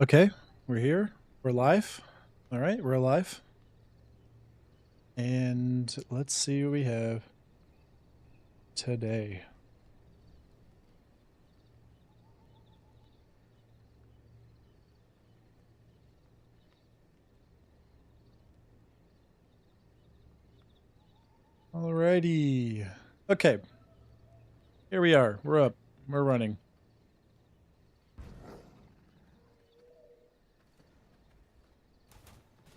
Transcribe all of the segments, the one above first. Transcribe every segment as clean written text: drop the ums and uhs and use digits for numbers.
Okay, we're here. We're live. All right, we're alive. And let's see what we have today. Alrighty. Okay. Here we are. We're up. We're running.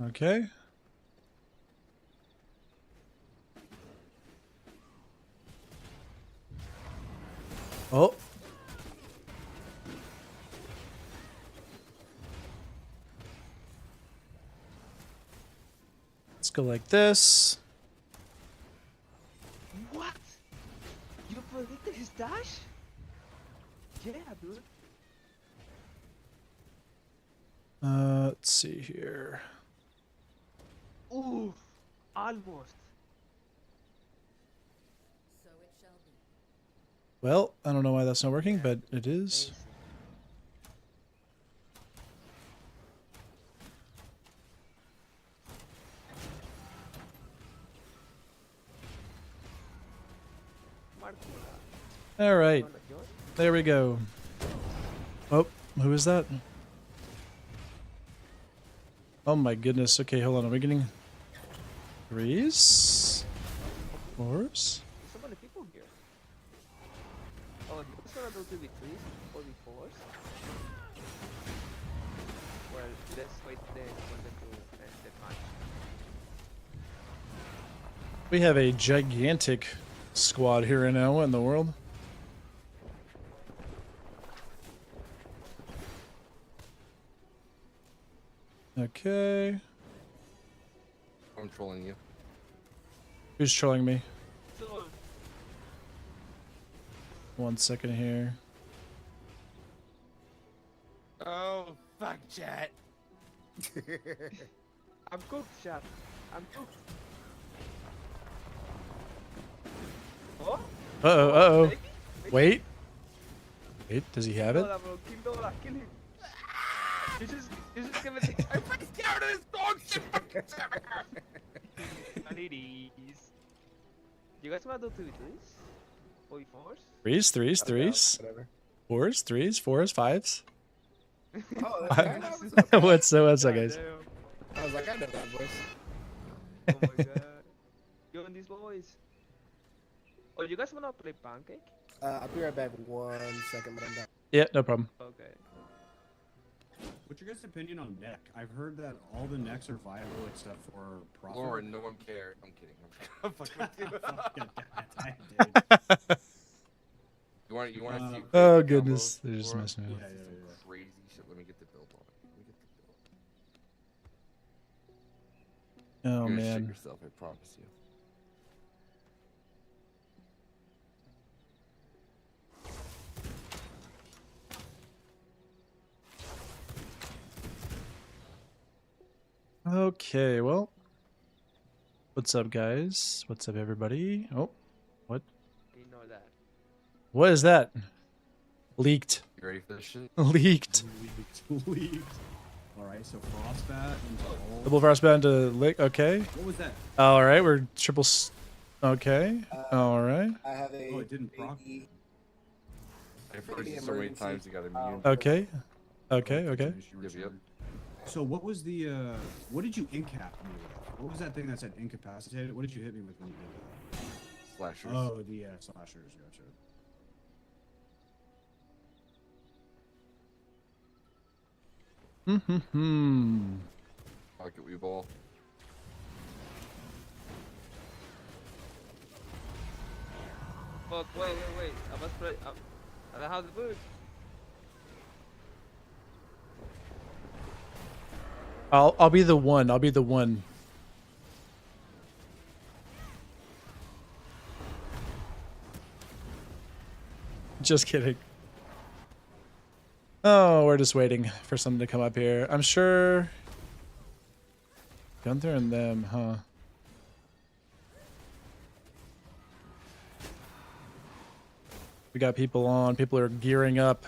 Okay. Oh. Let's go like this. What? You predicted his dash? Yeah, dude. Let's see here. Ooh, almost. So it shall be. Well, I don't know why that's not working, but it is. Nice. Marcula. All right. Wanna join? There we go. Oh, who is that? Oh my goodness. Okay, hold on. Are we getting threes? Fours? There's so many people here. Oh, you also wanna do 2v3s or 4v4s? Well, let's wait then for them to end the match. We have a gigantic squad here right now. What in the world? Okay. I'm trolling you. Who's trolling me? So, 1 second here. Oh, fuck chat. I'm cooked, chat. I'm cooked. Oh? Uh-oh, uh-oh. Maybe? Wait. Wait, does he have it? Lola, bro. Kill Lola. Kill him. You just give it. I'm fucking scared of this dog shit. And it is. You guys wanna do 2v3s? Or 4s? Threes, threes, threes. Whatever. Fours, threes, fours, fives. Oh, What's up, guys? I was like, I know that voice. Oh my god. You and these boys. Oh, you guys wanna play Pancake? I'll be right back 1 second, but I'm done. Yeah, no problem. Okay. What's your guys' opinion on neck? I've heard that all the necks are viable except for profit. Lauren, no one cared. I'm kidding. I'm fucking with you. Fucking goddamn, dude. You want to see? Oh crazy goodness, combos, they're just Lauren? messing with Yeah, me. yeah, yeah. Crazy shit. Let me get the build on it. Let me get the build. Oh You're gonna shit man. yourself. I promise you. Okay, well. What's up, guys? What's up, everybody? Oh, what? You know that. What is that? Leaked. You ready for this shit? Leaked. Leaked. Alright, so Frostbat into all. Double frostbound to lick. Okay. What was that? All right, we're triple. Okay. All right. I have a. Oh, it didn't proc. I've heard you so many times. You got immune. Okay. Okay. Okay. Finish your Yep, yep. return. So what was the what did you incap me with? What was that thing that said incapacitated? What did you hit me with when you did Slashers. that? Oh, the slashers. Gotcha. Hmm. Pocket we ball. Fuck, wait. I must play. I don't have the boot. I'll be the one. I'll be the one. Just kidding. Oh, we're just waiting for something to come up here. I'm sure. Gunther and them, huh? We got people on. People are gearing up.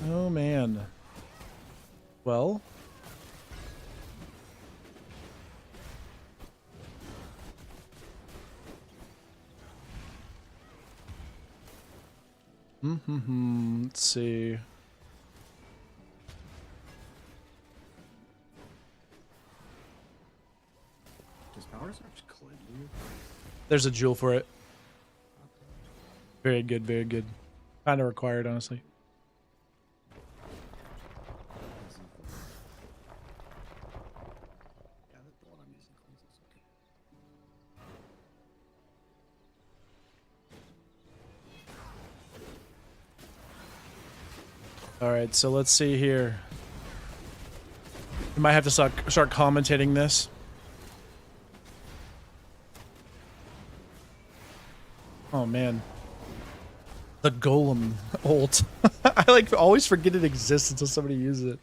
Oh man. Well. Let's see. Does Power Surge cleanse you? There's a jewel for it. Very good, very good. Kind of required, honestly. Yeah, that's the one I'm using. Cleanses, okay. All right, so let's see here. We might have to start commentating this. Oh man. The golem ult. I like always forget it exists until somebody uses it.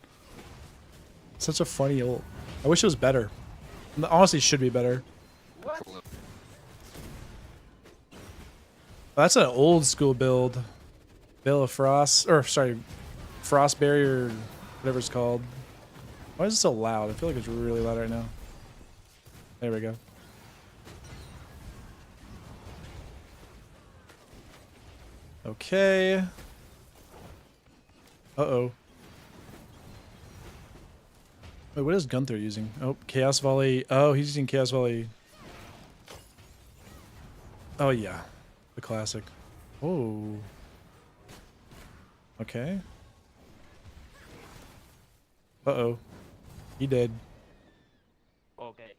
Such a funny ult. I wish it was better. Honestly, it should be better. What? That's an old school build. Veil of Frost, or sorry, Frost Barrier, whatever it's called. Why is it so loud? I feel like it's really loud right now. There we go. Okay. Uh-oh. Wait, what is Gunther using? Oh, Chaos Volley. Oh, he's using Chaos Volley. Oh, yeah. The classic. Oh. Okay. Uh-oh. He did. Okay.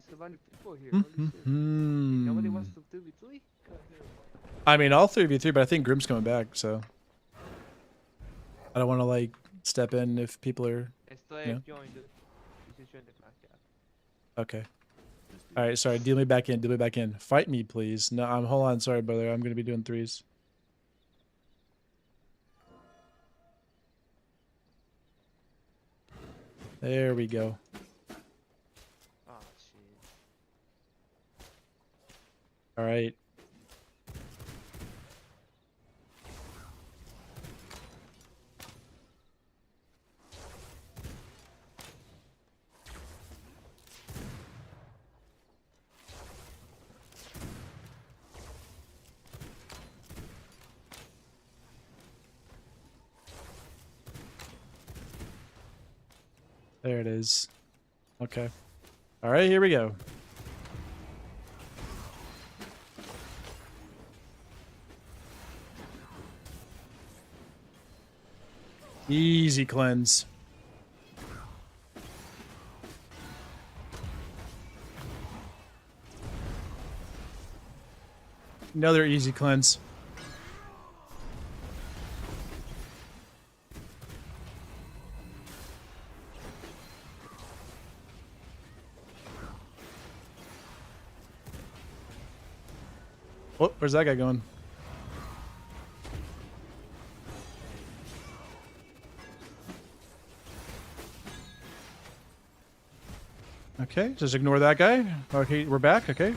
There's a lot of people here. Holy shit. Nobody wants to 2v3? I mean, I'll 3v3, but I think Grim's coming back, so. I don't want to, like, step in if people are... Estoy Yeah. joined. You should join the class, yeah. Okay. Alright, sorry. Deal me back in. Deal me back in. Fight me, please. No, hold on. Sorry, brother. I'm going to be doing threes. There we go. Oh, shit. Alright. There it is. Okay. Alright, here we go. Easy cleanse. Another easy cleanse. Oh, where's that guy going? Okay, just ignore that guy. Okay, we're back. Okay.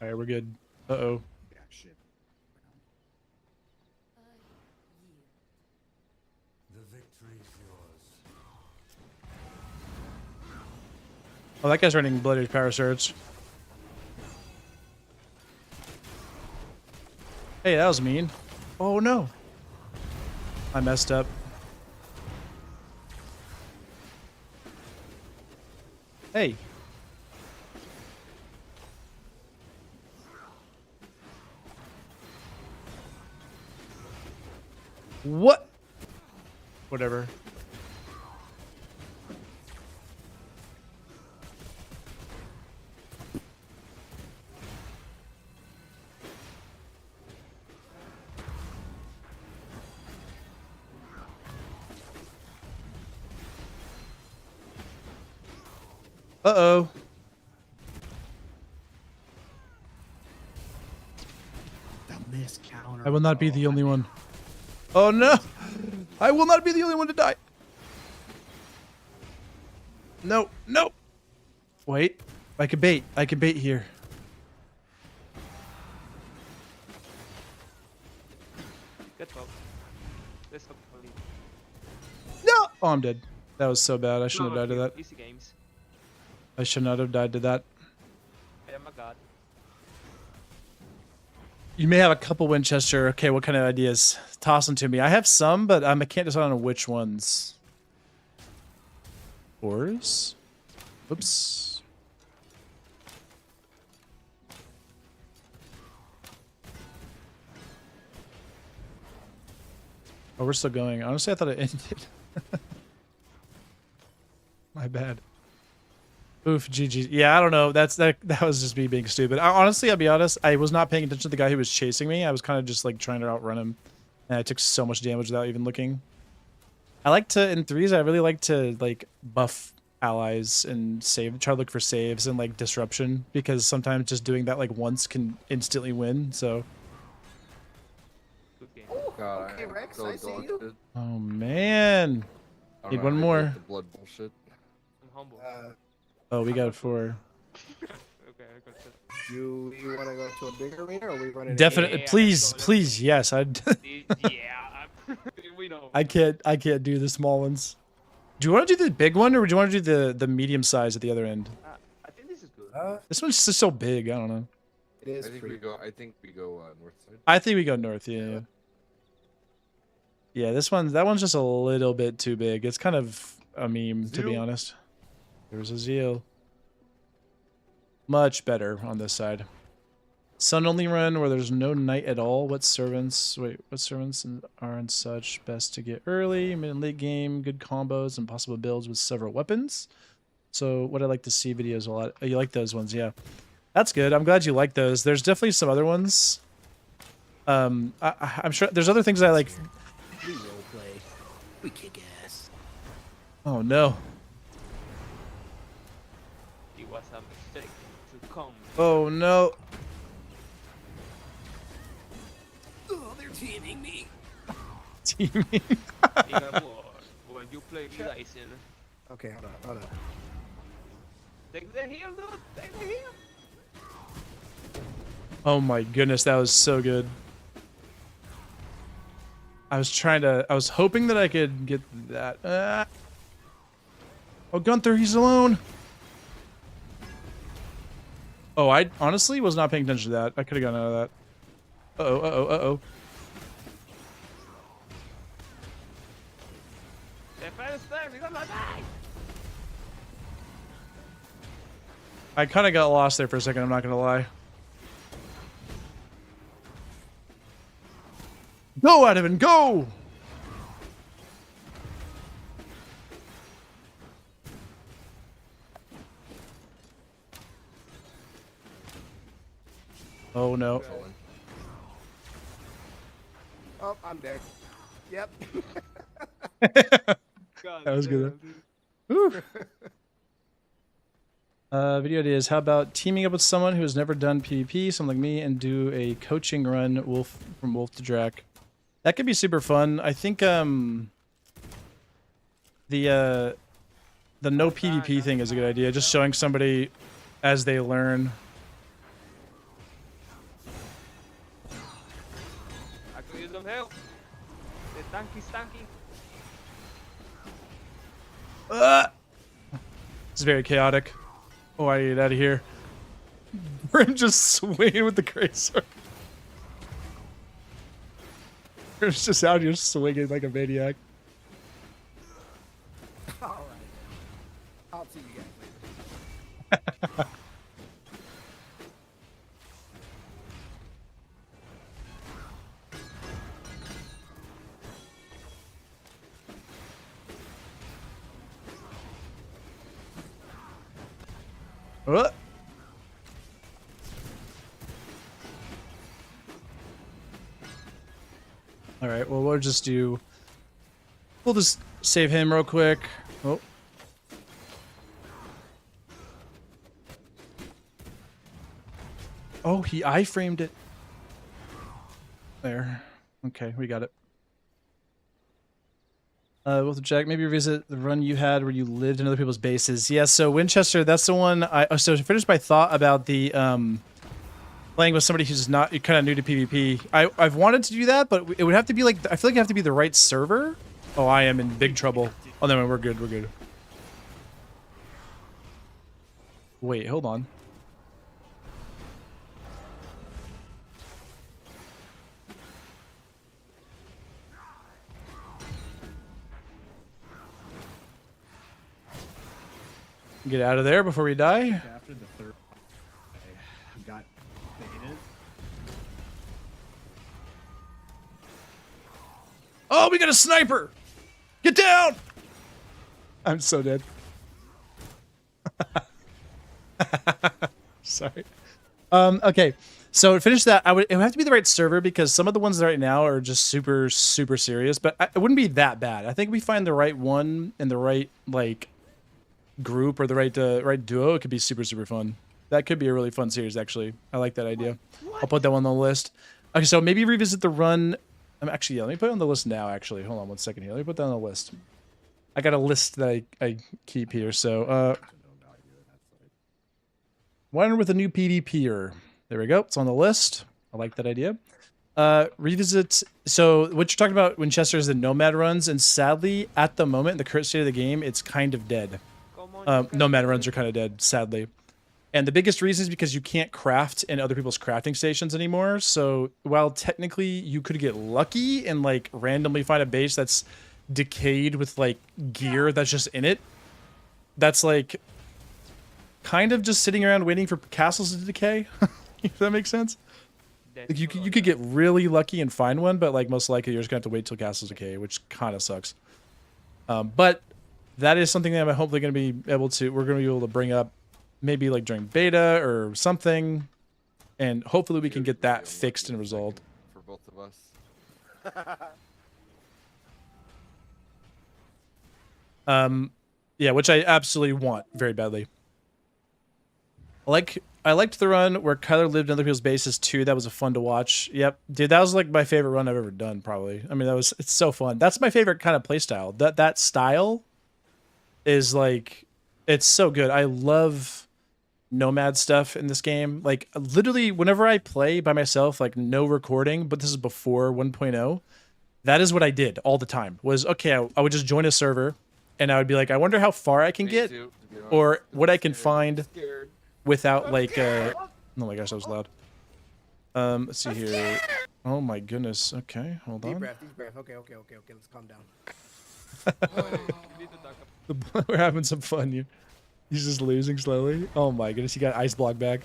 All right, we're good. Uh-oh. Yeah, shit. The victory is yours. Oh, that guy's running Bloody Power Surge. Hey, that was mean. Oh, no. I messed up. Hey. What? Whatever. Uh-oh. The miss counter. I will not be the only one. Oh no! I will not be the only one to die. No, no. Wait, I could bait. I could bait here. Get up. Let's go. Police. No. Oh, I'm dead. That was so bad. I shouldn't have died to that. Easy games. I should not have died to that. I am a god. You may have a couple Winchester. Okay, what kind of ideas? Toss them to me. I have some, but I can't decide on which ones. Ores? Oops. Oh, we're still going. Honestly, I thought it ended. My bad. Oof, GG. Yeah, I don't know. That was just me being stupid. Honestly, I'll be honest. I was not paying attention to the guy who was chasing me. I was kind of just like trying to outrun him, and I took so much damage without even looking. I like to in threes. I really like to like buff allies and save. Try to look for saves and like disruption because sometimes just doing that like once can instantly win. So. Good game. God, Okay, I Rex, so I see dodged you. it. Oh man. I don't Need know, one I hate more. The blood bullshit. I'm humble. Oh, we got it for. Okay, I got it. You want to go to a big arena, or we running? Definitely, Yeah, please, let's go. please, yes. I Yeah, we know. I can't do the small ones. Do you want to do the big one, or would you want to do the medium size at the other end? I think this is good. This one's just so big. I don't know. It is I think pretty. I think we go north side. I think we go north. Yeah. Yeah, that one's just a little bit too big. It's kind of a meme, to be Zeal. honest. There's a Zeal. Much better on this side. Sun only run where there's no night at all. What servants are and such best to get early, mid and late game, good combos and possible builds with several weapons. So what I like to see videos a lot. Oh, you like those ones, yeah. That's good. I'm glad you like those. There's definitely some other ones. I'm sure there's other things I like. We role play. We kick ass. Oh no. It was a mistake to come. Oh no. Oh, they're teaming me. Teaming. In a war, when you play Legion, Okay, hold on. take the heal, dude. Take the heal. Oh my goodness, that was so good. I was hoping that I could get that. Oh, Gunther, he's alone. Oh, I honestly was not paying attention to that. I could have gotten out of that. Uh-oh, uh-oh, uh-oh. The first time, you're gonna die. I kind of got lost there for a second, I'm not going to lie. Go, Adaman, go! Oh no. Falling. Oh, I'm dead. Yep. God That was good, damn, though. dude. Video ideas. How about teaming up with someone who has never done PvP, someone like me, and do a coaching run from Wolf to Drac? That could be super fun. I think the no PvP thing is a good idea. Just showing somebody as they learn. I could use some help. The stanky. It's very chaotic. Oh, I get out of here. Brim just swinging with the Greatsword. Brim's just out here swinging like a maniac. All right. I'll see you guys later. What? All right. Well, we'll just save him real quick. Oh. Oh, he iframed it. There. Okay, we got it. We'll have to check. Maybe revisit the run you had where you lived in other people's bases. Yeah, so Winchester, that's the one. So to finish my thought about the playing with somebody who's not kind of new to PvP. I've wanted to do that, but it would have to be like, I feel like it have to be the right server. Oh, I am in big trouble. Oh no, we're good. We're good. Wait, hold on. Get out of there before we die. After the third, I got baited. Oh, we got a sniper! Get down! I'm so dead. Sorry. Okay. So to finish that, it would have to be the right server because some of the ones right now are just super, super serious, but it wouldn't be that bad. I think if we find the right one and the right, like, group or the right duo, it could be super, super fun. That could be a really fun series, actually. I like that idea. I'll put that one on the list. Okay, so maybe revisit the run. Actually, yeah, let me put it on the list now, actually. Hold on one second here. Let me put that on the list. I got a list that I keep here, so, one with a new PvPer. There we go. It's on the list. I like that idea. Revisit. So what you're talking about, Winchester, is the Nomad runs, and sadly, at the moment, in the current state of the game, it's kind of dead. Nomad runs are kind of dead, sadly. And the biggest reason is because you can't craft in other people's crafting stations anymore. So while technically you could get lucky and like randomly find a base that's decayed with like gear that's just in it, that's like kind of just sitting around waiting for castles to decay. If that makes sense. Like you could get really lucky and find one, but like most likely you're just gonna have to wait till castles decay, which kind of sucks. But that is something that I'm hopefully gonna be able to. We're gonna be able to bring up, maybe like during beta or something, and hopefully we can get that fixed and resolved for both of us. Yeah, which I absolutely want very badly. I liked the run where Kyler lived in other people's bases too. That was a fun to watch. Yep, dude, that was like my favorite run I've ever done. Probably. I mean, it's so fun. That's my favorite kind of play style. That style is like, it's so good. I love Nomad stuff in this game. Like literally, whenever I play by myself, like no recording, but this is before 1.0. That is what I did all the time. Was okay. I would just join a server, and I would be like, I wonder how far I can get, or what I can find without like oh my gosh, that was loud. Let's see here. Oh my goodness. Okay, hold on. Deep breath. Okay. Let's calm down. We're having some fun here. He's just losing slowly. Oh my goodness, he got ice block back.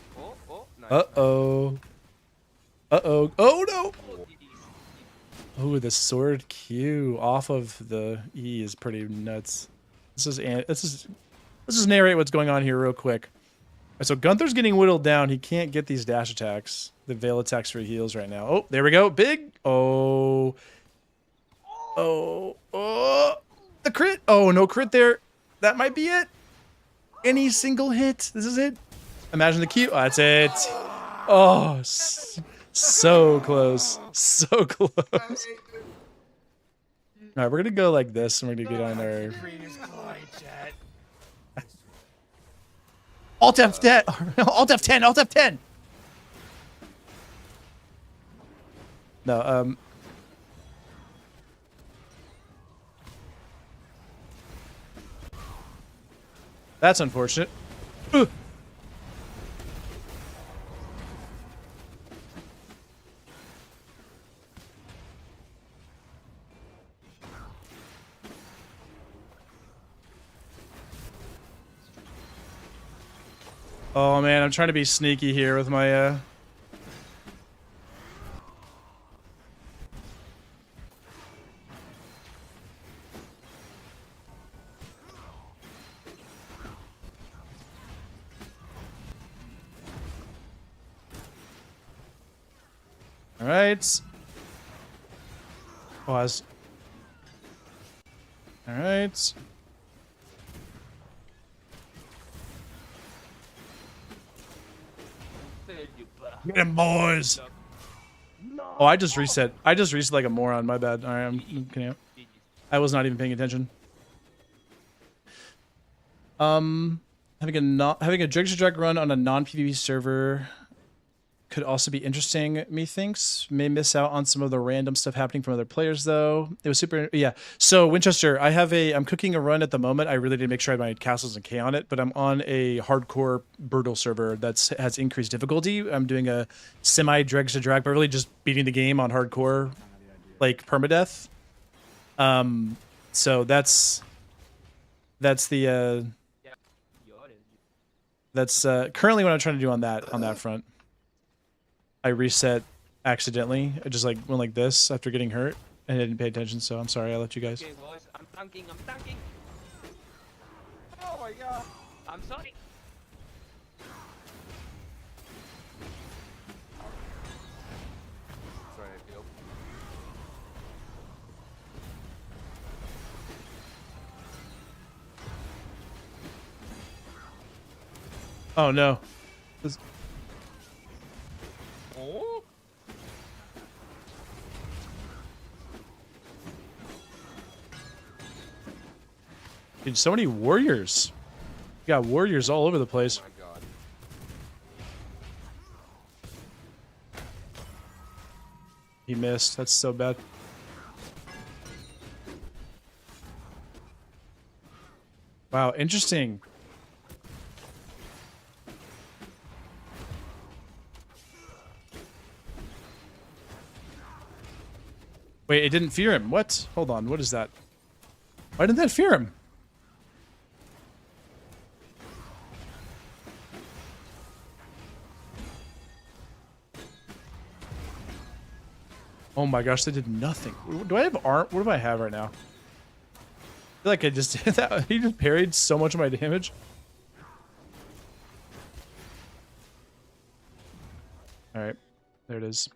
Nice. Uh-oh. Uh-oh. Oh no! Oh, the sword Q off of the E is pretty nuts. Let's just narrate what's going on here real quick. So Gunther's getting whittled down. He can't get these dash attacks. The veil attacks for heals right now. Oh, there we go. Big. Oh. The crit. Oh, no crit there. That might be it. Any single hit. This is it. Imagine the Q. Oh, that's it. Oh, so close. So close. All right, we're going to go like this, and we're going to get on our... Alt F10. Alt F10. Alt F10. No, that's unfortunate. Ugh. Oh man, I'm trying to be sneaky here with my All right. Pause. All right. Get him, boys. Oh, I just reset. I just reset like a moron. My bad. All right, I'm. Can you? I was not even paying attention. Having a Dregs to Drag run on a non-PvP server could also be interesting, methinks. May miss out on some of the random stuff happening from other players, though. It was super, yeah. So, Winchester, I'm cooking a run at the moment. I really did make sure I had my castles and K on it, but I'm on a hardcore brutal server that has increased difficulty. I'm doing a semi-Dregs to Drag, but really just beating the game on hardcore, like, permadeath. So that's the, Yeah. that's currently what I'm trying to do on that front. I reset accidentally. I just like went like this after getting hurt and I didn't pay attention, so I'm sorry. I'll let you guys. Okay, boys. I'm tanking. Oh my god. I'm sorry. Sorry, I feel. Oh no. Oh. Dude, so many warriors. You got warriors all over the place. Oh my god. He missed. That's so bad. Wow, interesting. Wait, it didn't fear him. What? Hold on. What is that? Why didn't that fear him? Oh my gosh, they did nothing. Do I have arm? What do I have right now? I feel like I just did that. He just parried so much of my damage. Alright. There it is.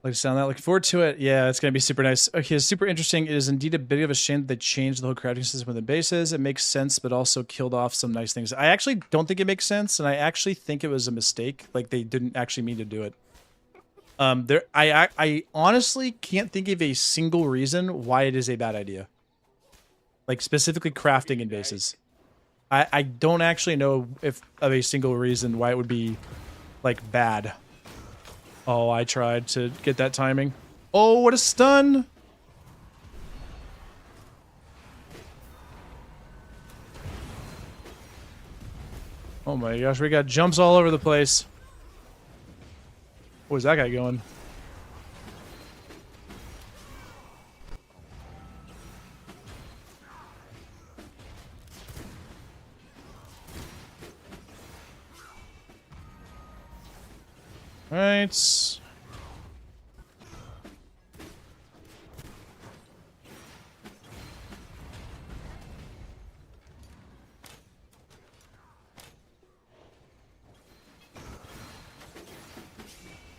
Like to sound that. Looking forward to it. Yeah, it's going to be super nice. Okay, it's super interesting. It is indeed a bit of a shame that they changed the whole crafting system of the bases. It makes sense, but also killed off some nice things. I actually don't think it makes sense, and I actually think it was a mistake. Like, they didn't actually mean to do it. I honestly can't think of a single reason why it is a bad idea. Like, specifically crafting in bases. I don't actually know of a single reason why it would be, like, bad. Oh, I tried to get that timing. Oh, what a stun! Oh my gosh, we got jumps all over the place. Where's that guy going? Right.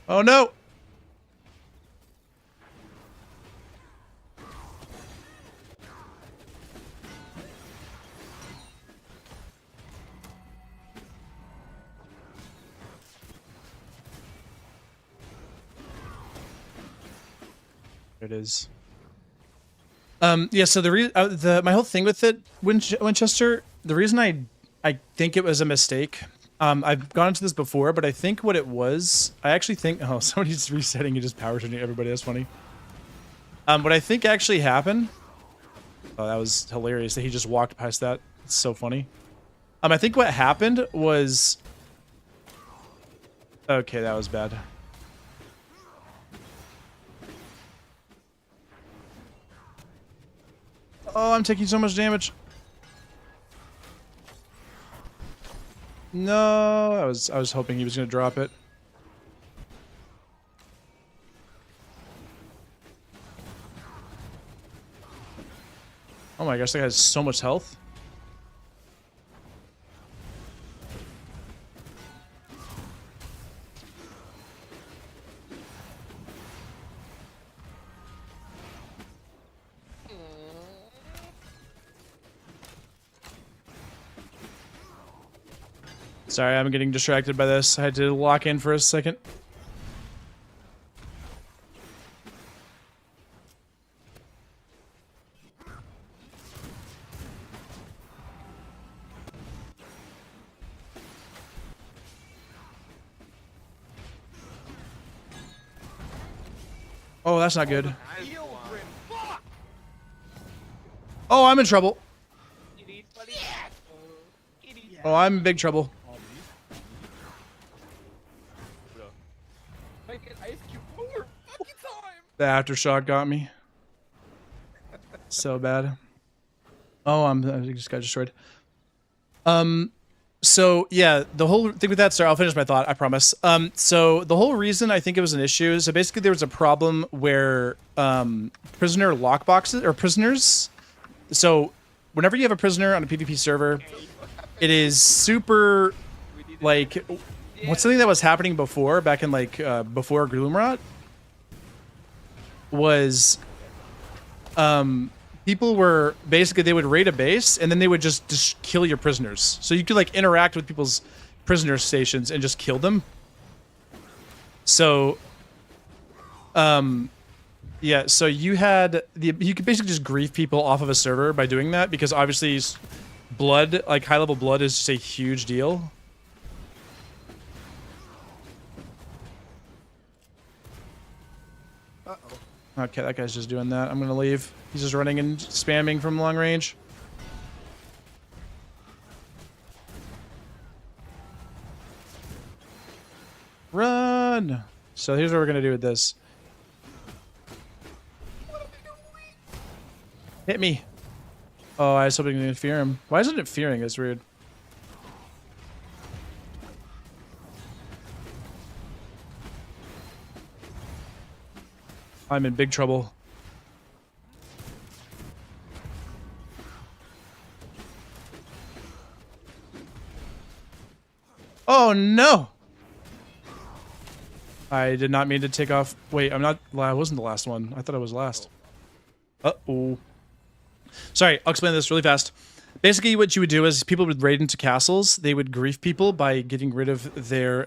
Oh no! There it is. Yeah, so my whole thing with it, Winchester, the reason I think it was a mistake, I've gone into this before, but I think what it was, I actually think, oh, somebody's resetting and just power shooting everybody, that's funny. What I think actually happened, oh, that was hilarious that he just walked past that. It's so funny. I think what happened was, okay, that was bad. Oh, I'm taking so much damage. No, I was hoping he was gonna drop it. Oh my gosh, that guy has so much health. Sorry, I'm getting distracted by this. I had to lock in for a second. Oh, that's not good. Nice Heal, one. Grim. Fuck! Oh, I'm in trouble. Idiot, buddy. Idiot. Oh, I'm in big trouble. Bro. Make an ice cube one more fucking time. The aftershock got me. So bad. Oh, I just got destroyed. So yeah, the whole thing with that, sorry, I'll finish my thought, I promise. So the whole reason I think it was an issue is so basically there was a problem where prisoner lockboxes or prisoners. So whenever you have a prisoner on a PvP server, it is super like what's something that was happening before back in like before Gloomrot was people were basically they would raid a base and then they would just kill your prisoners. So you could like interact with people's prisoner stations and just kill them. So yeah, so you could basically just grief people off of a server by doing that because obviously blood, like high level blood is just a huge deal. Uh-oh. Okay, that guy's just doing that. I'm gonna leave. He's just running and spamming from long range. Run! So here's what we're gonna do with this. Hit me. Oh, I was hoping to fear him. Why isn't it fearing? That's weird. I'm in big trouble. Oh no! I did not mean to take off. Wait, I'm not. I wasn't the last one. I thought I was last. Uh-oh. Sorry, I'll explain this really fast. Basically, what you would do is people would raid into castles. They would grief people by getting rid of their,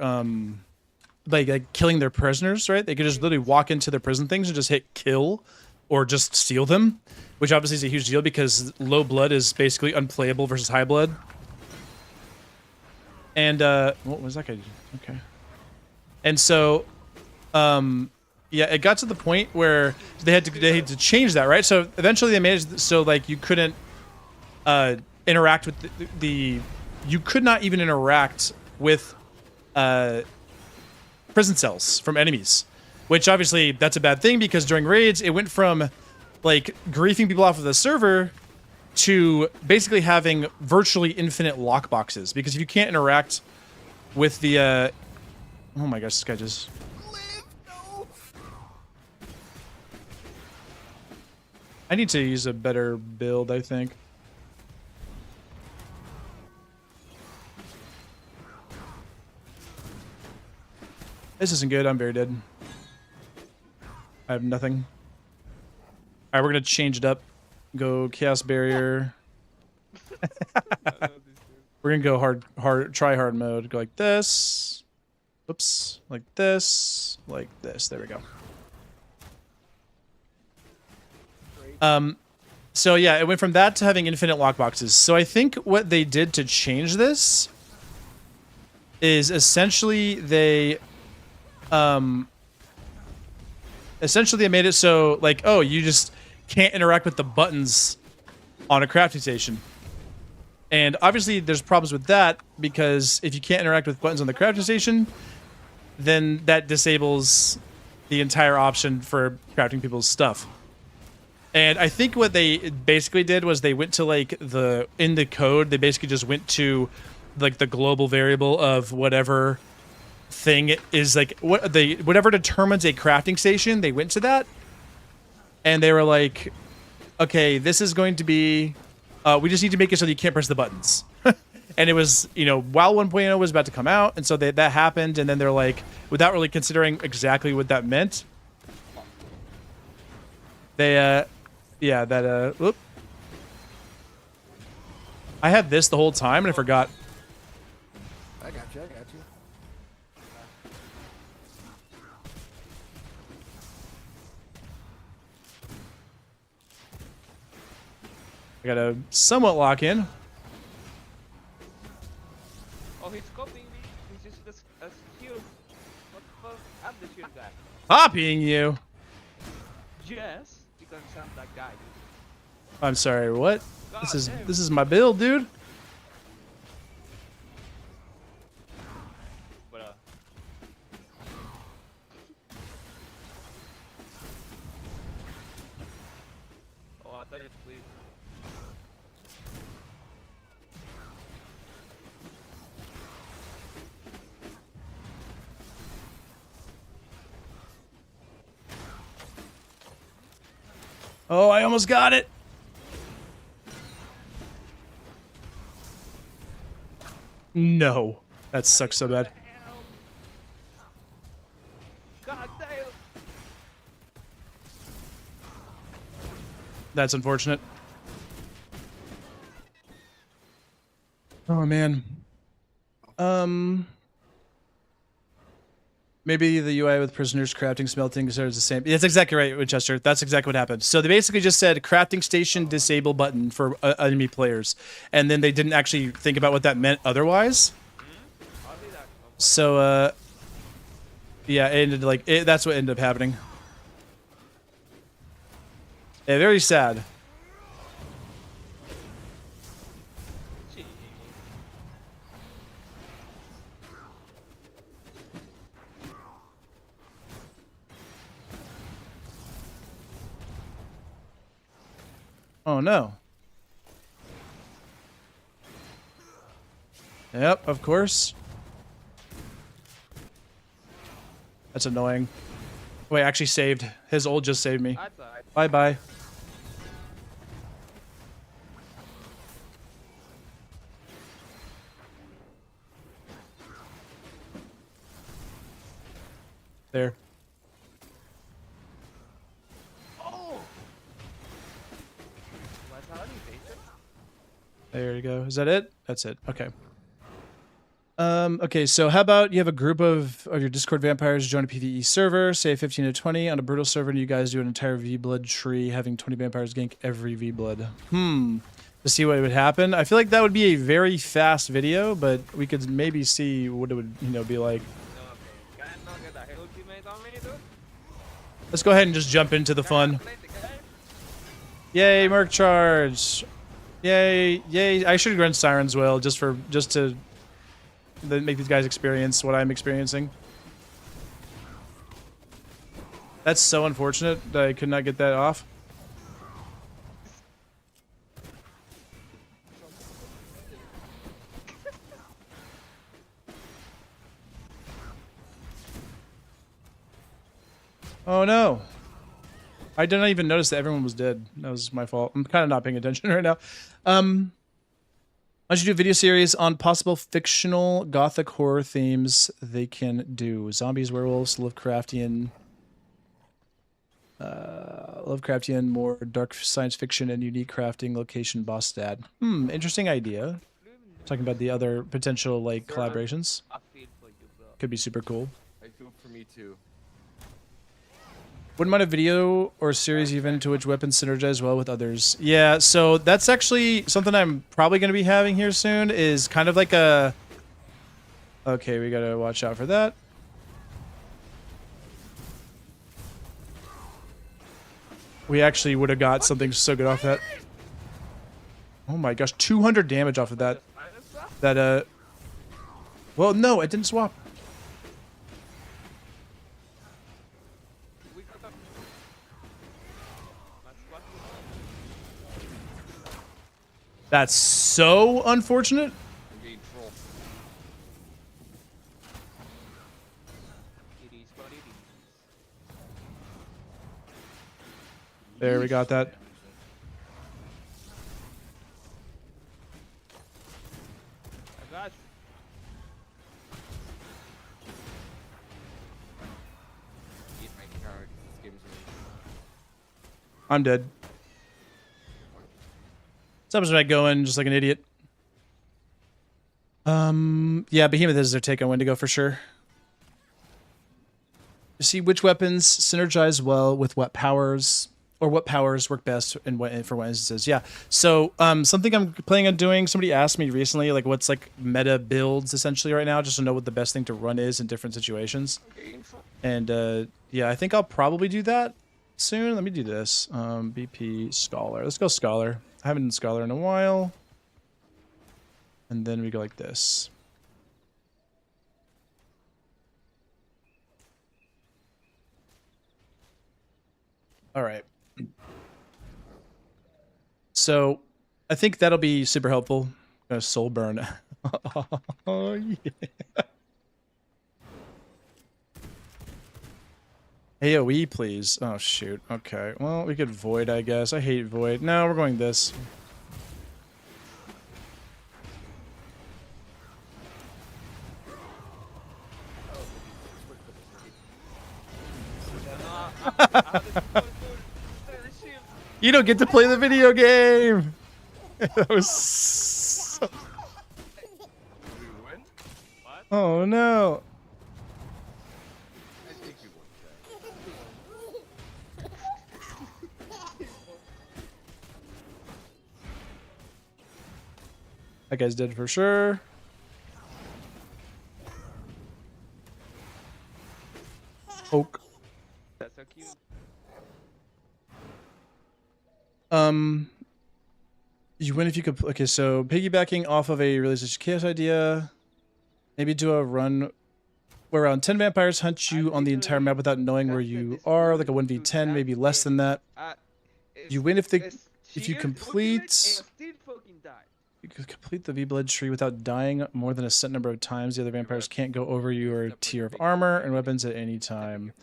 like killing their prisoners, right? They could just literally walk into their prison things and just hit kill or just steal them, which obviously is a huge deal because low blood is basically unplayable versus high blood. And, what was that guy doing? Okay. And so, yeah, it got to the point where they had to change that, right? So eventually they made it so like you couldn't interact with you could not even interact with prison cells from enemies, which obviously that's a bad thing because during raids it went from like griefing people off of the server to basically having virtually infinite lockboxes because if you can't interact with the oh my gosh, this guy just I need to use a better build, I think. This isn't good. I'm very dead. I have nothing. Alright, we're gonna change it up. Go Chaos Barrier. We're gonna go try hard mode. Go like this. Oops. Like this. Like this. There we go. So yeah, it went from that to having infinite lockboxes. So I think what they did to change this is essentially they made it so like, oh, you just can't interact with the buttons on a crafting station. And obviously there's problems with that because if you can't interact with buttons on the crafting station, then that disables the entire option for crafting people's stuff. And I think what they basically did was they went to like in the code, they basically just went to like the global variable of whatever thing is like whatever determines a crafting station, they went to that. And they were like, okay, this is going to be, we just need to make it so that you can't press the buttons. And it was, you know, WoW 1.0 was about to come out. And so that happened. And then they're like, without really considering exactly what that meant, they, yeah, that, whoop. I had this the whole time and I forgot. I got you. I got you. I gotta somewhat lock in. Oh, he's copying me. He's just a shield. What the fuck? I'm the shield guy. Copying you. Yes, because I'm that guy. I'm sorry, what? God This is damn. this is my build, dude. But oh, I thought you had to leave. Oh, I almost got it. No. That sucks so bad. God damn. That's unfortunate. Oh man. Maybe the UI with prisoners crafting, smelting is the same. That's exactly right, Winchester. That's exactly what happened. So they basically just said crafting station disable button for enemy players, and then they didn't actually think about what that meant otherwise. So yeah, it ended like that's what ended up happening. Yeah, very sad. Gee. Oh no. Yep, of course. That's annoying. Wait, actually saved. His ult just saved me. That's alright. Bye bye. There. Oh! Vitality basic? There you go. Is that it? That's it. Okay. Okay, so how about you have a group of your Discord vampires join a PvE server, say 15 to 20 on a brutal server, and you guys do an entire V-Blood tree, having 20 vampires gank every V-Blood. To see what would happen. I feel like that would be a very fast video, but we could maybe see what it would, be like. No, can not get a ultimate on me, dude? Let's go ahead and just jump into the fun. Play the game? Yay, Merc Charge! Yay, yay! I should run Siren's Will just to make these guys experience what I'm experiencing. That's so unfortunate that I could not get that off. Oh no. I did not even notice that everyone was dead. That was my fault. I'm kind of not paying attention right now. I should do a video series on possible fictional gothic horror themes they can do. Zombies, werewolves, Lovecraftian, more dark science fiction and unique crafting location boss dad. Interesting idea. Talking about the other potential like collaborations. I feel for you, bro. Could be super cool. I feel for me too. Wouldn't mind a video or series even into which weapons synergize well with others. Yeah, so that's actually something I'm probably going to be having here soon, is kind of like a... Okay, we got to watch out for that. We actually would have got something so good off that. Oh my gosh, 200 damage off of that. Well, no, it didn't swap. We got a... That's so unfortunate. I'm getting trolled. It is what it is. There, we got that. I got you. Eat my card. This game's really... I'm dead. Sometimes I go in just like an idiot. Yeah, Behemoth is their take on Wendigo for sure. To see which weapons synergize well with what powers, or what powers work best in what, for what instances. Yeah. So something I'm planning on doing. Somebody asked me recently, like, what's like meta builds essentially right now, just to know what the best thing to run is in different situations. I'm getting trolled. And yeah, I think I'll probably do that. soon. Let me do this. BP Scholar. Let's go Scholar. I haven't done Scholar in a while. And then we go like this. All right. So I think that'll be super helpful. Soul burn. Oh, yeah. AoE, please. Oh, shoot. Okay. Well, we could Void, I guess. I hate Void. No, we're going this. You don't get to play the video game! That was so... We win? What? Oh, no. I think you won, Chad. That guy's dead for sure. Poke. That's so cute. You win if you could. Okay, so piggybacking off of a realistic chaos idea, maybe do a run where around 10 vampires hunt you on the entire map without knowing where you are, like a 1v10, maybe less than that. You win if you complete you could complete the V-Blood tree without dying more than a set number of times. The other vampires can't go over your tier of armor and weapons at any time.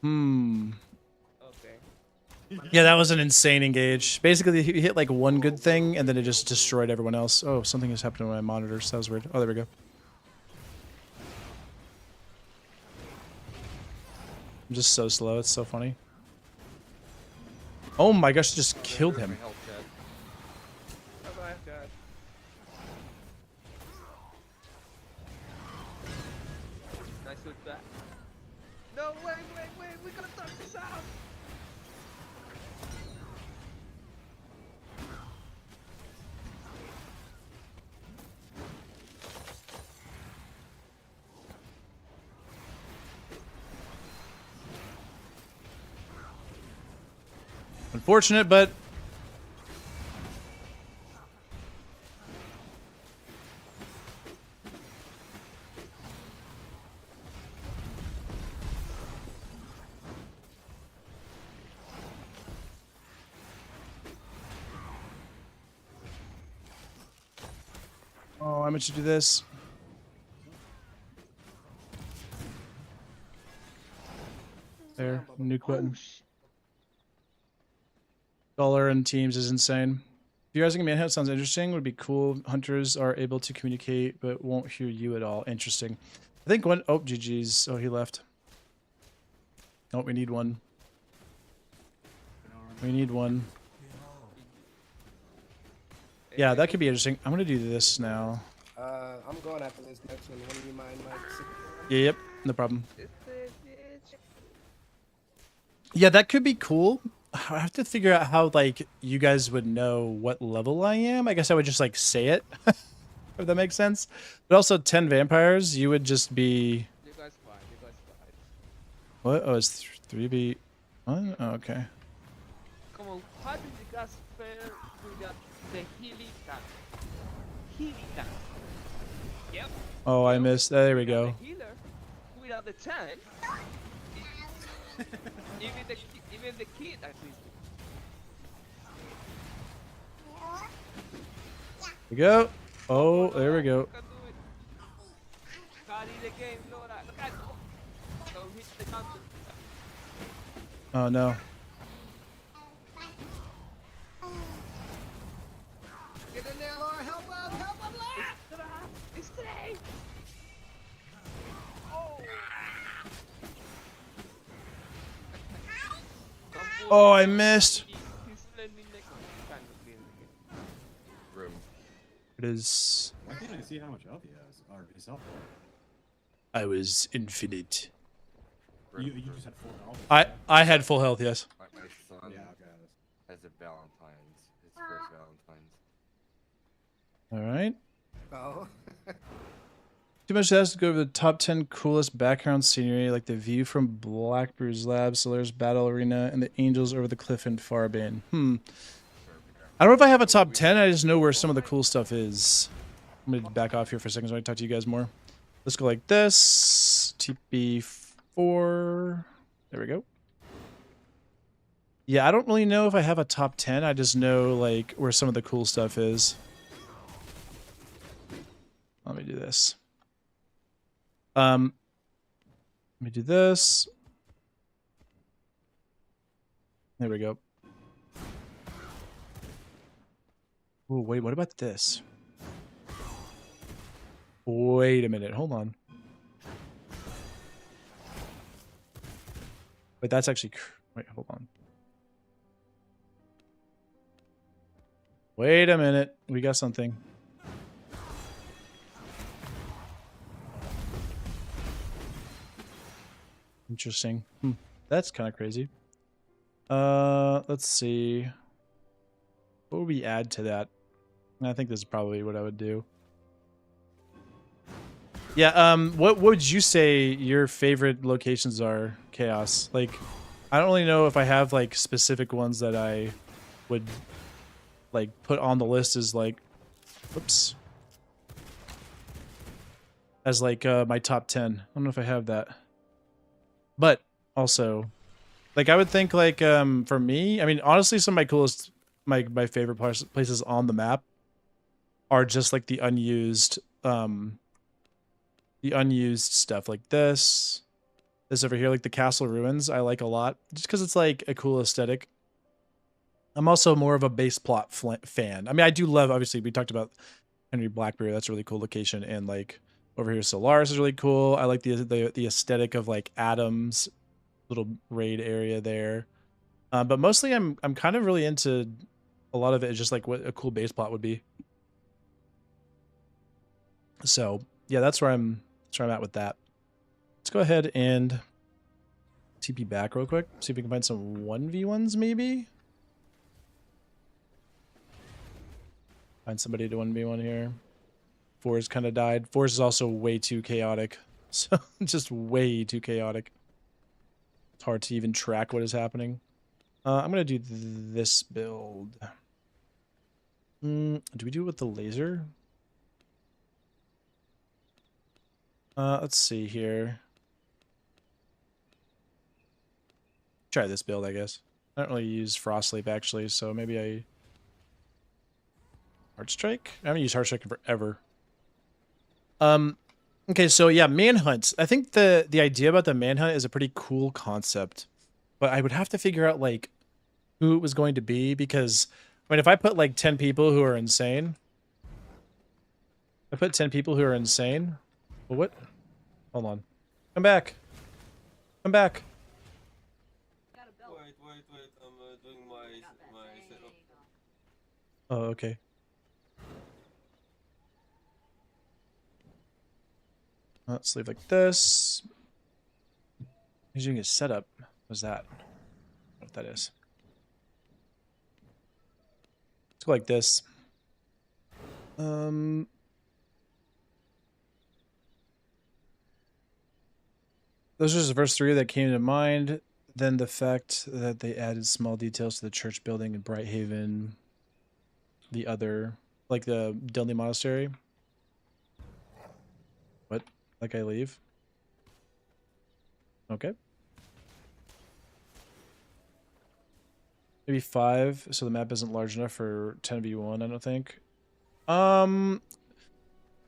Okay. Yeah, that was an insane engage. Basically, he hit like one good thing, and then it just destroyed everyone else. Oh, something has happened to my monitors. That was weird. Oh, there we go. I'm just so slow. It's so funny. Oh my gosh, just killed him. Help, Chad. Bye-bye, guys. Nice with that. No, wait, we gotta talk this out! Unfortunate, but oh, I meant to do this. There, nuke button. Dollar and teams is insane. Theorizing a manhunt sounds interesting. Would be cool. Hunters are able to communicate, but won't hear you at all. Interesting. I think one. Oh, GG's. Oh, he left. Oh, we need one. We need one. Yeah, that could be interesting. I'm gonna do this now. I'm going after this next one. One of you mind, Mike? Yeah, yep, no problem. Yeah, that could be cool. I have to figure out how like you guys would know what level I am. I guess I would just like say it, if that makes sense. But also 10 vampires, you would just be. You guys fine. What? Oh, it's 3v. What? Oh, okay. Come on, how did you guys fare without the healing tank? Healing tank. Yep. Oh, I missed. There we Without go. the healer, without the tank, even the kid actually. There we go. Oh, there we go. You can do it. Carry the game, Laura. Look at don't hit the counter. Oh no. Get in there, Laura. Help him, Laura. It's today. Oh, I missed. He's landing next one. Kind of clear the game. Room. It is. Why can't I see how much health he has? Or his health. I was infinite. You just had full health. I had full health. Yes. My son Yeah, okay. has a Valentine's. His first Valentine's. All right. Oh. Too much to ask to go over the top 10 coolest background scenery, like the view from Blackbeard's lab, Solaris Battle Arena, and the angels over the cliff in Farbane. I don't know if I have a top 10, I just know where some of the cool stuff is. I'm going to back off here for a second so I can talk to you guys more. Let's go like this. TP4. There we go. Yeah, I don't really know if I have a top 10. I just know like where some of the cool stuff is. Let me do this. Let me do this. There we go. Oh, wait, what about this? Wait a minute, hold on. Wait, that's actually... Wait, hold on. Wait a minute, we got something. Interesting. That's kind of crazy. Let's see. What would we add to that? I think this is probably what I would do. Yeah, what would you say your favorite locations are, Chaos? Like, I don't really know if I have, like, specific ones that I would, like, put on the list as, like, whoops. As, like, my top 10. I don't know if I have that. But, also, like, I would think, like, for me, I mean, honestly, some of my coolest, my favorite places on the map are just, like, the unused stuff like this over here, like the castle ruins I like a lot just because it's like a cool aesthetic. I'm also more of a base plot fan. I mean, I do love, obviously we talked about Henry Blackbeard, that's a really cool location, and like over here Solaris is really cool. I like the aesthetic of like Adam's little raid area there, but mostly I'm kind of really into a lot of it, just like what a cool base plot would be. So yeah, that's where I'm at with that. Let's go ahead and TP back real quick. See if we can find some 1v1s maybe. Find somebody to 1v1 here. Force kind of died. Force is also way too chaotic. So just way too chaotic. It's hard to even track what is happening. I'm going to do this build. Do we do it with the laser? Let's see here. Try this build, I guess. I don't really use Frost Leap actually, so maybe I... Heart Strike? I haven't used Heart Strike in forever. Okay, so yeah, Manhunt. I think the idea about the Manhunt is a pretty cool concept, but I would have to figure out like who it was going to be, because I mean, if I put like 10 people who are insane, Well, what? Hold on. Come back. Come back. Wait, I'm doing my setup. Oh, okay. Let's leave like this. He's doing his setup. What's that? I don't know what that is. Let's go like this. Those are just the first three that came to mind. Then the fact that they added small details to the church building in Brighthaven. The other, like the Dudley Monastery. What? Like I leave? Okay. Maybe 5, so the map isn't large enough for 10v1, I don't think.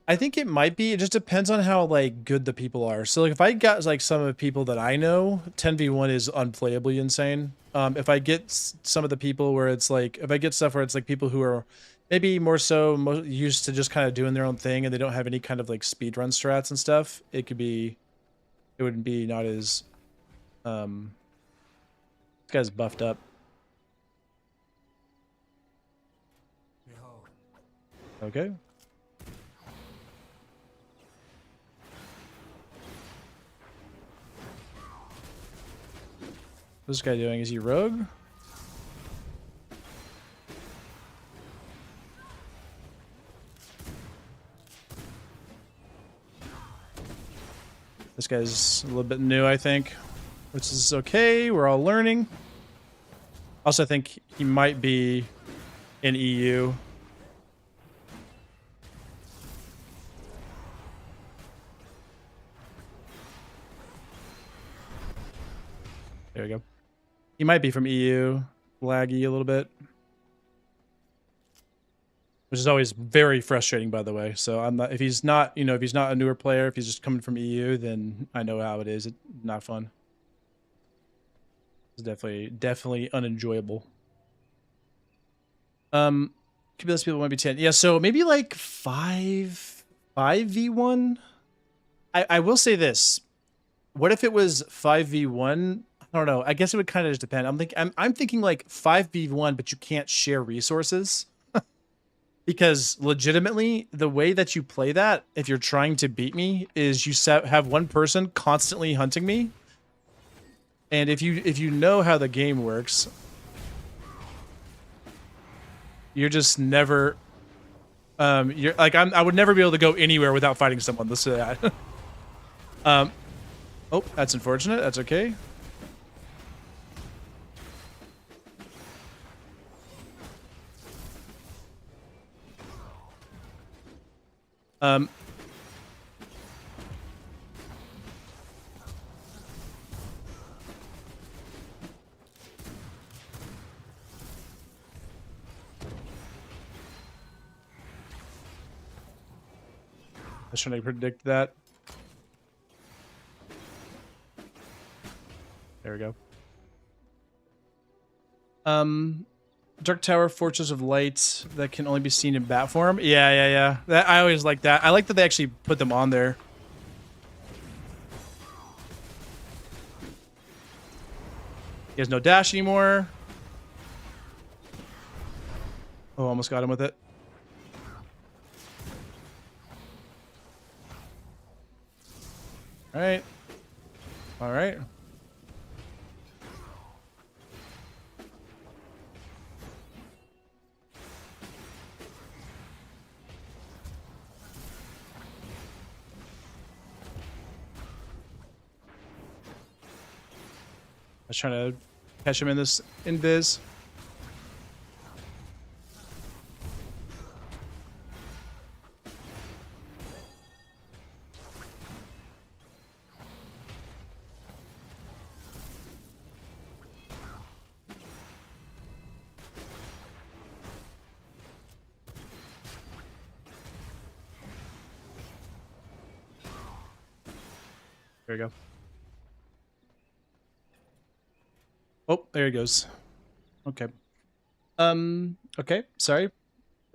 I think it might be. It just depends on how like good the people are. So like if I got like some of the people that I know, 10v1 is unplayably insane. If I get some of the people where it's like, if I get stuff where it's like people who are maybe more so used to just kind of doing their own thing and they don't have any kind of like speedrun strats and stuff, it wouldn't be not as, this guy's buffed up. Okay. What's this guy doing? Is he rogue? This guy's a little bit new, I think, which is okay. We're all learning. Also, I think he might be in EU. There we go. He might be from EU. Laggy a little bit. Which is always very frustrating, by the way. So I'm not, if he's not, you know, if he's not a newer player, if he's just coming from EU, then I know how it is. It's not fun. It's definitely unenjoyable. Could be less people, might be 10. Yeah, so maybe like 5v1. I will say this. What if it was 5v1? I don't know. I guess it would kind of just depend. I'm thinking like 5v1, but you can't share resources. Because legitimately, the way that you play that, if you're trying to beat me, is you have one person constantly hunting me. And if you know how the game works, you're just never you're like I would never be able to go anywhere without fighting someone. Let's say that. Oh, that's unfortunate. That's okay. I was trying to predict that. There we go. Dark Tower, Fortress of Light that can only be seen in bat form. Yeah. That I always like that. I like that they actually put them on there. He has no dash anymore. Oh, almost got him with it. All right. All right. I was trying to catch him in this invis. There we go. Oh, there he goes. Okay. Okay, sorry.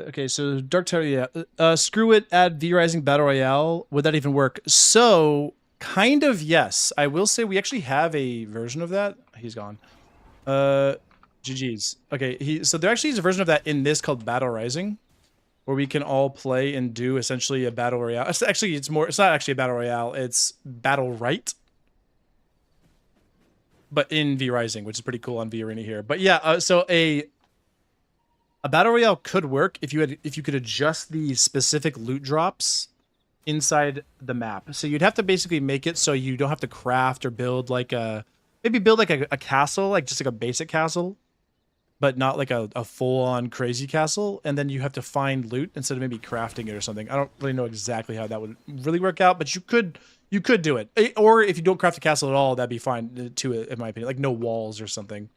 Okay, so Dark Tower, yeah. Screw it, add V-Rising Battle Royale. Would that even work? So, kind of, yes. I will say we actually have a version of that. He's gone. GG's. Okay, so there actually is a version of that in this called Battle Rising, where we can all play and do essentially a Battle Royale. It's not actually a Battle Royale, it's Battle Right. But in V-Rising, which is pretty cool on V-Arena here. But yeah, so a Battle Royale could work if you could adjust the specific loot drops inside the map. So you'd have to basically make it so you don't have to craft or build like a castle, like just like a basic castle, but not like a full-on crazy castle. And then you have to find loot instead of maybe crafting it or something. I don't really know exactly how that would really work out, but you could do it. Or if you don't craft a castle at all, that'd be fine too, in my opinion. Like no walls or something.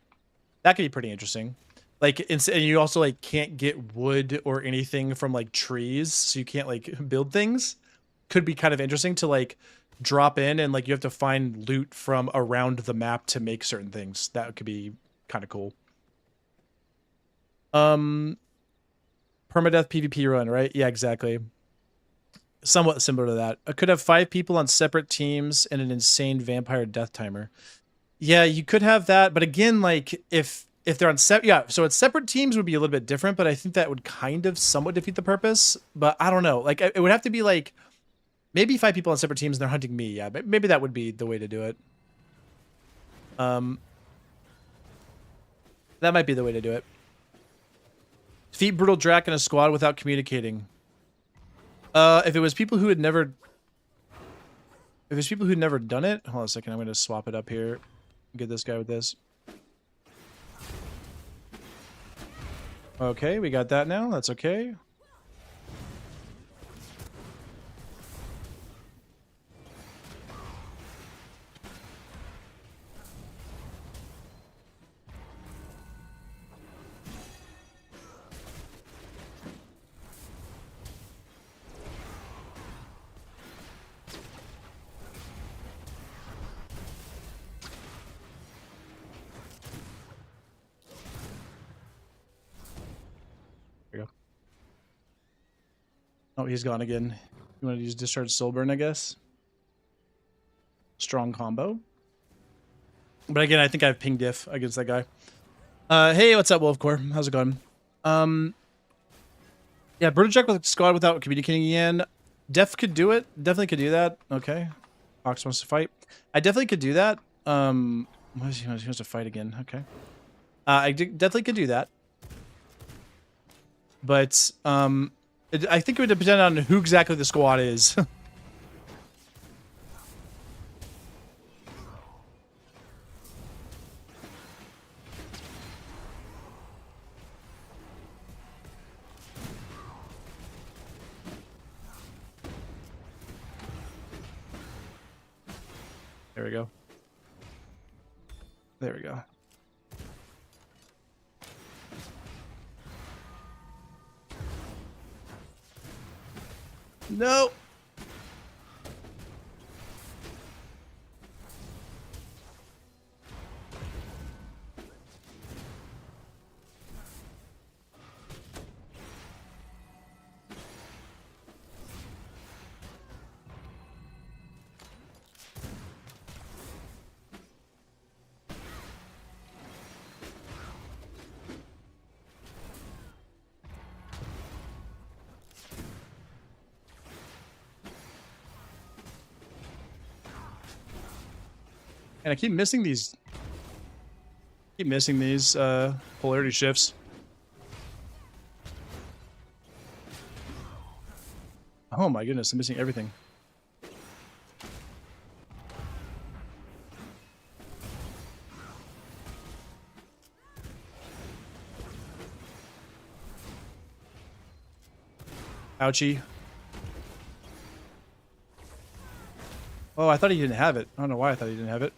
That could be pretty interesting. Like, and you also like can't get wood or anything from like trees, so you can't like build things. Could be kind of interesting to like drop in and like you have to find loot from around the map to make certain things. That could be kind of cool. Permadeath PvP run, right? Yeah, exactly. Somewhat similar to that. I could have 5 people on separate teams and an insane vampire death timer. Yeah, you could have that, but again, like if they're on so it's separate teams would be a little bit different, but I think that would kind of somewhat defeat the purpose. But I don't know. Like it would have to be like maybe 5 people on separate teams and they're hunting me. Yeah, but maybe that would be the way to do it. That might be the way to do it. Defeat Brutal Drac in a squad without communicating. If it was people who had never... If there's people who've never done it, hold on a second. I'm going to swap it up here. Get this guy with this. Okay, we got that now. That's okay. There you go. Oh, he's gone again. You want to use Discharge Soulburn, I guess? Strong combo. But again, I think I have ping diff against that guy. Hey, what's up, Wolfcore? How's it going? Yeah, Brutal Jack with squad without communicating again. Def could do it. Definitely could do that. Okay. Fox wants to fight. I definitely could do that. He wants to fight again. Okay. Definitely could do that. But I think it would depend on who exactly the squad is. There we go. There we go. No. And I keep missing these. Polarity shifts. Oh my goodness, I'm missing everything. Ouchie. Oh, I thought he didn't have it. I don't know why I thought he didn't have it.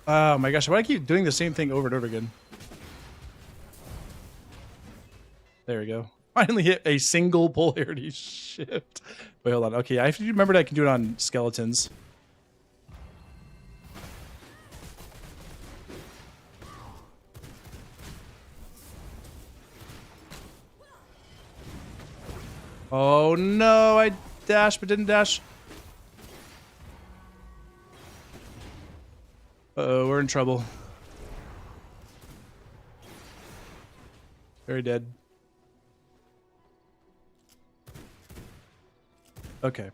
Oh my gosh, why do I keep doing the same thing over and over again? There we go. Finally hit a single polarity shift. Wait, hold on. Okay, I have to remember that I can do it on skeletons. Oh no, I dashed but didn't dash. Uh-oh, we're in trouble. Very dead. Okay.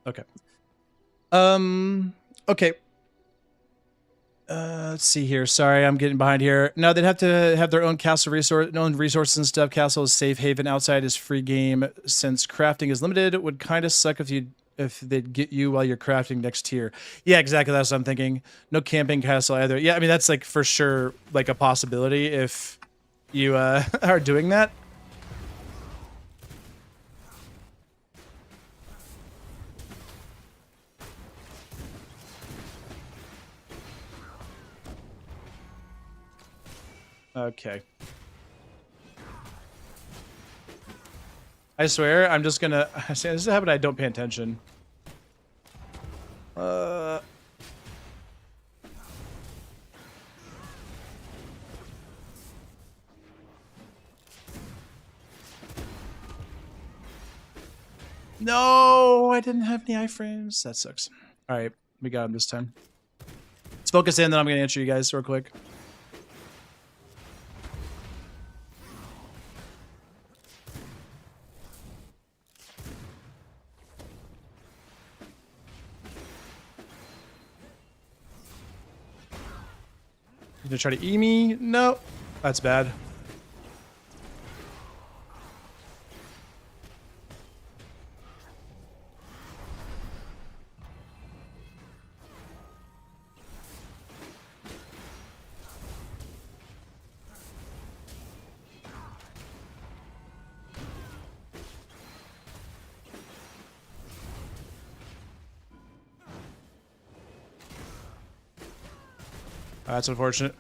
Okay. Okay. Let's see here. Sorry, I'm getting behind here. No, they'd have to have their own castle own resources and stuff. Castle is safe haven. Outside is free game. Since crafting is limited, it would kind of suck if they'd get you while you're crafting next tier. Yeah, exactly. That's what I'm thinking. No camping castle either. Yeah, I mean that's like for sure like a possibility if you are doing that. Okay. I swear, I'm just gonna... This is a habit I don't pay attention. No, I didn't have any iframes. That sucks. All right, we got him this time. Let's focus in, then I'm gonna answer you guys real quick. You gonna try to E me? No, that's bad. That's unfortunate.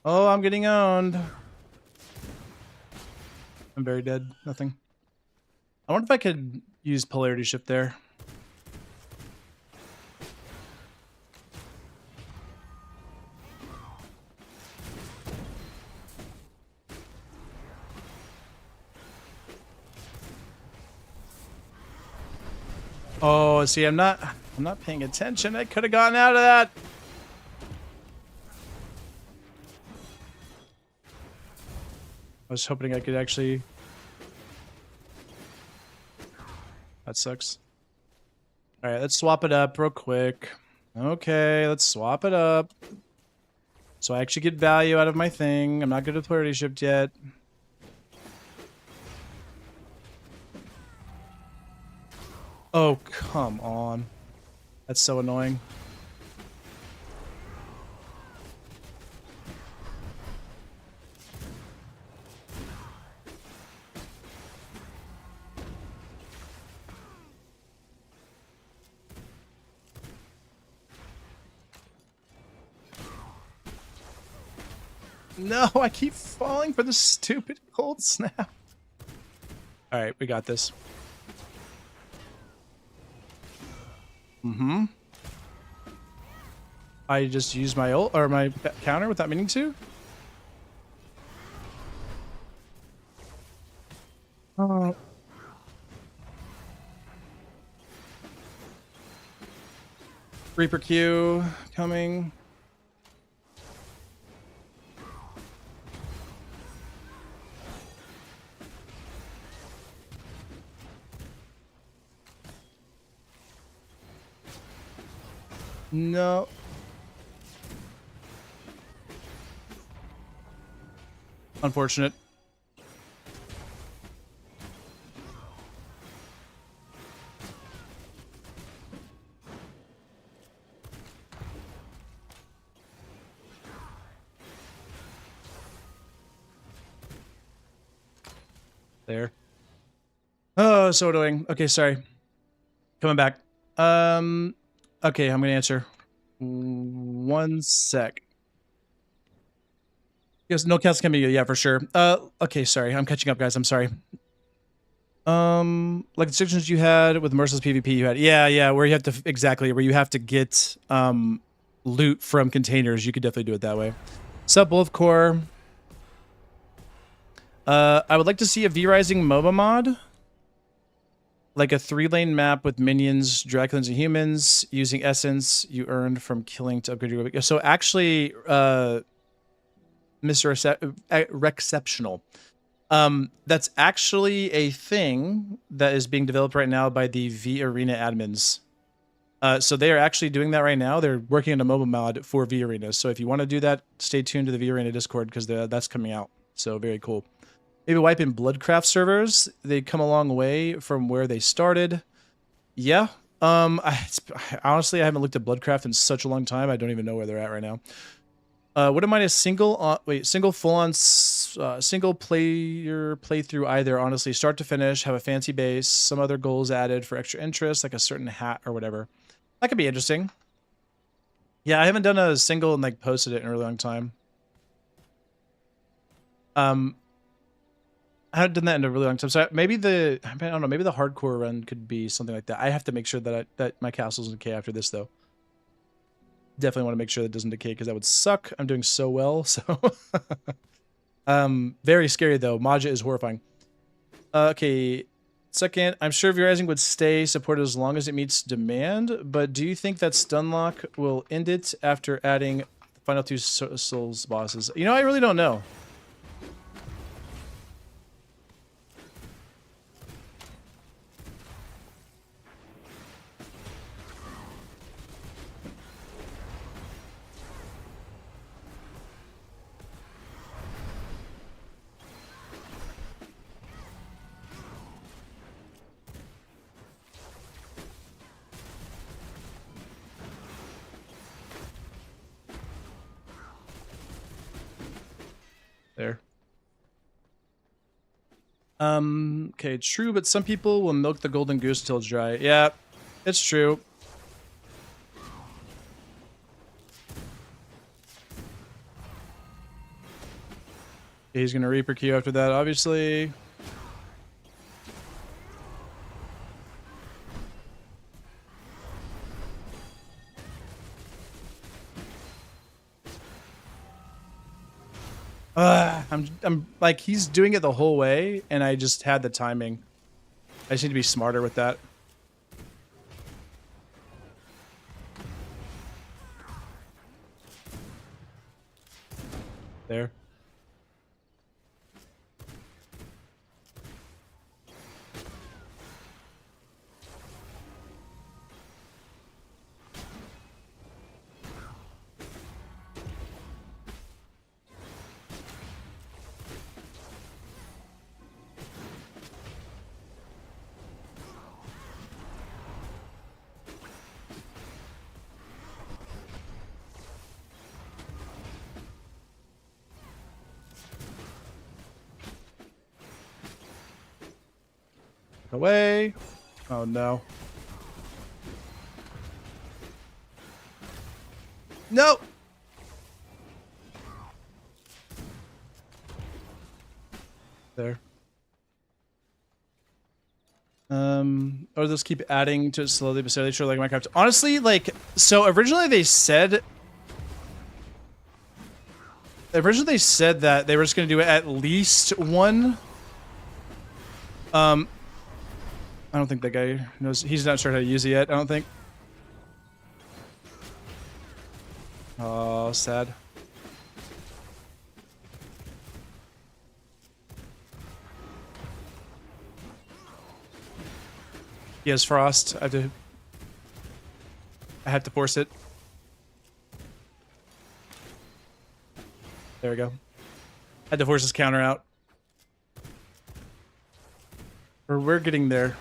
Oh, I'm getting owned. I'm very dead. Nothing. I wonder if I could use polarity shift there. Oh, see, I'm not paying attention. I could have gotten out of that. I was hoping I could actually. That sucks. All right, let's swap it up real quick. Okay, let's swap it up. So I actually get value out of my thing. I'm not good with polarity shift yet. Oh, come on. That's so annoying. No, I keep falling for the stupid cold snap. All right, we got this. Mm-hmm. I just used my ult or my counter without meaning to. Reaper Q coming. No. Unfortunate. There. Oh, so annoying. Okay, sorry. Coming back. Okay, I'm gonna answer. 1 sec. Yes, no counts can be, yeah, for sure. Okay, sorry. I'm catching up, guys. I'm sorry. Like the sections you had with merciless PvP you had. Yeah, where you have to, exactly, where you have to get, loot from containers. You could definitely do it that way. Sup, Wolf Core. I would like to see a V-Rising MOBA mod. Like a 3-lane map with minions, Draculans, and humans, using essence you earned from killing to upgrade your... So actually, Mr. Rexceptional. That's actually a thing that is being developed right now by the V Arena admins. So they are actually doing that right now. They're working on a MOBA mod for V Arena. So if you want to do that, stay tuned to the V Arena Discord because that's coming out. So very cool. Maybe wipe in Bloodcraft servers. They come a long way from where they started. Yeah. Honestly, I haven't looked at Bloodcraft in such a long time. I don't even know where they're at right now. Wouldn't mind a single full-on single player playthrough either. Honestly, start to finish, have a fancy base, some other goals added for extra interest, like a certain hat or whatever. That could be interesting. Yeah, I haven't done a single and like posted it in a really long time. I haven't done that in a really long time. So maybe I don't know, maybe the hardcore run could be something like that. I have to make sure that that my castle doesn't decay after this though. Definitely want to make sure that it doesn't decay because that would suck. I'm doing so well, so very scary though. Maja is horrifying. Okay, second, I'm sure V-Rising would stay supported as long as it meets demand, but do you think that Stunlock will end it after adding the final 2 Souls bosses? You know, I really don't know. There. Okay, true, but some people will milk the golden goose till it's dry. Yeah, it's true. He's gonna Reaper Q after that, obviously. I'm like, he's doing it the whole way, and I just had the timing. I just need to be smarter with that. There. Away. Oh no. No. There. Or they'll keep adding to it slowly but steadily, sure, like Minecraft. Honestly, like, so originally they said that they were just gonna do it at least one. I don't think that guy knows. He's not sure how to use it yet, I don't think. Oh, sad. He has frost. I had to force it. There we go. Had to force his counter out. We're getting there.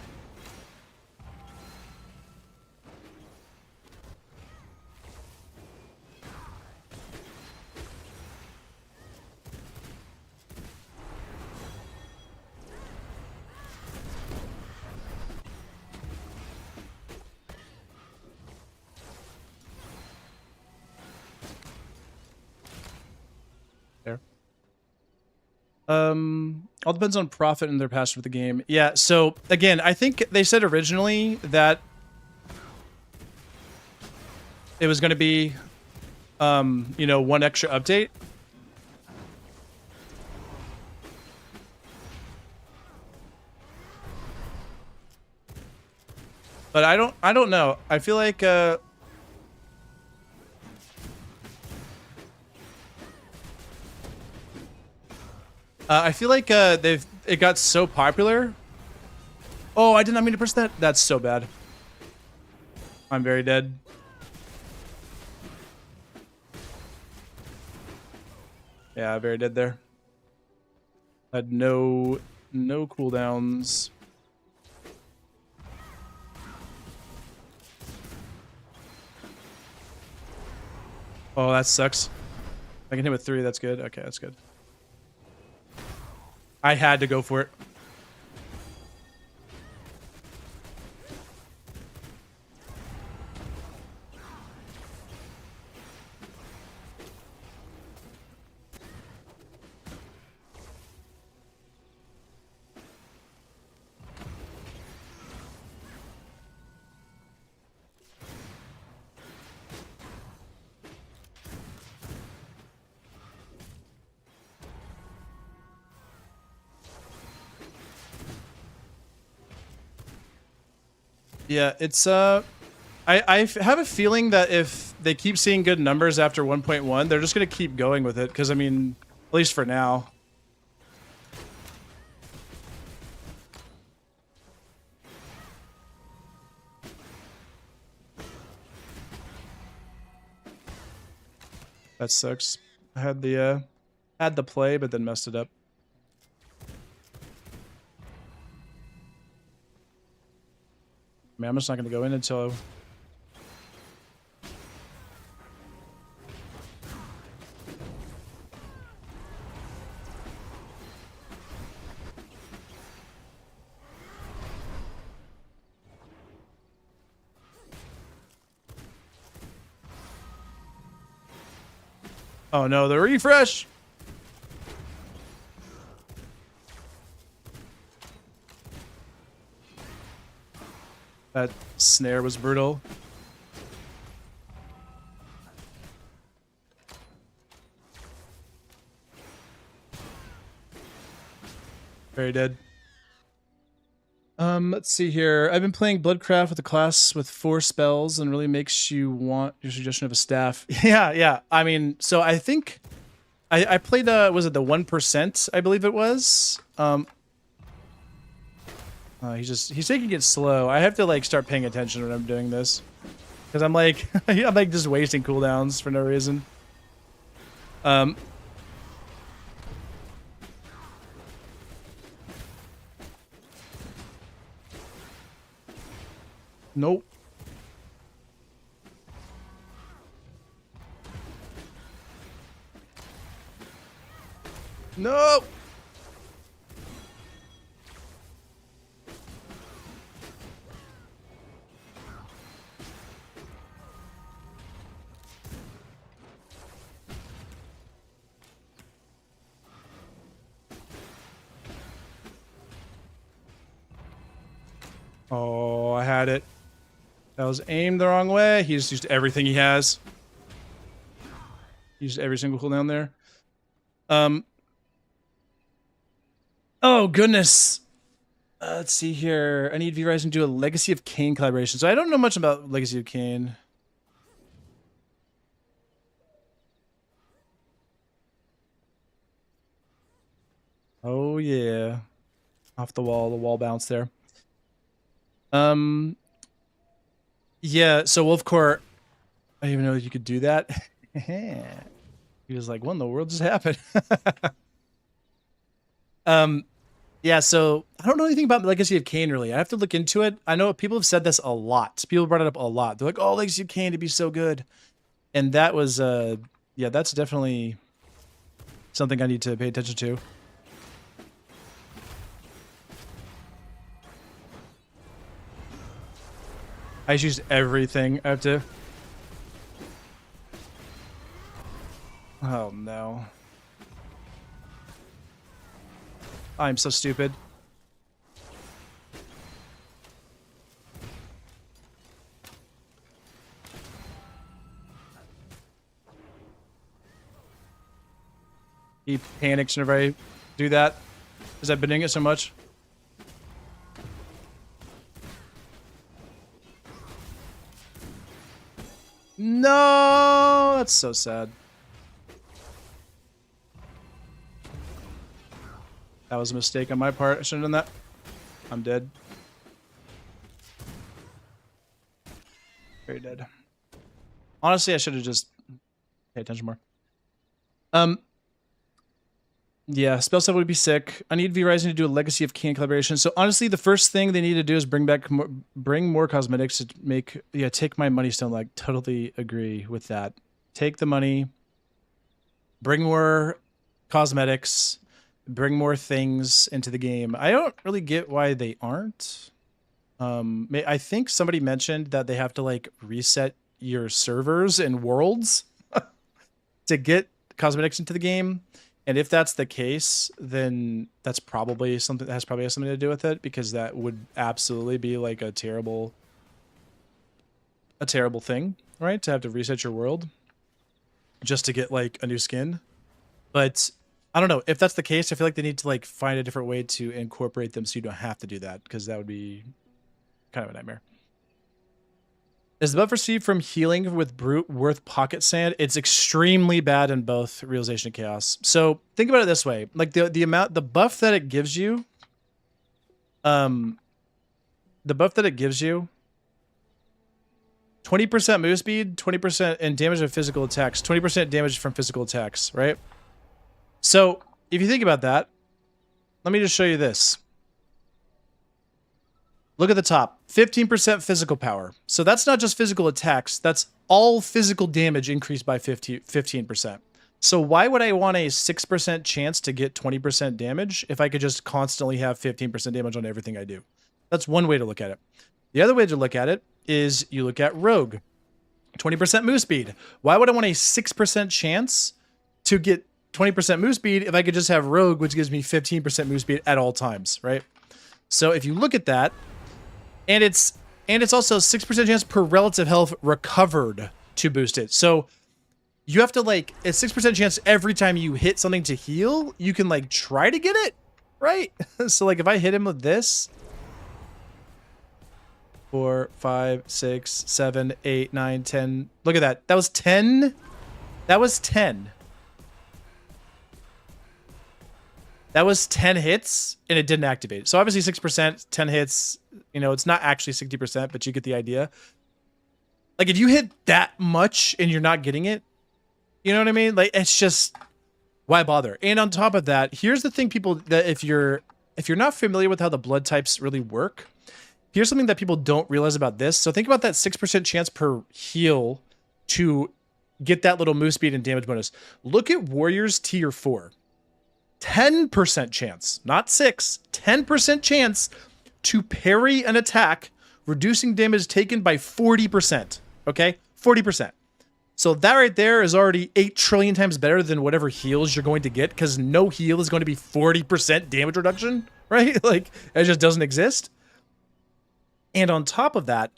There. All depends on profit and their passion for the game. Yeah, so again, I think they said originally that it was going to be, you know, one extra update. But I don't know. I feel like, it got so popular. Oh, I did not mean to press that. That's so bad. I'm very dead. Yeah, very dead there. Had no cooldowns. Oh, that sucks. I can hit with 3. That's good. Okay, that's good. I had to go for it. Yeah, it's I have a feeling that if they keep seeing good numbers after 1.1, they're just gonna keep going with it. Because I mean, at least for now. That sucks. I had the play, but then messed it up. I mean, I'm just not going to go in until... Oh no, the refresh! That snare was brutal. Very dead. Let's see here. I've been playing Bloodcraft with a class with 4 spells and really makes you want your suggestion of a staff. Yeah. I mean, so I think I played was it the 1%, I believe it was. He's taking it slow. I have to like start paying attention when I'm doing this. Because I'm like I'm like just wasting cooldowns for no reason. Nope. Nope. Oh, I had it. That was aimed the wrong way. He just used everything he has. Used every single cooldown there. Oh, goodness. Let's see here. I need V-Rise to do a Legacy of Kain collaboration. So I don't know much about Legacy of Kain. Oh, yeah. Off the wall bounce there. Yeah, so Wolfcore, I didn't even know you could do that. He was like, what in the world just happened? Yeah, so I don't know anything about Legacy of Kain really. I have to look into it. I know people have said this a lot. People brought it up a lot. They're like, oh, Legacy of Kain to be so good. And that was, yeah, that's definitely something I need to pay attention to. I just used everything. I have to. Oh no. I'm so stupid. He panics whenever I do that because I've been doing it so much. No, that's so sad. That was a mistake on my part. I shouldn't have done that. I'm dead. Very dead. Honestly, I should have just paid attention more. Yeah, spell stuff would be sick. I need V-Rising to do a Legacy of Kain collaboration. So honestly, the first thing they need to do is bring more cosmetics to make. Yeah, take my money stone. Like, totally agree with that. Take the money. Bring more cosmetics. Bring more things into the game. I don't really get why they aren't. I think somebody mentioned that they have to like reset your servers and worlds to get cosmetics into the game. And if that's the case, then that's probably something that has something to do with it, because that would absolutely be like a terrible thing, right? To have to reset your world just to get like a new skin. But I don't know if that's the case. I feel like they need to like find a different way to incorporate them so you don't have to do that, because that would be kind of a nightmare. Is the buff received from healing with Brute worth pocket sand? It's extremely bad in both Realization and Chaos. So think about it this way: like the buff that it gives you, the buff that it gives you, 20% move speed, 20% and damage of physical attacks, 20% damage from physical attacks, right? So if you think about that, let me just show you this. Look at the top, 15% physical power. So that's not just physical attacks, that's all physical damage increased by 15%. So why would I want a 6% chance to get 20% damage if I could just constantly have 15% damage on everything I do? That's one way to look at it. The other way to look at it is you look at Rogue. 20% move speed. Why would I want a 6% chance to get 20% move speed if I could just have Rogue, which gives me 15% move speed at all times, right? So if you look at that, and it's also 6% chance per relative health recovered to boost it. So you have to like, it's 6% chance every time you hit something to heal, you can like try to get it, right? So like if I hit him with this, 4, 5, 6, 7, 8, 9, 10. Look at that. That was 10. That was 10. That was 10 hits and it didn't activate. So obviously 6%, 10 hits, you know, it's not actually 60%, but you get the idea. Like if you hit that much and you're not getting it, you know what I mean? Like it's just, why bother? And on top of that, here's the thing, people, that if you're not familiar with how the blood types really work, here's something that people don't realize about this. So think about that 6% chance per heal to get that little move speed and damage bonus. Look at Warriors tier 4. 10% chance, not 6, 10% chance to parry an attack, reducing damage taken by 40%. Okay? 40%. So that right there is already 8 trillion times better than whatever heals you're going to get, because no heal is going to be 40% damage reduction, right? Like, it just doesn't exist. And on top of that,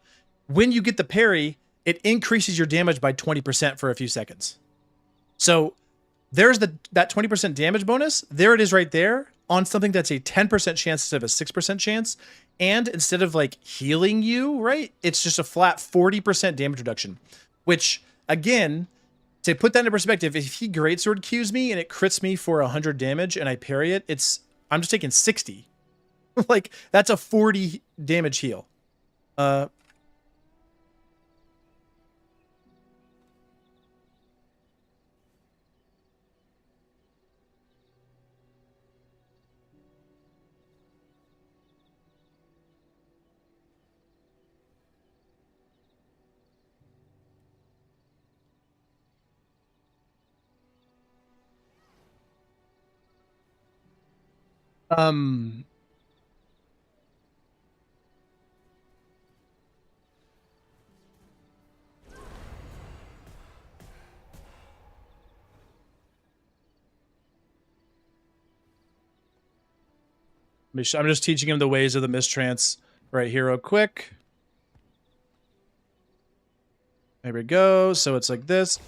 when you get the parry, it increases your damage by 20% for a few seconds. So there's that 20% damage bonus. There it is right there on something that's a 10% chance instead of a 6% chance. And instead of like healing you, right, it's just a flat 40% damage reduction, which again, to put that into perspective, if he greatsword Qs me and it crits me for 100 damage and I parry it, I'm just taking 60. Like that's a 40 damage heal. I'm just teaching him the ways of the mistrance right here real quick. There we go. So it's like this.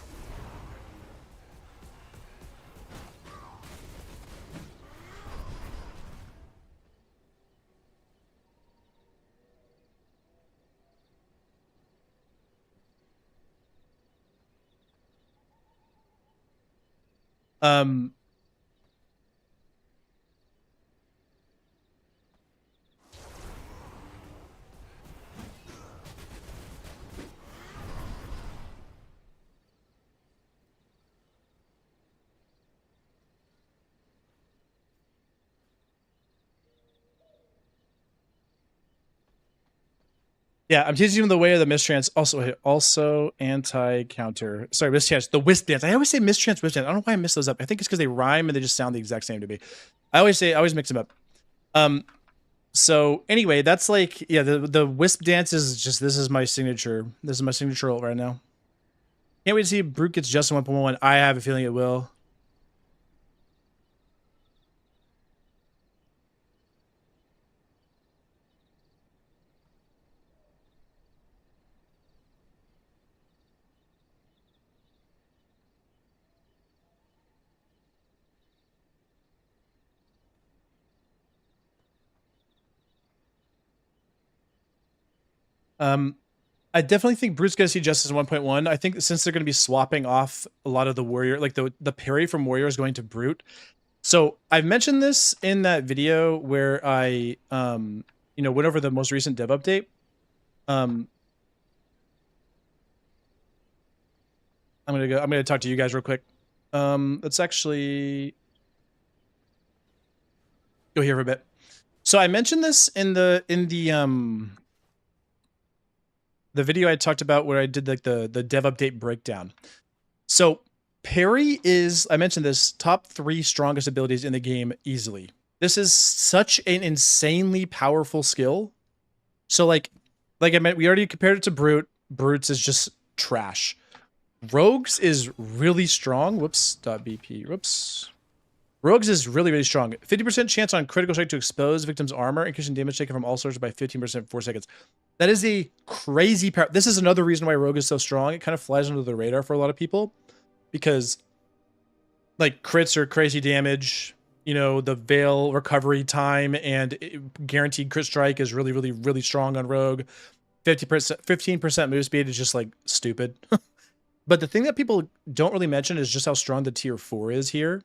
Yeah, I'm teaching him the way of the mistrance. Also anti-counter. Sorry, mistrance. The wisp dance. I always say mistrance, wisp dance. I don't know why I mix those up. I think it's because they rhyme and they just sound the exact same to me. I always mix them up. So anyway, that's like, yeah, the wisp dance is just, this is my signature. This is my signature ult right now. Can't wait to see if Brute gets just 1.1. I have a feeling it will. I definitely think Brute's gonna see Justice 1.1. I think since they're gonna be swapping off a lot of the warrior, like the parry from warrior is going to Brute. So I've mentioned this in that video where I you know, went over the most recent dev update. I'm gonna talk to you guys real quick. Let's actually go here for a bit. So I mentioned this in the video I talked about where I did like the dev update breakdown. So parry is, I mentioned this, top 3 strongest abilities in the game easily. This is such an insanely powerful skill. So like I meant, we already compared it to Brute. Brute's is just trash. Rogues is really strong. Whoops. .bp. Whoops. Rogues is really, really strong. 50% chance on critical strike to expose victim's armor, increasing damage taken from all sources by 15% in 4 seconds. That is a crazy power. This is another reason why Rogue is so strong. It kind of flies under the radar for a lot of people because like crits are crazy damage. You know, the Veil recovery time and guaranteed crit strike is really, really, really strong on Rogue. 15% move speed is just like stupid. But the thing that people don't really mention is just how strong the tier 4 is here.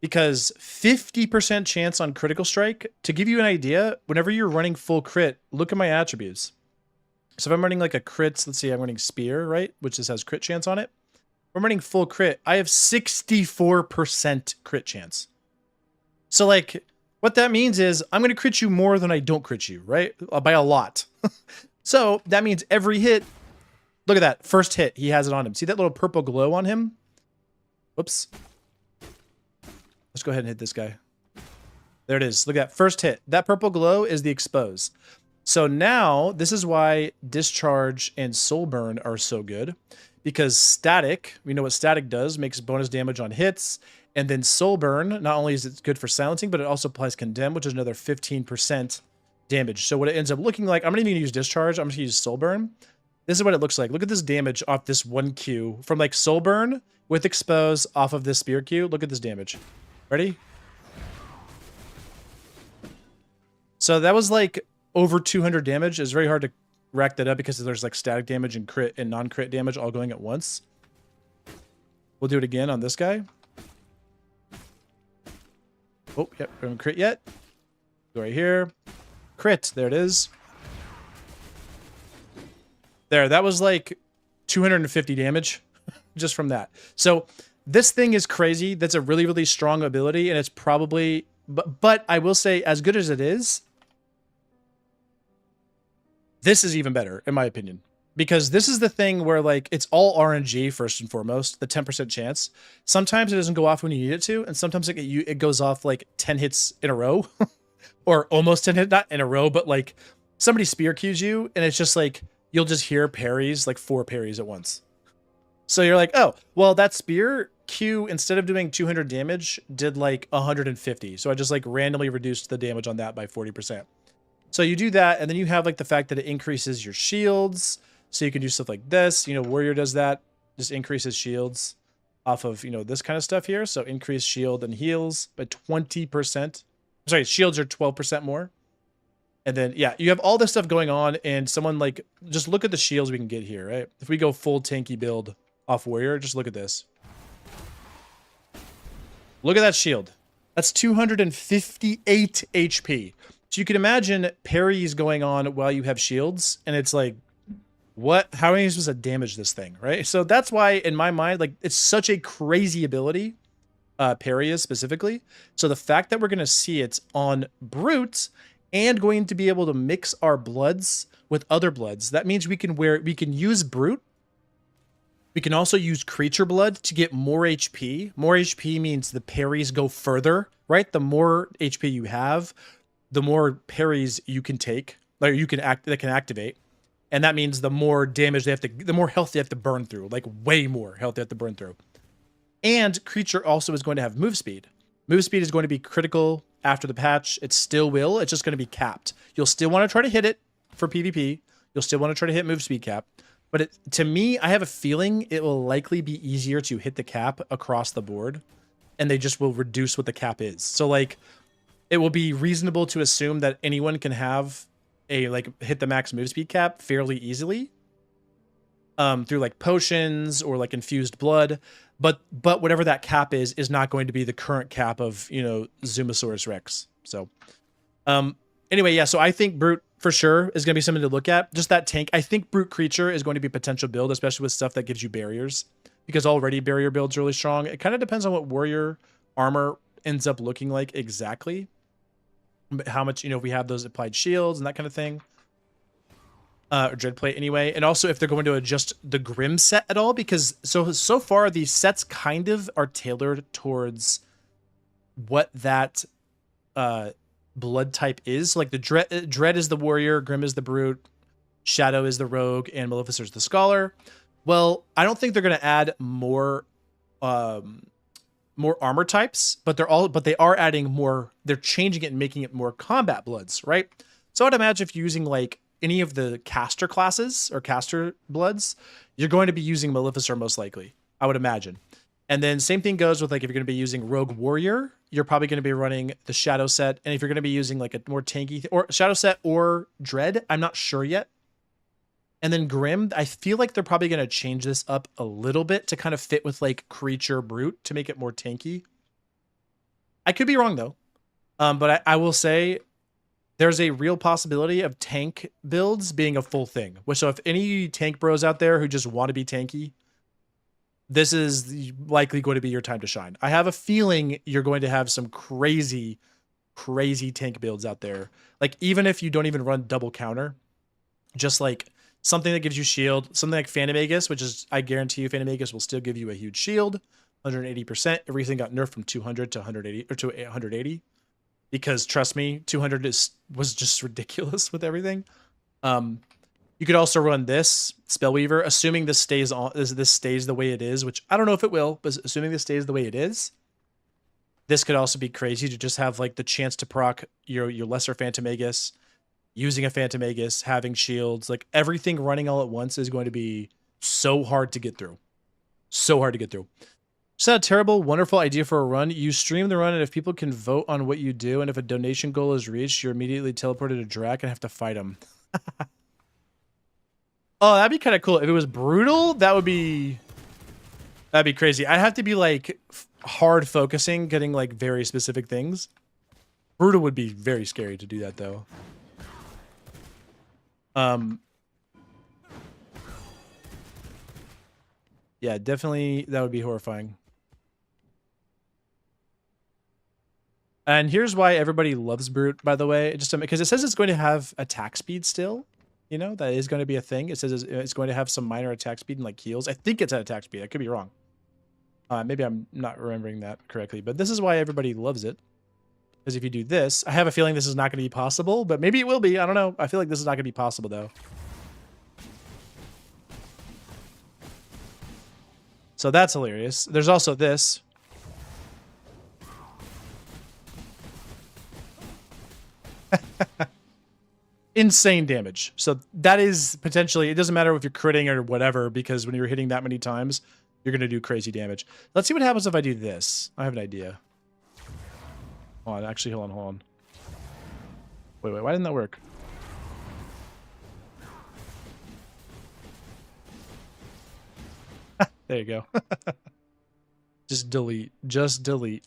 Because 50% chance on critical strike, to give you an idea, whenever you're running full crit, look at my attributes. So if I'm running like a crit, let's see, I'm running spear, right? Which just has crit chance on it. If I'm running full crit, I have 64% crit chance. So like, what that means is I'm going to crit you more than I don't crit you, right? By a lot. So that means every hit, look at that, first hit, he has it on him. See that little purple glow on him? Whoops. Let's go ahead and hit this guy. There it is. Look at that first hit. That purple glow is the expose. So now this is why Discharge and Soul Burn are so good, because static, we know what static does, makes bonus damage on hits. And then Soul Burn, not only is it good for silencing, but it also applies Condemn, which is another 15% damage. So what it ends up looking like, I'm not even gonna use Discharge, I'm just gonna use Soul Burn. This is what it looks like. Look at this damage off this one Q from like Soul Burn with Expose off of this Spear Q. Look at this damage. Ready? So that was like over 200 damage. It's very hard to rack that up because there's like static damage and crit and non-crit damage all going at once. We'll do it again on this guy. Oh, yep, we haven't crit yet. Go right here. Crit, there it is. There, that was like 250 damage just from that. So this thing is crazy. That's a really, really strong ability, and it's probably... But I will say, as good as it is, this is even better, in my opinion. Because this is the thing where, like, it's all RNG, first and foremost, the 10% chance. Sometimes it doesn't go off when you need it to, and sometimes it goes off, like, 10 hits in a row. Or almost 10 hits, not in a row, but, like, somebody spear cues you, and it's just, like, you'll just hear parries, like, 4 parries at once. So you're like, oh, well, that spear Q, instead of doing 200 damage, did like 150. So I just like randomly reduced the damage on that by 40%. So you do that, and then you have like the fact that it increases your shields. So you can do stuff like this. You know, Warrior does that. Just increases shields off of, you know, this kind of stuff here. So increase shield and heals by 20%. Sorry, shields are 12% more. And then, yeah, you have all this stuff going on, and someone like, just look at the shields we can get here, right? If we go full tanky build off Warrior, just look at this. Look at that shield. That's 258 HP. So you can imagine parries going on while you have shields, and it's like, what? How are you supposed to damage this thing, right? So that's why, in my mind, like, it's such a crazy ability, parry is specifically. So the fact that we're going to see it on Brute and going to be able to mix our bloods with other bloods, that means we can use Brute. We can also use creature blood to get more HP. More HP means the parries go further, right? The more HP you have, the more parries you can take, like that can activate. And that means the more damage the more health they have to burn through, like way more health they have to burn through. And creature also is going to have move speed. Move speed is going to be critical after the patch. It still will. It's just going to be capped. You'll still want to try to hit it for PvP. You'll still want to try to hit move speed cap. But to me, I have a feeling it will likely be easier to hit the cap across the board, and they just will reduce what the cap is. So like, it will be reasonable to assume that anyone can have a like hit the max move speed cap fairly easily, through like potions or like infused blood. But whatever that cap is not going to be the current cap of, you know, Zumosaurus Rex. So, anyway, yeah. So I think Brute for sure is going to be something to look at. Just that tank. I think Brute Creature is going to be a potential build, especially with stuff that gives you barriers, because already barrier build's really strong. It kind of depends on what Warrior armor ends up looking like exactly. How much, you know, if we have those applied shields and that kind of thing. Or Dreadplate anyway. And also if they're going to adjust the Grim set at all, because so far these sets kind of are tailored towards what that blood type is. Like the Dread is the Warrior, Grim is the Brute, Shadow is the Rogue, and Maleficer is the Scholar. Well, I don't think they're going to add more more armor types, but they are adding more. They're changing it and making it more combat bloods, right? So I'd imagine if you're using like any of the caster classes or caster bloods, you're going to be using Maleficent most likely, I would imagine. And then same thing goes with like if you're going to be using Rogue Warrior, you're probably going to be running the Shadow set. And if you're going to be using like a more tanky or Shadow set or Dread, I'm not sure yet. And then Grim, I feel like they're probably going to change this up a little bit to kind of fit with like Creature Brute to make it more tanky. I could be wrong though. But I will say there's a real possibility of tank builds being a full thing. So if any tank bros out there who just want to be tanky, this is likely going to be your time to shine. I have a feeling you're going to have some crazy, crazy tank builds out there. Like even if you don't even run double counter, just like something that gives you shield, something like Phantom Aegis, which is, I guarantee you Phantom Aegis will still give you a huge shield, 180%. Everything got nerfed from 200 to 180 or to 180 because trust me, 200 was just ridiculous with everything. You could also run this Spellweaver, assuming this stays on. This stays the way it is, which I don't know if it will, but assuming this stays the way it is, this could also be crazy to just have like the chance to proc your lesser Phantom Aegis, using a Phantom Aegis, having shields, like everything running all at once is going to be so hard to get through, so hard to get through. Just had a terrible, wonderful idea for a run. You stream the run, and if people can vote on what you do, and if a donation goal is reached, you're immediately teleported to Drac and have to fight him. Oh, that'd be kind of cool. If it was brutal, that'd be crazy. I'd have to be like hard focusing, getting like very specific things. Brutal would be very scary to do that though. Yeah, definitely that would be horrifying. And here's why everybody loves Brute, by the way, just because it says it's going to have attack speed still. You know, that is going to be a thing. It says it's going to have some minor attack speed and like heals. I think it's at attack speed. I could be wrong. Maybe I'm not remembering that correctly, but this is why everybody loves it. Because if you do this, I have a feeling this is not going to be possible, but maybe it will be. I don't know. I feel like this is not going to be possible though. So that's hilarious. There's also this. Insane damage. So that is potentially, it doesn't matter if you're critting or whatever, because when you're hitting that many times, you're going to do crazy damage. Let's see what happens if I do this. I have an idea. Hold on, actually, hold on. Wait, why didn't that work? There you go. Just delete. Just delete.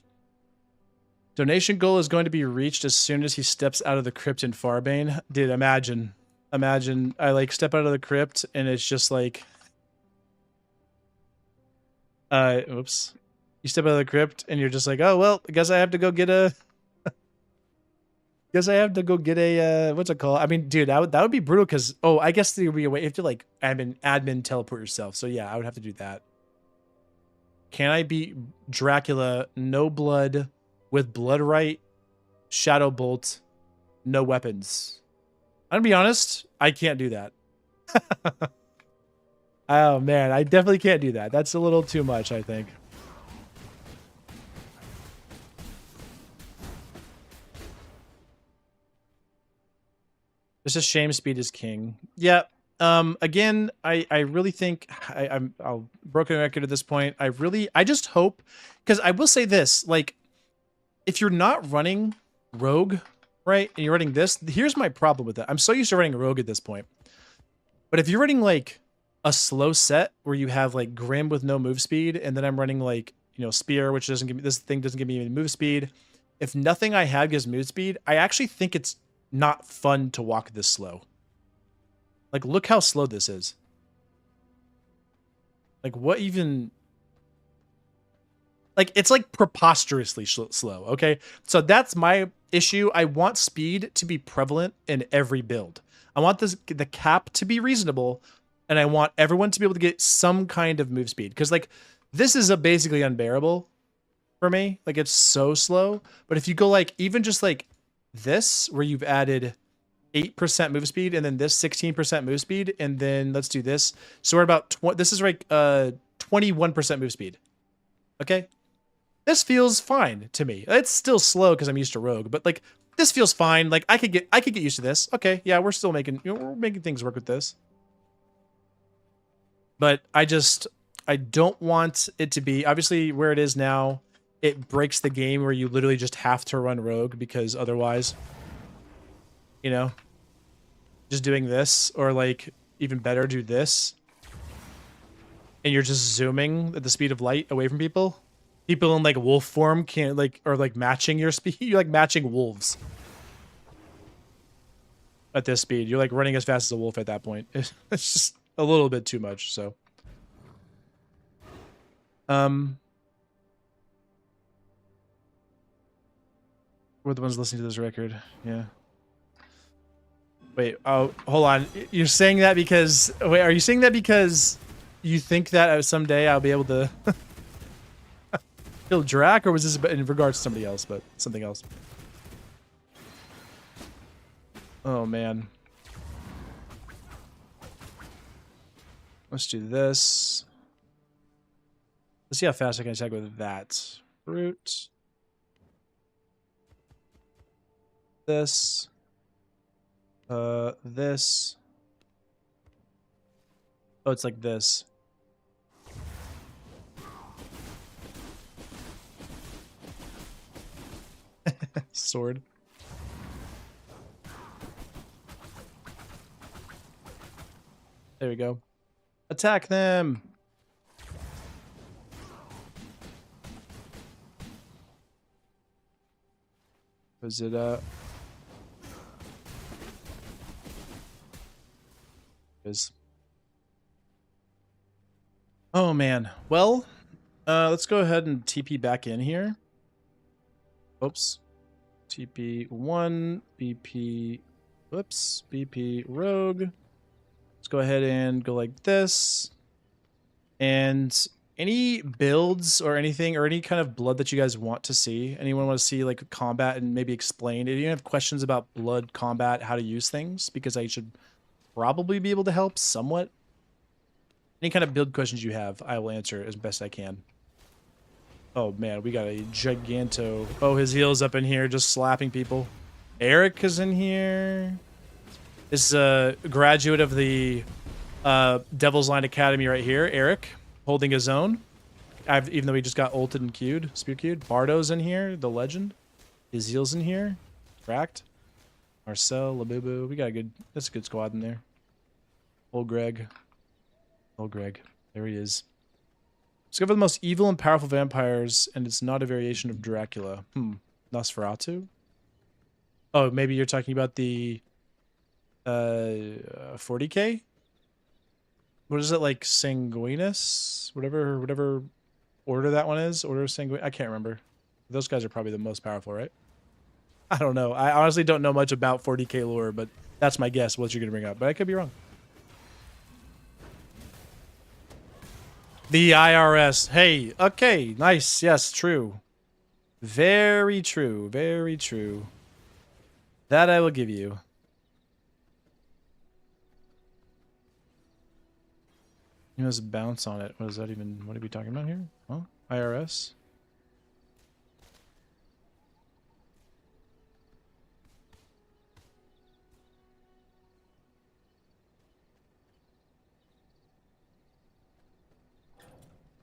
Donation goal is going to be reached as soon as he steps out of the crypt in Farbane. Dude, imagine I like step out of the crypt and it's just like, oops. You step out of the crypt and you're just like, oh, well, I guess I have to go get a, what's it called? I mean, dude, that would be brutal because, oh, I guess there would be a way, you have to like admin teleport yourself. So yeah, I would have to do that. Can I beat Dracula, no blood, with Bloodright, Shadow Bolt, no weapons? I'm gonna be honest, I can't do that. Oh man, I definitely can't do that. That's a little too much, I think. It's a shame speed is king. Yeah. Again, I really think I'll broken record at this point. I just hope, because I will say this, like, if you're not running Rogue, right, and you're running this, here's my problem with that. I'm so used to running Rogue at this point. But if you're running like a slow set where you have like Grim with no move speed, and then I'm running like, you know, Spear, which doesn't give me, this thing doesn't give me any move speed. If nothing I have gives move speed, I actually think it's not fun to walk this slow. Like, look how slow this is. Like, what even... Like, it's like preposterously slow, okay? So that's my issue. I want speed to be prevalent in every build. I want the cap to be reasonable, and I want everyone to be able to get some kind of move speed. Because, like, this is basically unbearable for me. Like, it's so slow. But if you go, like, even just, like, this, where you've added 8% move speed, and then this 16% move speed, and then let's do this. So we're about this is like 21% move speed. Okay, this feels fine to me. It's still slow because I'm used to Rogue, but like this feels fine. Like I could get used to this. Okay, yeah, we're still making we're making things work with this. But I don't want it to be obviously where it is now. It breaks the game where you literally just have to run Rogue because otherwise, you know, just doing this or like even better, do this. And you're just zooming at the speed of light away from people. People in like wolf form can't like, or like matching your speed. You're like matching wolves at this speed. You're like running as fast as a wolf at that point. It's just a little bit too much. So, we're the ones listening to this record. Yeah. Wait, oh, hold on. You're saying that because... Wait, are you saying that because you think that someday I'll be able to kill Drac, or was this in regards to somebody else, but something else? Oh, man. Let's do this. Let's see how fast I can attack with that. Root. This. This. Oh, it's like this. Sword. There we go. Attack them! Was it, Oh man. Well, let's go ahead and TP back in here. Oops. TP1, BP, whoops, BP Rogue. Let's go ahead and go like this. And any builds or anything or any kind of blood that you guys want to see? Anyone want to see like combat and maybe explain? If you have questions about blood combat, how to use things, because I should probably be able to help somewhat. Any kind of build questions you have, I will answer as best I can. Oh man, we got a giganto. Oh, his heel's up in here, just slapping people. Eric is in here. This is a graduate of the Devil's Line Academy right here. Eric, holding his own. Even though he just got ulted and queued, spear queued. Bardo's in here, the legend. His heel's in here. Cracked. Marcel, Labubu. We got a good. That's a good squad in there. Old Greg. Old Greg. There he is. Let's go for the most evil and powerful vampires, and it's not a variation of Dracula. Nosferatu? Oh, maybe you're talking about the 40k? What is it, like Sanguinus? Whatever order that one is. Order of Sanguinus? I can't remember. Those guys are probably the most powerful, right? I don't know. I honestly don't know much about 40k lore, but that's my guess what you're going to bring up. But I could be wrong. The IRS. Hey, okay, nice. Yes, true. Very true. Very true. That I will give you. You must bounce on it. What is that even? What are we talking about here? Oh, IRS.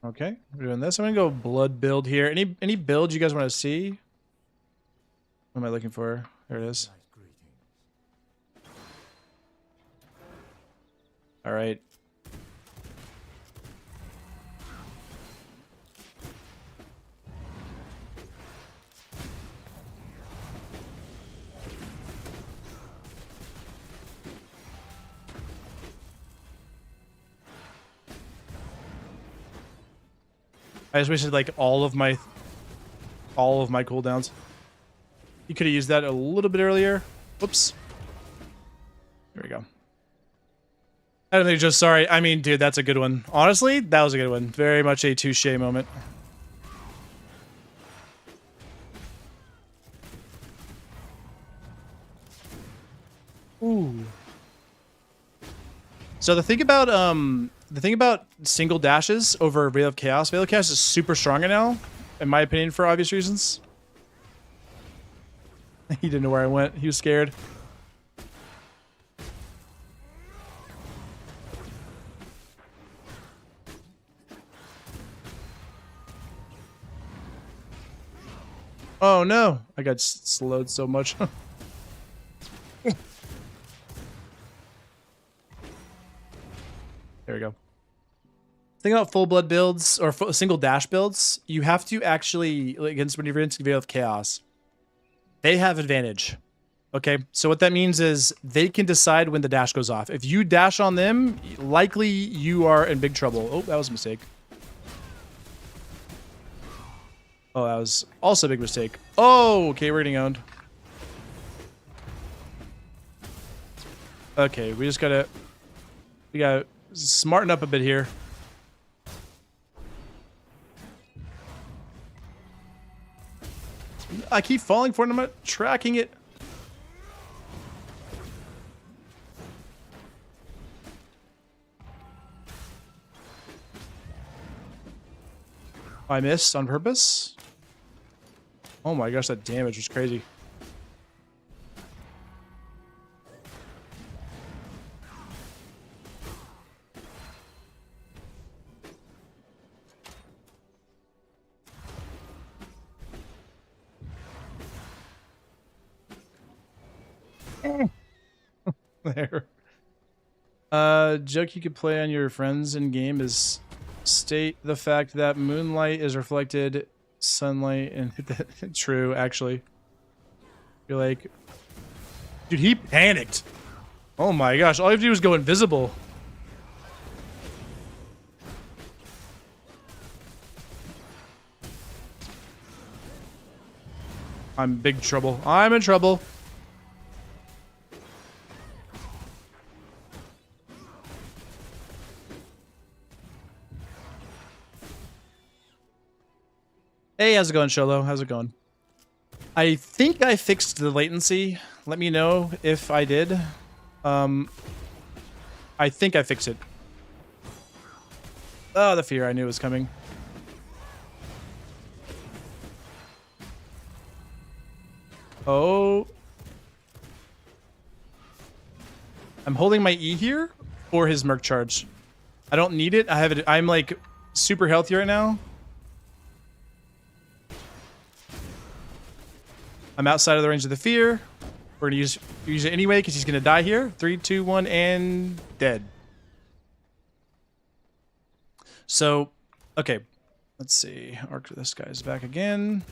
Okay, we're doing this. I'm gonna go blood build here. Any build you guys want to see? What am I looking for? There it is. All right. I just wasted like all of my cooldowns. You could have used that a little bit earlier. Whoops. There we go. I don't think just sorry. I mean, dude, that's a good one. Honestly, that was a good one. Very much a touche moment. Ooh. So the thing about single dashes over Veil of Chaos, Veil of Chaos is super strong right now, in my opinion, for obvious reasons. He didn't know where I went. He was scared. Oh no! I got slowed so much. There we go. Think about full blood builds or single dash builds. You have to actually, like, against when you're against Veil of Chaos, they have advantage. Okay, so what that means is they can decide when the dash goes off. If you dash on them, likely you are in big trouble. Oh, that was a mistake. Oh, that was also a big mistake. Oh, okay, we're getting owned. Okay, we gotta smarten up a bit here. I keep falling for it, I'm not tracking it. I missed on purpose. Oh my gosh, that damage was crazy. There. Joke you could play on your friends in game is state the fact that moonlight is reflected sunlight and true, actually. You're like, dude, he panicked. Oh my gosh, all you have to do is go invisible. I'm in big trouble. I'm in trouble. Hey, how's it going, Sholo? How's it going? I think I fixed the latency. Let me know if I did. I think I fixed it. Oh, the fear I knew was coming. Oh. I'm holding my E here for his Merc charge. I don't need it. I have it. I'm like super healthy right now. I'm outside of the range of the fear. We're gonna use it anyway because he's gonna die here. 3, 2, 1, and dead. So, okay, let's see. Arc, this guy's back again.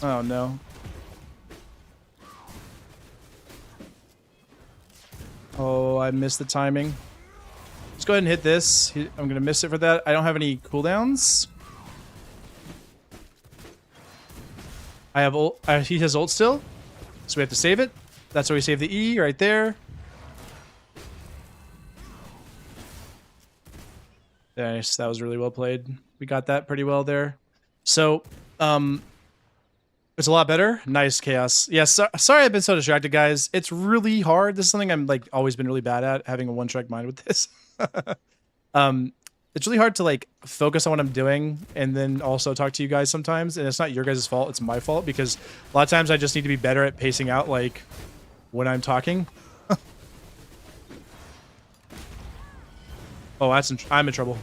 Oh no. Oh, I missed the timing. Let's go ahead and hit this. I'm gonna miss it for that. I don't have any cooldowns. I have ult. He has ult still, so we have to save it. That's why we save the E right there. Nice, that was really well played. We got that pretty well there. So, it's a lot better. Nice, Chaos. Yeah, sorry I've been so distracted, guys. It's really hard. This is something I'm like always been really bad at, having a one-track mind with this. It's really hard to like focus on what I'm doing and then also talk to you guys sometimes. And it's not your guys' fault. It's my fault because a lot of times I just need to be better at pacing out like when I'm talking. Oh, I'm in trouble.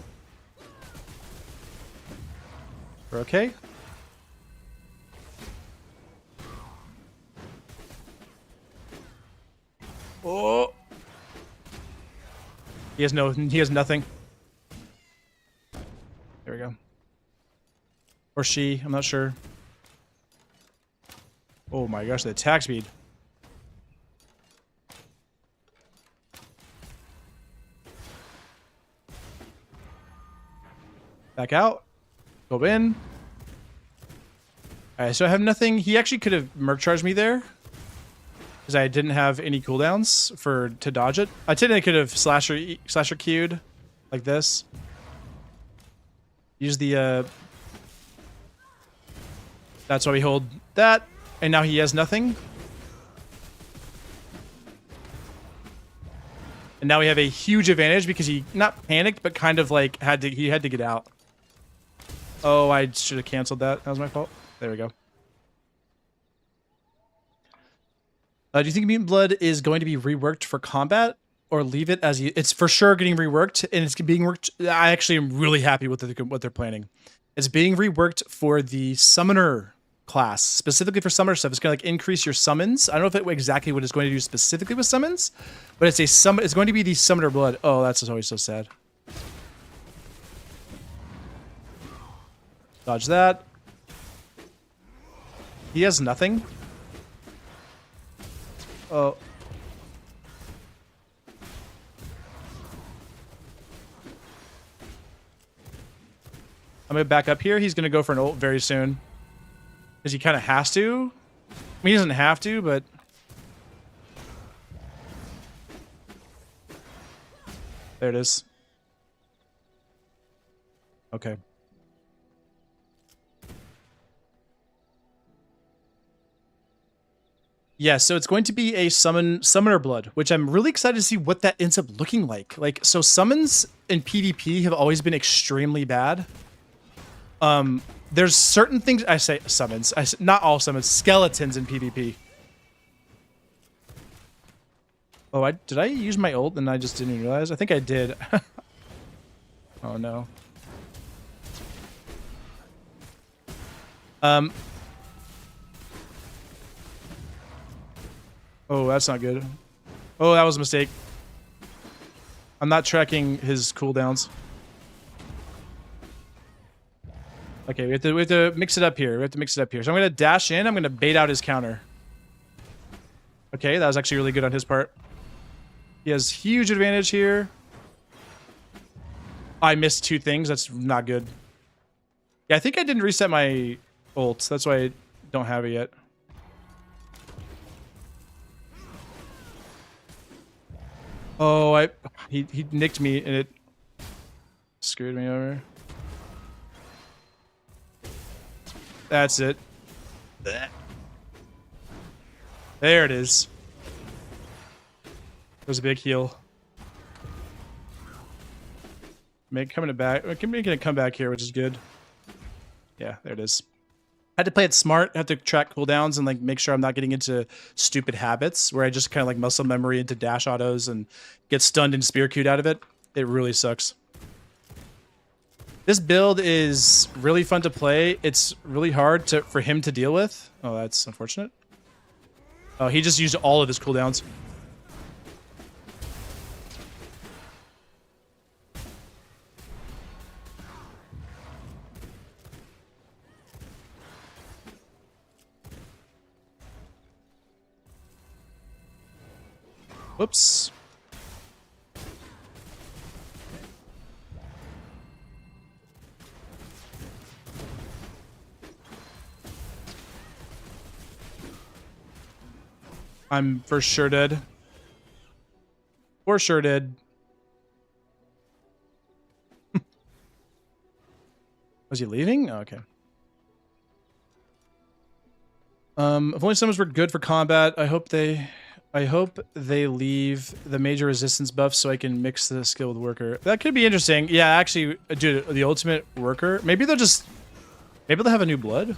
We're okay. Oh. He has nothing. There we go. Or she, I'm not sure. Oh my gosh, the attack speed. Back out. Go in. Alright, so I have nothing. He actually could have Merc charged me there. Because I didn't have any cooldowns to dodge it. I technically could have slasher queued like this. Use the that's why we hold that. and now he has nothing. And now we have a huge advantage because he not panicked, but kind of like he had to get out. Oh, I should have canceled that. That was my fault. There we go. Do you think Mutant Blood is going to be reworked for combat, or leave it as it's for sure getting reworked, and it's being worked? I actually am really happy with what they're planning. It's being reworked for the summoner class, specifically for summoner stuff. It's going to like increase your summons. I don't know if exactly what it's going to do specifically with summons, but it's it's going to be the summoner blood. Oh, that's always so sad. Dodge that. He has nothing. Oh. I'm gonna back up here. He's gonna go for an ult very soon. Because he kind of has to. I mean, he doesn't have to, but... There it is. Okay. Yeah, so it's going to be a summoner blood, which I'm really excited to see what that ends up looking like. Like, so summons in PvP have always been extremely bad. There's certain things I say summons. Not all summons. Skeletons in PvP. Oh, did I use my ult and I just didn't realize? I think I did. Oh no. Oh, that's not good. Oh, that was a mistake. I'm not tracking his cooldowns. Okay, we have to mix it up here. We have to mix it up here. So I'm going to dash in. I'm going to bait out his counter. Okay, that was actually really good on his part. He has huge advantage here. I missed two things. That's not good. Yeah, I think I didn't reset my ult. That's why I don't have it yet. Oh, he nicked me and it screwed me over. That's it. There it is. There's a big heal. Coming to come back here, which is good. Yeah, there it is. Had to play it smart. Had to track cooldowns and like make sure I'm not getting into stupid habits where I just kind of like muscle memory into dash autos and get stunned and spear queued out of it. It really sucks. This build is really fun to play. It's really hard for him to deal with. Oh, that's unfortunate. Oh, he just used all of his cooldowns. Whoops. I'm for sure dead. For sure dead. Was he leaving? Oh, okay. If only summons were good for combat, I hope they leave the major resistance buff so I can mix the skill with worker. That could be interesting. Yeah, actually, dude, the ultimate worker. Maybe they'll have a new blood.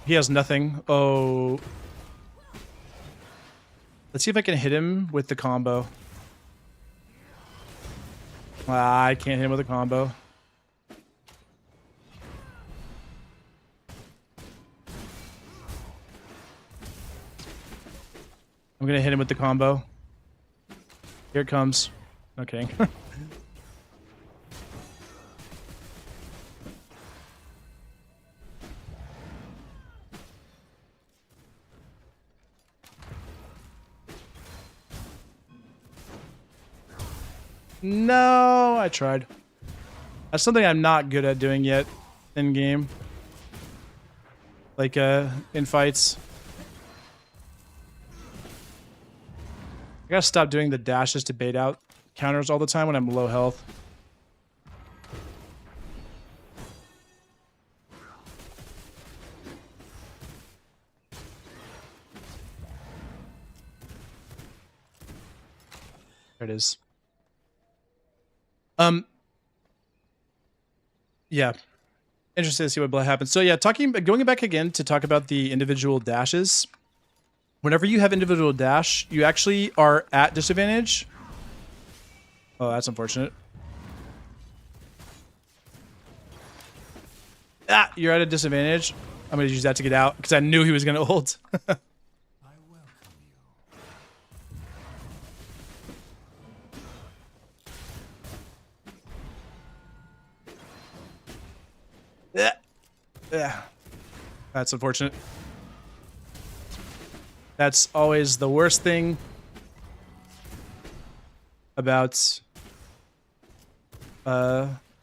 He has nothing. Oh. Let's see if I can hit him with the combo. I can't hit him with a combo. I'm gonna hit him with the combo. Here it comes. Okay. No, I tried. That's something I'm not good at doing yet in game. Like, in fights. I gotta stop doing the dashes to bait out counters all the time when I'm low health. There it is. Yeah. Interested to see what happens. So yeah, going back again to talk about the individual dashes. Whenever you have individual dash, you actually are at disadvantage. Oh, that's unfortunate. Ah, you're at a disadvantage. I'm gonna use that to get out because I knew he was gonna ult. I welcome you. Yeah. That's unfortunate. That's always the worst thing about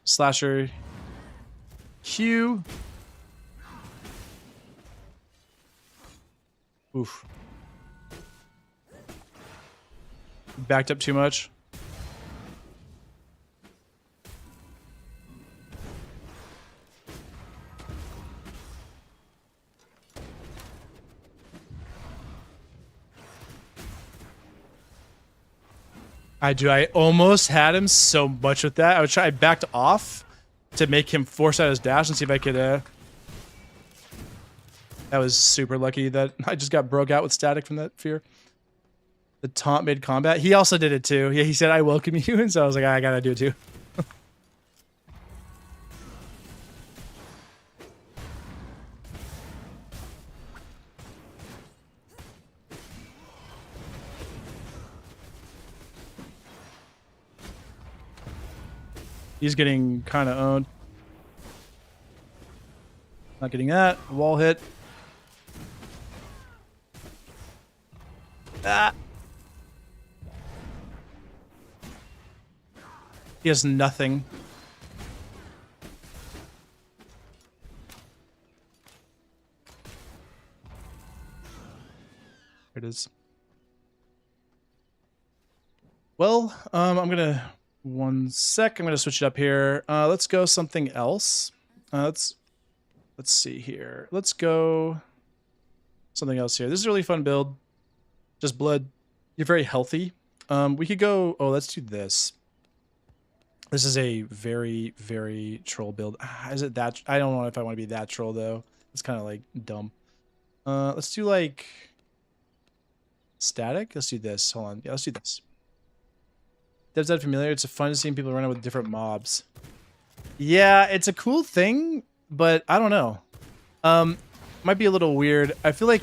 slasher Q. Oof. Backed up too much. I almost had him so much with that. I backed off to make him force out his dash and see if I could, that was super lucky that I just got broke out with static from that fear. The taunt mid combat. He also did it too. Yeah, he said, I welcome you. And so I was like, I gotta do it too. He's getting kind of owned. Not getting that. Wall hit. Ah. He has nothing. There it is. Well, I'm gonna... One sec. I'm gonna switch it up here. Let's go something else. Let's see here. Let's go something else here. This is a really fun build. Just blood. You're very healthy. We could go. Oh, let's do this. This is a very, very troll build. Is it that? I don't know if I want to be that troll though. It's kind of like dumb. Let's do like static. Let's do this. Hold on. Yeah, let's do this. Devs that familiar. It's fun to see people run out with different mobs. Yeah, it's a cool thing, but I don't know. Might be a little weird. I feel like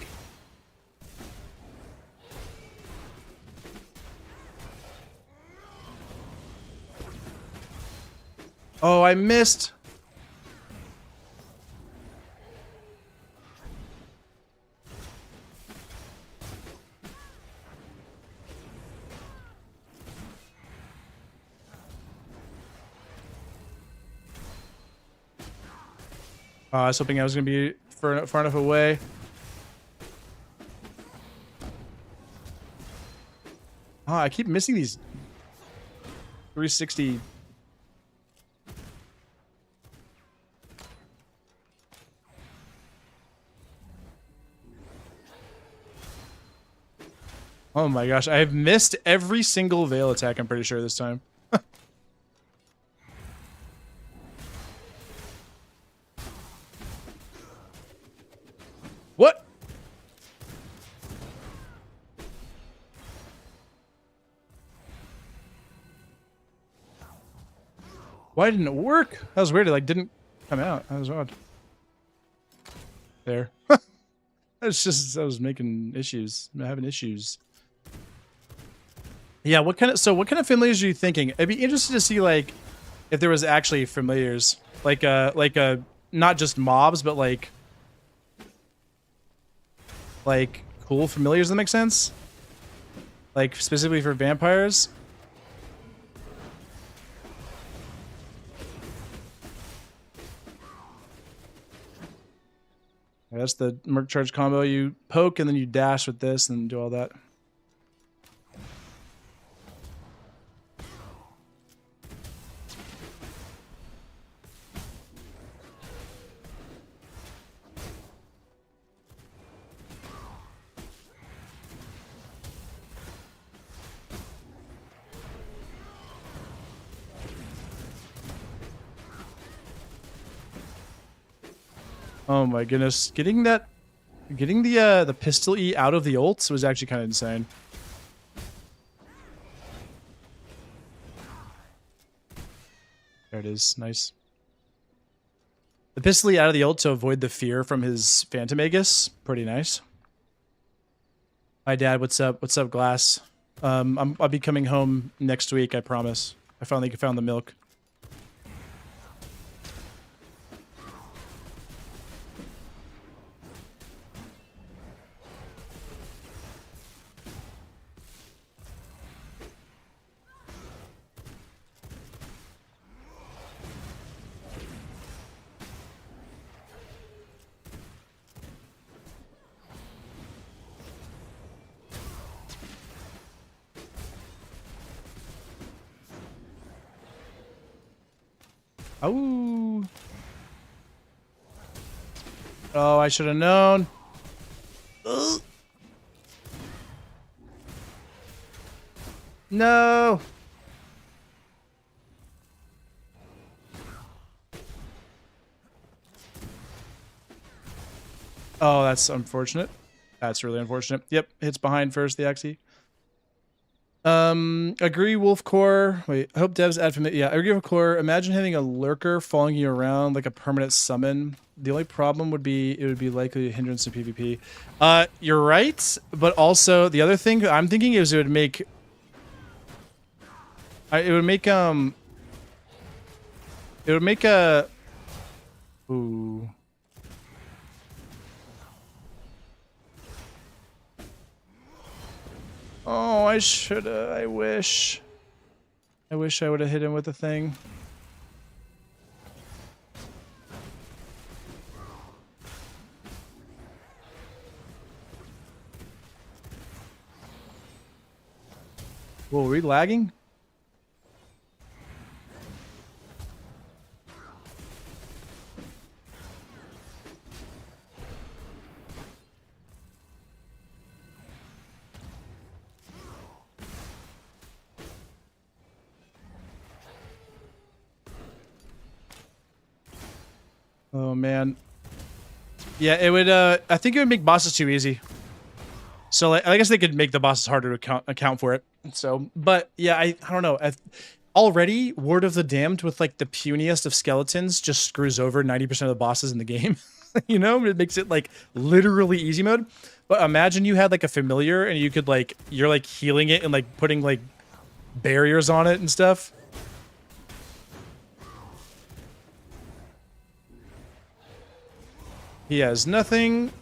oh, I missed. I was hoping I was going to be far enough away. Oh, I keep missing these 360. Oh my gosh, I have missed every single Veil attack, I'm pretty sure this time. What? Why didn't it work? That was weird. It like didn't come out. That was odd. There. That's just I was making issues. I'm having issues. Yeah. What kind of familiars are you thinking? It'd be interesting to see like if there was actually familiars like not just mobs but like cool familiars that make sense, like specifically for vampires. Yeah, that's the Merc Charge combo. You poke and then you dash with this and do all that. Oh my goodness. Getting the pistol E out of the ult was actually kind of insane. There it is. Nice. The pistol E out of the ult to avoid the fear from his Phantom Aegis. Pretty nice. Hi, Dad. What's up? What's up, Glass? I'll be coming home next week, I promise. I finally found the milk. Oh. Oh, I should have known. Ugh. No. Oh, that's unfortunate. That's really unfortunate. Yep, hits behind first, the Axie. Agree, Wolfcore. Wait, I hope devs add familiar. Yeah, I agree, Wolfcore. Imagine having a lurker following you around like a permanent summon. The only problem would be it would be likely a hindrance to PvP. You're right, but also the other thing I'm thinking is it would make a ooh. Oh, I should've. I wish I would have hit him with the thing. Whoa, are we lagging? Oh man. Yeah, it would I think it would make bosses too easy. So like, I guess they could make the bosses harder to account for it. So, but yeah, I don't know. Already Ward of the Damned with like the puniest of skeletons just screws over 90% of the bosses in the game. You know, it makes it like literally easy mode. But imagine you had like a familiar and you could like you're like healing it and like putting like barriers on it and stuff. He has nothing.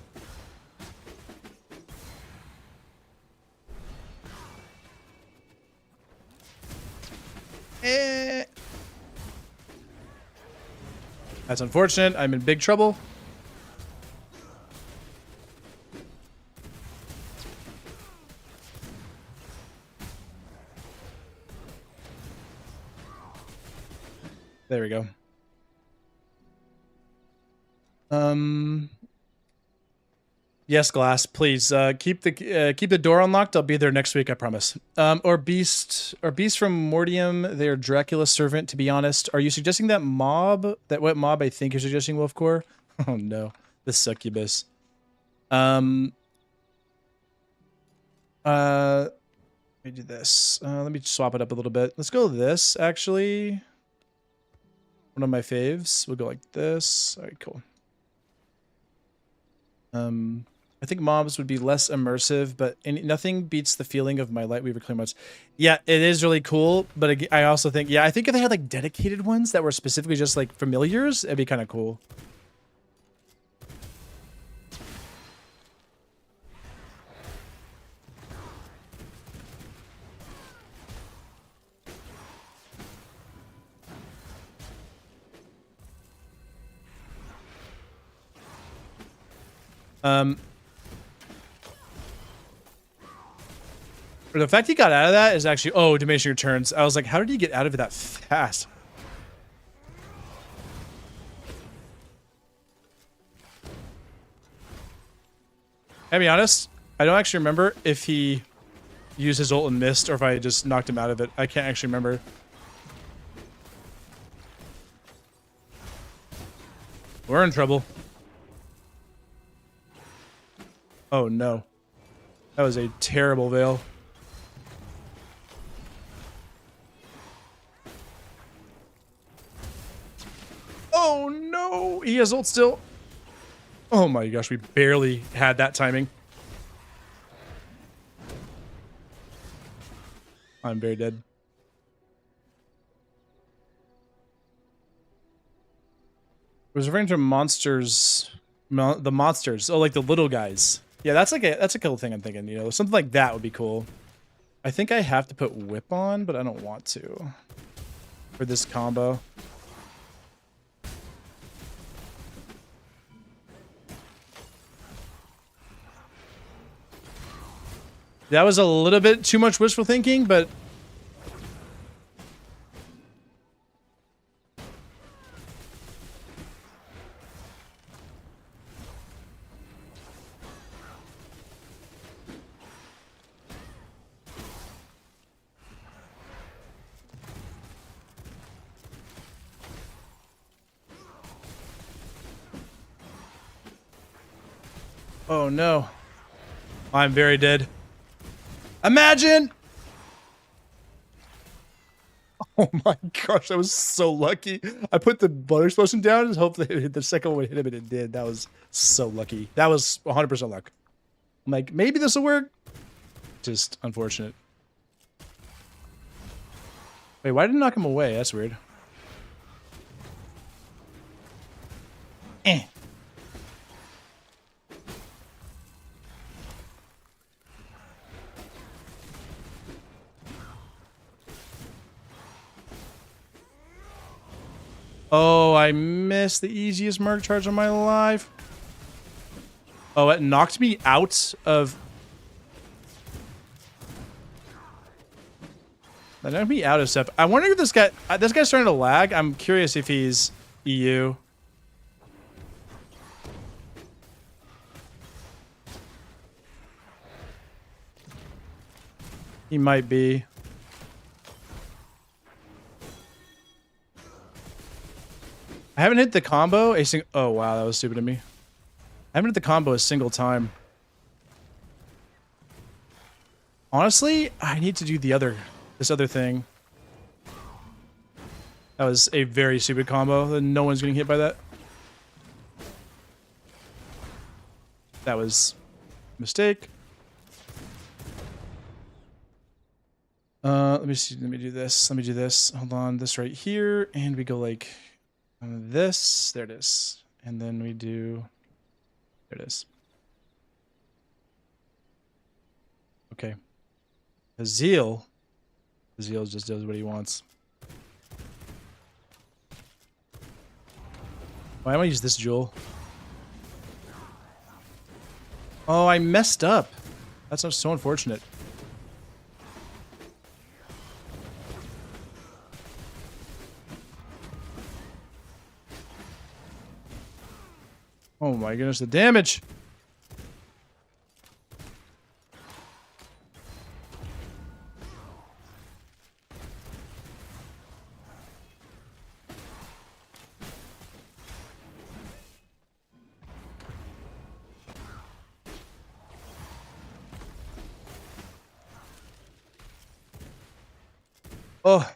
That's unfortunate. I'm in big trouble. There we go. Yes, Glass, please keep the door unlocked. I'll be there next week, I promise. Or Beast from Mortium. They are Dracula's servant. To be honest, are you suggesting that mob? What mob I think you're suggesting, Wolfcore? Oh no, the succubus. Let me do this. Let me swap it up a little bit. Let's go with this actually. One of my faves. We'll go like this. All right, cool. I think mobs would be less immersive, but nothing beats the feeling of my Lightweaver clear modes. Yeah, it is really cool, but I also think, yeah, I think if they had like dedicated ones that were specifically just like familiars, it'd be kind of cool. The fact he got out of that is actually, oh, diminishing returns. I was like, how did he get out of it that fast? I'll be honest, I don't actually remember if he used his ult and missed or if I just knocked him out of it. I can't actually remember. We're in trouble. Oh no. That was a terrible veil. Oh no! He has ult still. Oh my gosh, we barely had that timing. I'm very dead. It was referring to monsters, the monsters. Oh, like the little guys. Yeah, that's a cool thing I'm thinking. You know, something like that would be cool. I think I have to put whip on, but I don't want to for this combo. That was a little bit too much wishful thinking, but oh no. I'm very dead. Imagine! Oh my gosh, I was so lucky. I put the butter explosion down and hopefully the second one hit him and it did. That was so lucky. That was 100% luck. I'm like, maybe this will work. Just unfortunate. Wait, why did it knock him away? That's weird. Eh. Oh, I missed the easiest Merc charge of my life. Oh, it knocked me out of... That knocked me out of step. I wonder if this guy's starting to lag. I'm curious if he's EU. He might be. I haven't hit the combo oh wow, that was stupid of me. I haven't hit the combo a single time. Honestly, I need to do this other thing. That was a very stupid combo. No one's getting hit by that. That was a mistake. Let me see. Let me do this. Let me do this. Hold on. This right here. And we go like this. There it is. And then we do... There it is. Okay. Azil just does what he wants. Why am I use this jewel? Oh, I messed up. That's so unfortunate. Oh my goodness, the damage! Oh,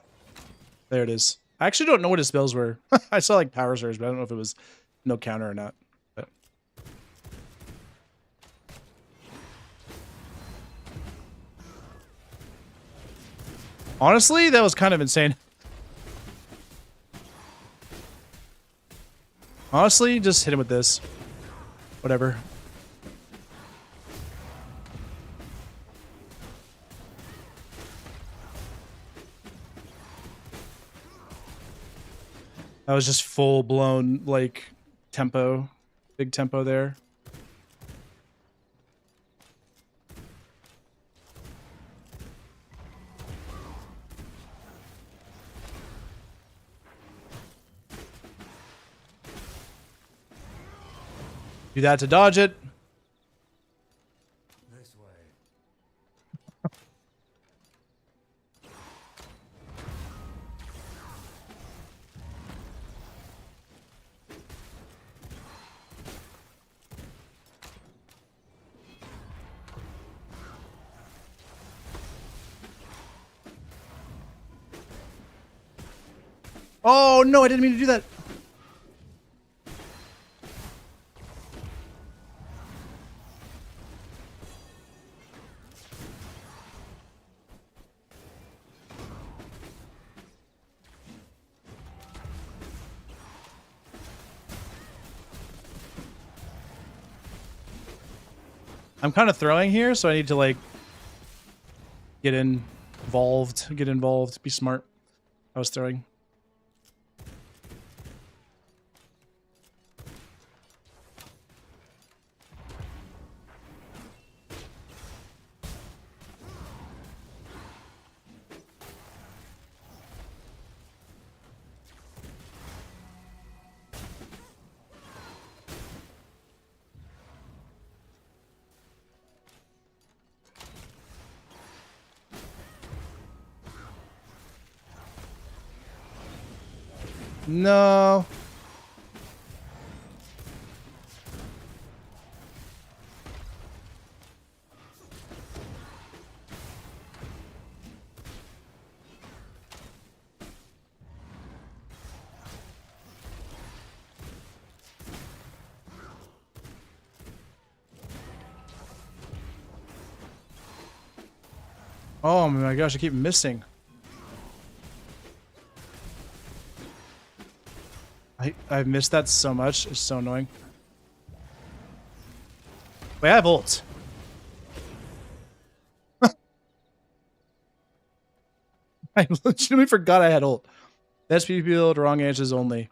there it is. I actually don't know what his spells were. I saw like power surge, but I don't know if it was no counter or not. But. Honestly, that was kind of insane. Honestly, just hit him with this. Whatever. That was just full blown like tempo, big tempo there. Do that to dodge it. This way. Oh no, I didn't mean to do that. I'm kind of throwing here, so I need to like get involved, be smart. I was throwing. No. Oh my gosh, I keep missing. I've missed that so much. It's so annoying. Wait, I have ult. I legitimately forgot I had ult. SPP build, wrong answers only.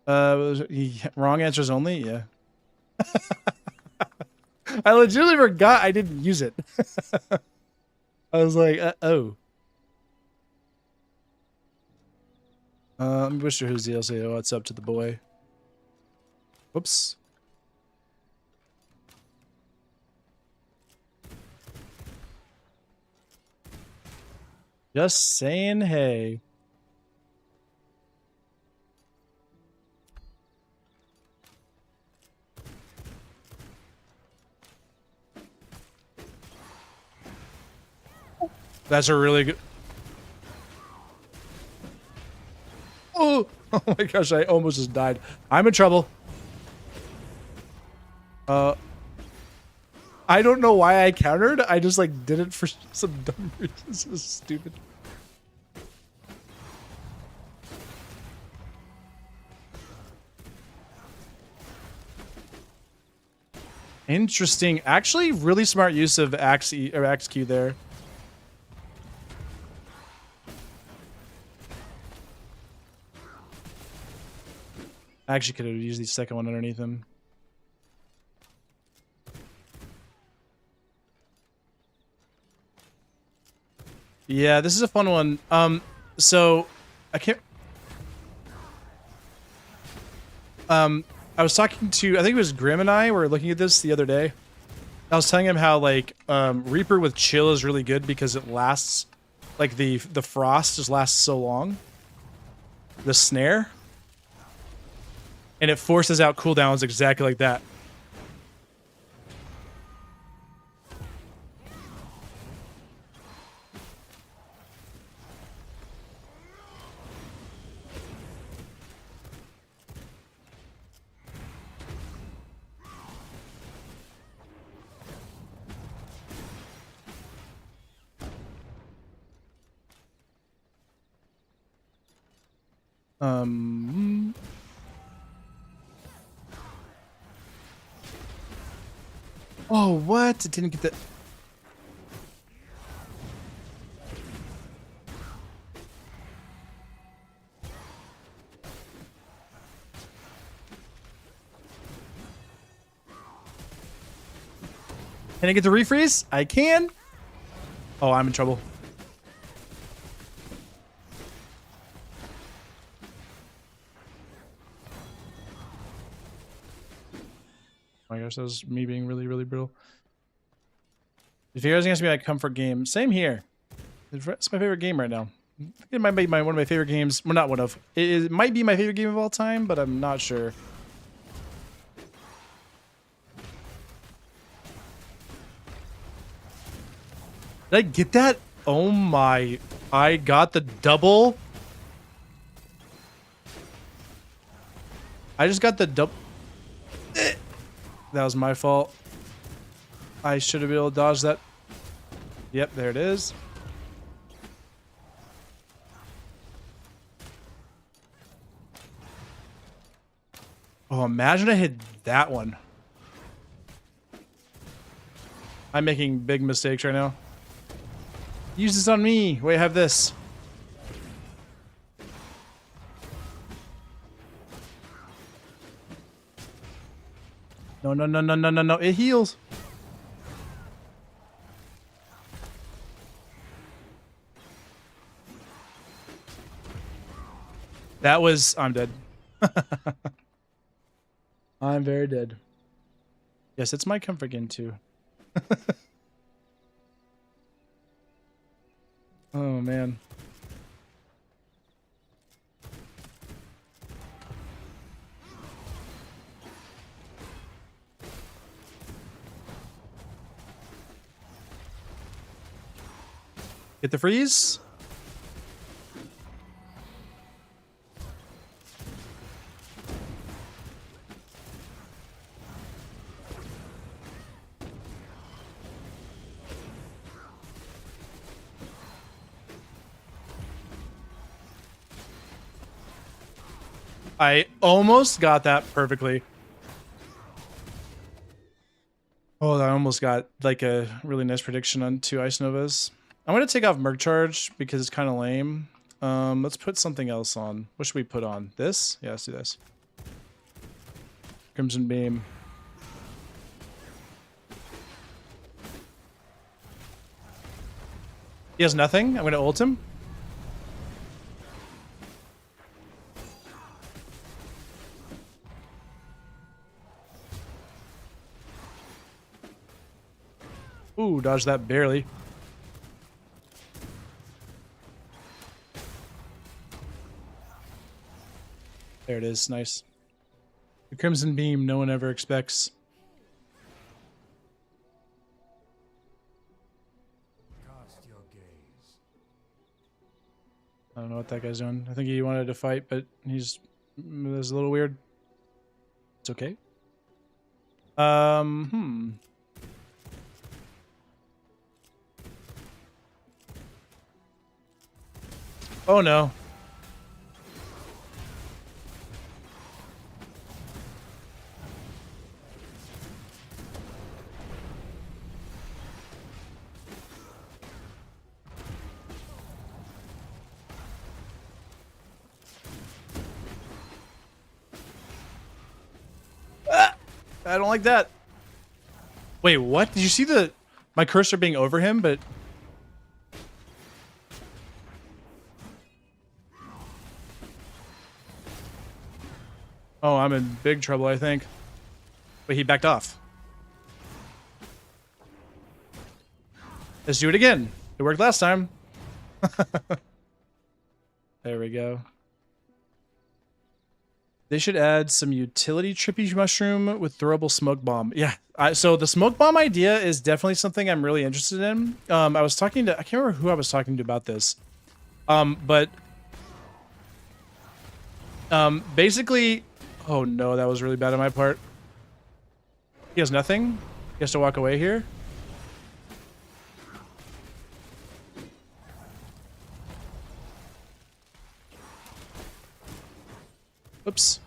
Wrong answers only? Yeah. I legitimately forgot I didn't use it. I was like, oh. Let me wish her who's the say, oh, what's up to the boy. Whoops. Just saying hey. That's a really good... Oh! Oh my gosh, I almost just died. I'm in trouble. I don't know why I countered. I just like did it for some dumb reason. This is stupid. Interesting. Actually, really smart use of Axe E or Axe Q there. I actually could have used the second one underneath him. Yeah, this is a fun one. So I can't. I was talking to, I think it was Grim and I were looking at this the other day. I was telling him how like Reaper with chill is really good because it lasts, like the frost just lasts so long. The snare. And it forces out cooldowns exactly like that. Oh, what? It didn't get the... Can I get the refreeze? I can. Oh, I'm in trouble. Oh my gosh, that was me being really, really brutal. If you're asking me like comfort game, same here. It's my favorite game right now. It might be one of my favorite games. Well, not one of. It might be my favorite game of all time, but I'm not sure. Did I get that? Oh my. I got the double. I just got the that was my fault. I should have been able to dodge that. Yep, there it is. Oh, imagine I hit that one. I'm making big mistakes right now. Use this on me. Wait, have this. No, no, no, no, no, no, no. It heals. That was... I'm dead. I'm very dead. Yes, it's my comfort again, too. Oh, man. Get the freeze. I almost got that perfectly. Oh, I almost got like a really nice prediction on 2 Ice Novas. I'm going to take off Merc Charge because it's kind of lame. Let's put something else on. What should we put on? This? Yeah, let's do this. Crimson Beam. He has nothing. I'm going to ult him. Ooh, dodged that barely. There it is. Nice. The Crimson Beam no one ever expects. Cast your gaze. I don't know what that guy's doing. I think he wanted to fight, but he's a little weird. It's okay. Oh no. Ah! I don't like that. Wait, what? Did you see my cursor being over him, but oh, I'm in big trouble, I think. Wait, he backed off. Let's do it again. It worked last time. There we go. They should add some utility trippy mushroom with throwable smoke bomb. Yeah, so the smoke bomb idea is definitely something I'm really interested in. I was talking to, I can't remember who I was talking to about this. Basically, oh no, that was really bad on my part. He has nothing. He has to walk away here. Oops.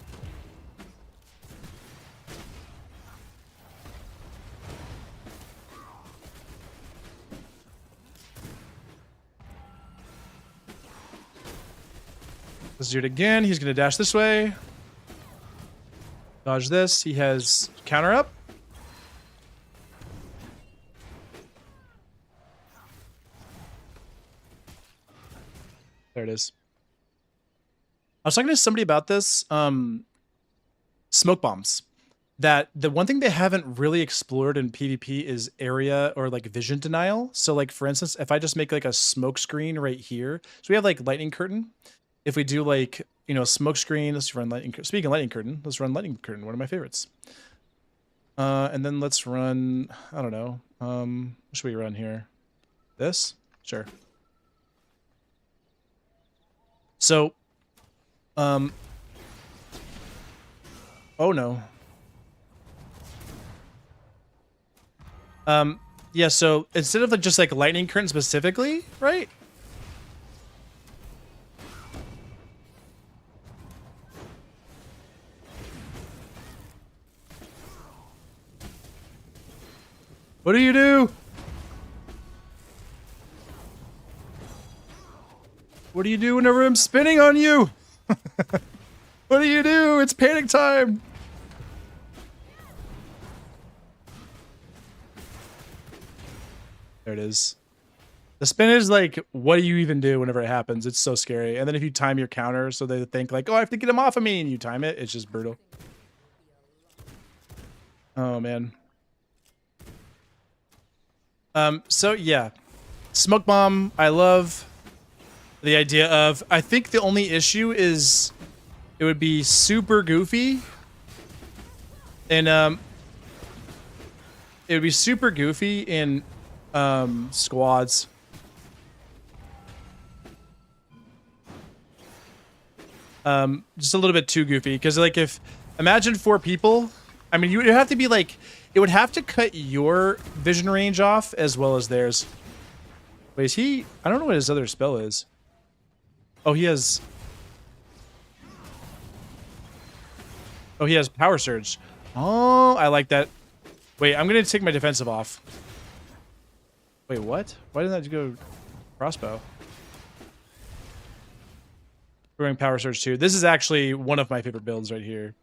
Let's do it again. He's going to dash this way. Dodge this. He has counter up. There it is. I was talking to somebody about this. Smoke bombs. That the one thing they haven't really explored in PvP is area or like vision denial. So like for instance, if I just make like a smoke screen right here, so we have like lightning curtain. If we do like, you know, smoke screen, let's run lightning. Speaking of lightning curtain, let's run lightning curtain. One of my favorites. And then let's run. I don't know. What should we run here? This? Sure. So, Oh no. Yeah, so instead of like just like lightning current specifically, right? What do you do? What do you do whenever I'm spinning on you? What do you do? It's panic time. There it is. The spin is like, what do you even do whenever it happens? It's so scary. And then if you time your counter so they think like, oh, I have to get him off of me, and you time it, it's just brutal. Oh, man. So yeah. Smoke bomb, I love the idea of, I think the only issue is it would be super goofy. And it would be super goofy in squads. Just a little bit too goofy, because like if imagine 4 people, I mean you would have to be like, it would have to cut your vision range off as well as theirs. Wait, is he, I don't know what his other spell is. Oh, he has power surge. Oh, I like that. Wait, I'm gonna take my defensive off. Wait, what? Why didn't that go crossbow? We're going power surge too. This is actually one of my favorite builds right here.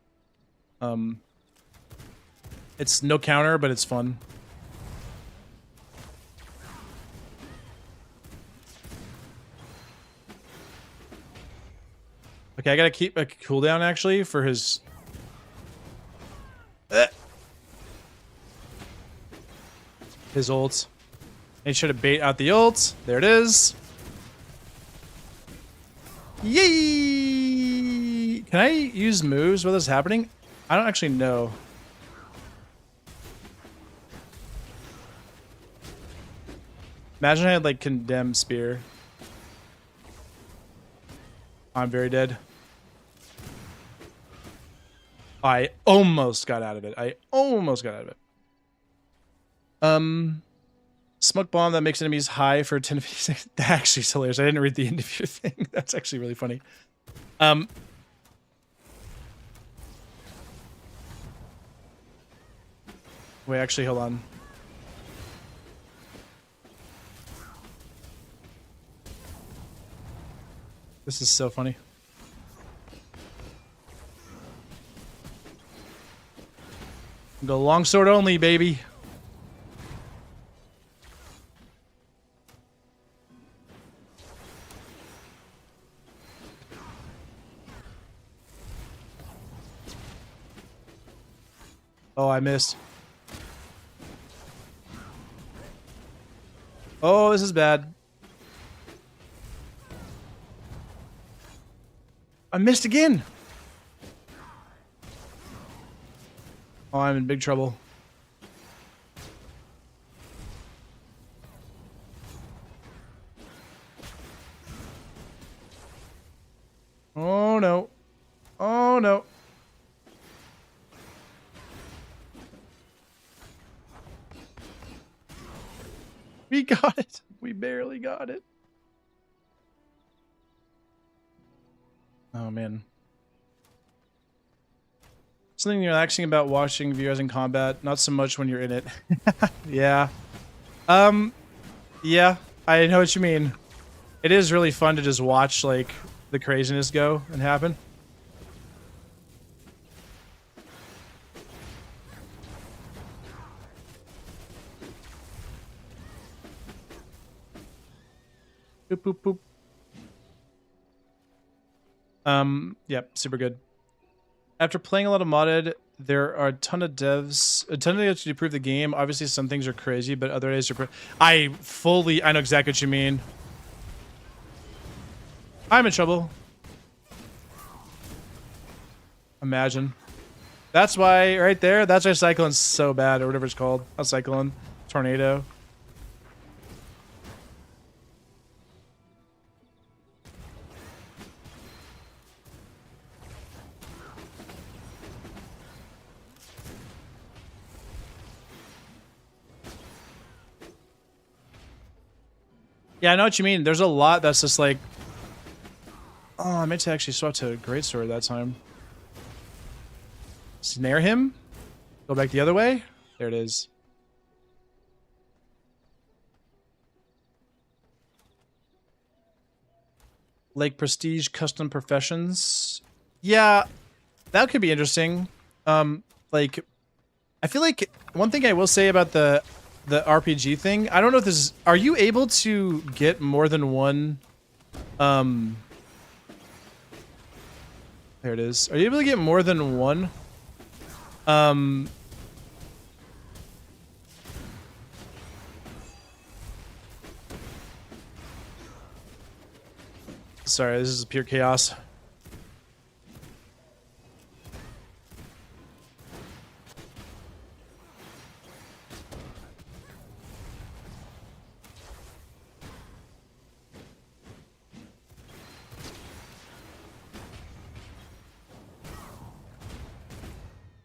It's no counter, but it's fun. Okay, I gotta keep a cooldown actually for his. His ult. Make sure to bait out the ult. There it is. Yay! Can I use moves while this is happening? I don't actually know. Imagine I had like condemn spear. I'm very dead. I almost got out of it. Smoke bomb that makes enemies high for 10 feet. That actually is hilarious. I didn't read the end of your thing. That's actually really funny. Wait, actually, hold on. This is so funny. Go longsword only, baby. Oh, I missed. Oh, this is bad. I missed again. Oh, I'm in big trouble. Oh no. Oh no. We got it. We barely got it. Oh man. Something relaxing about watching viewers in combat, not so much when you're in it. Yeah. Yeah, I know what you mean. It is really fun to just watch like the craziness go and happen. Boop, boop, boop. Yep, super good. After playing a lot of modded, there are a ton of devs to improve the game. Obviously, some things are crazy, but other days are. I know exactly what you mean. I'm in trouble. Imagine. That's why, right there, that's why Cyclone's so bad, or whatever it's called. Not Cyclone. Tornado. Yeah, I know what you mean. There's a lot that's just like... Oh, I meant to actually swap to Greatsword that time. Snare him? Go back the other way? There it is. Lake Prestige Custom Professions. Yeah, that could be interesting. Like, I feel like one thing I will say about the RPG thing, I don't know if this is... Are you able to get more than one... There it is. Are you able to get more than one? Sorry, this is pure chaos.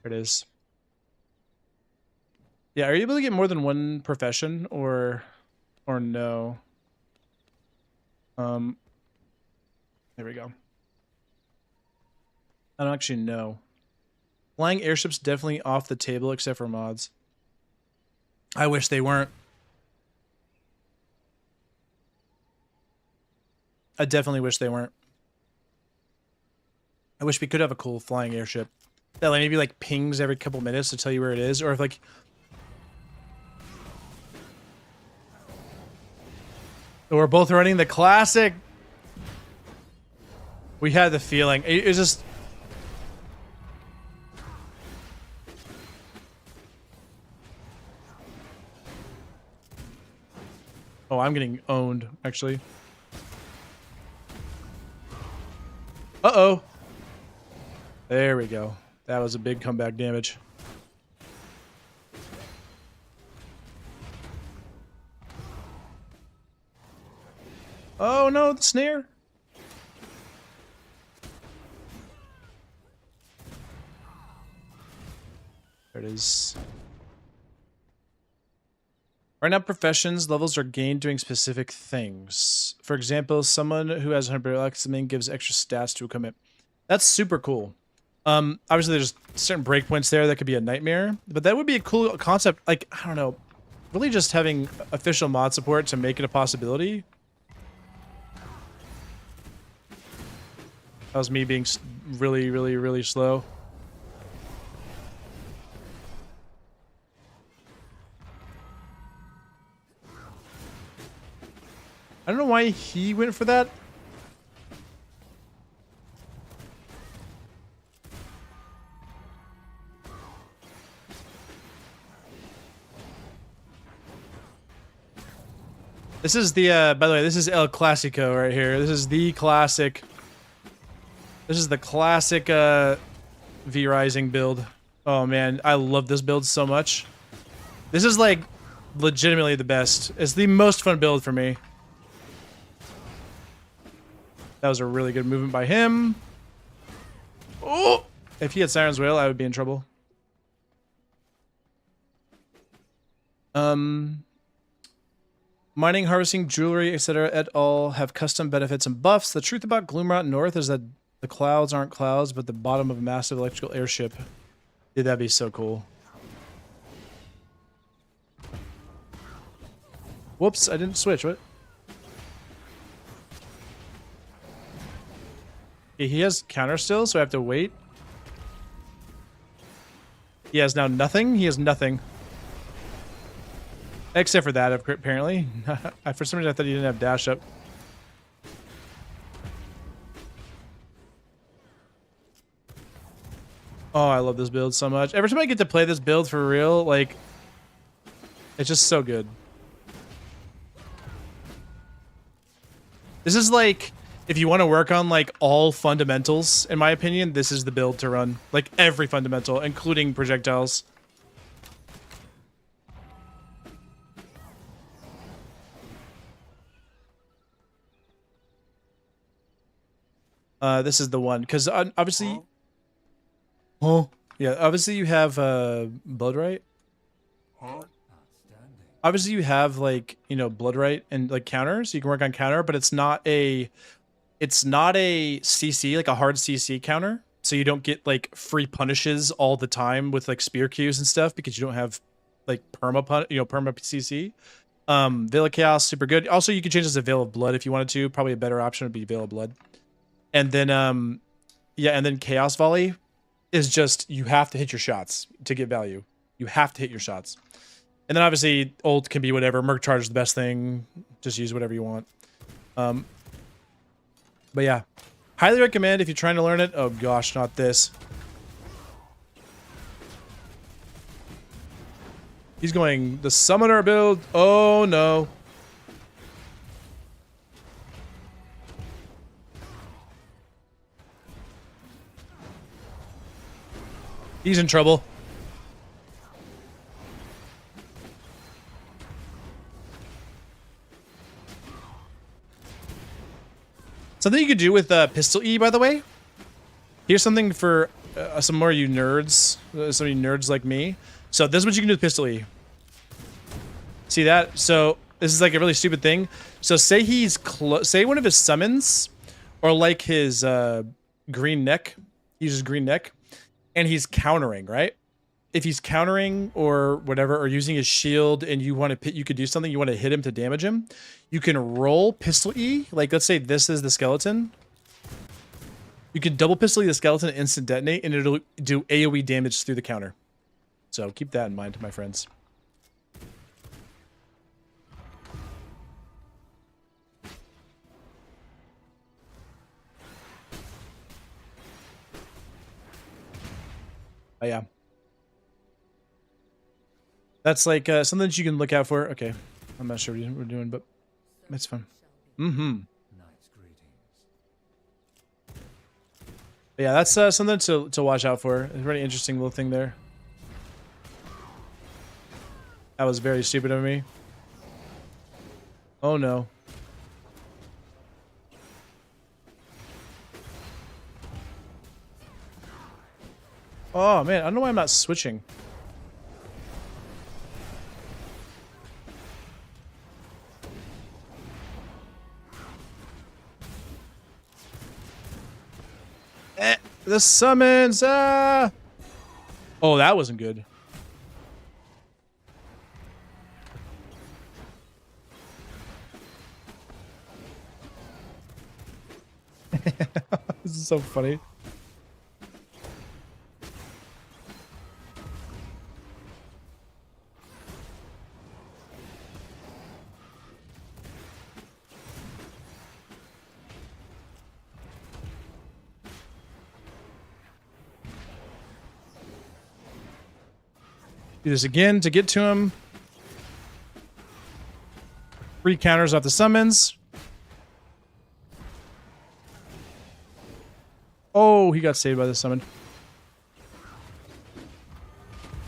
There it is. Yeah, are you able to get more than one profession or no? There we go. I don't actually know. Flying airships definitely off the table except for mods. I wish they weren't. I definitely wish they weren't. I wish we could have a cool flying airship that like maybe like pings every couple minutes to tell you where it is, or if like we're both running the classic. We had the feeling. It's just... Oh, I'm getting owned, actually. Uh-oh. There we go. That was a big comeback damage. Oh no, the snare. There it is. Right now, professions levels are gained doing specific things. For example, someone who has 100 X-Men gives extra stats to equipment. That's super cool. Obviously, there's certain breakpoints there that could be a nightmare, but that would be a cool concept. Like, I don't know, really just having official mod support to make it a possibility. That was me being really, really, really slow. I don't know why he went for that. This is the, by the way, this is El Clasico right here. This is the classic. This is the classic, V-Rising build. Oh man, I love this build so much. This is like legitimately the best. It's the most fun build for me. That was a really good movement by him. Oh! If he had Siren's Wail, I would be in trouble. Mining, harvesting, jewelry, etc. et al. Have custom benefits and buffs. The truth about Gloomrot North is that the clouds aren't clouds, but the bottom of a massive electrical airship. Dude, that'd be so cool. Whoops, I didn't switch. What? He has counter still, so I have to wait. He has now nothing. He has nothing. Except for that, apparently. For some reason, I thought he didn't have dash up. Oh, I love this build so much. Every time I get to play this build for real, like, it's just so good. This is like, if you want to work on like all fundamentals, in my opinion, this is the build to run. Like every fundamental, including projectiles. This is the one, because obviously... Oh. Yeah, obviously you have Blood Right. Outstanding. obviously you have like, you know, Bloodright and like counters. You can work on counter, but it's not a CC, like a hard CC counter. So you don't get like free punishes all the time with like spear queues and stuff because you don't have like perma CC. Veil of Chaos, super good. Also, you can change this to Veil of Blood if you wanted to. Probably a better option would be Veil of Blood. And then yeah, and then Chaos Volley is just, you have to hit your shots to get value. You have to hit your shots. And then obviously ult can be whatever. Merc Charge is the best thing. Just use whatever you want. But yeah, highly recommend if you're trying to learn it. Oh gosh, not this. He's going the summoner build. Oh no. He's in trouble. Something you could do with Pistol E, by the way. Here's something for some more of you nerds, some of you nerds like me. So this is what you can do with Pistol E. See that? So this is like a really stupid thing. So say he's say one of his summons, or like his green neck, he uses green neck, and he's countering, right? If he's countering or whatever, or using his shield, and you want to, you could do something, you want to hit him to damage him, you can roll Pistol E. Like let's say this is the skeleton. You can double Pistol E the skeleton, instant detonate, and it'll do AoE damage through the counter. So keep that in mind, my friends. Oh yeah. That's like something that you can look out for. Okay. I'm not sure what we're doing, but it's fun. Mm-hmm. Knight's greetings. But yeah, that's something to watch out for. It's a very interesting little thing there. That was very stupid of me. Oh no. Oh man, I don't know why I'm not switching. The summons! Ah! Oh, that wasn't good. This is so funny. Do this again to get to him. Free counters off the summons. Oh, he got saved by the summon.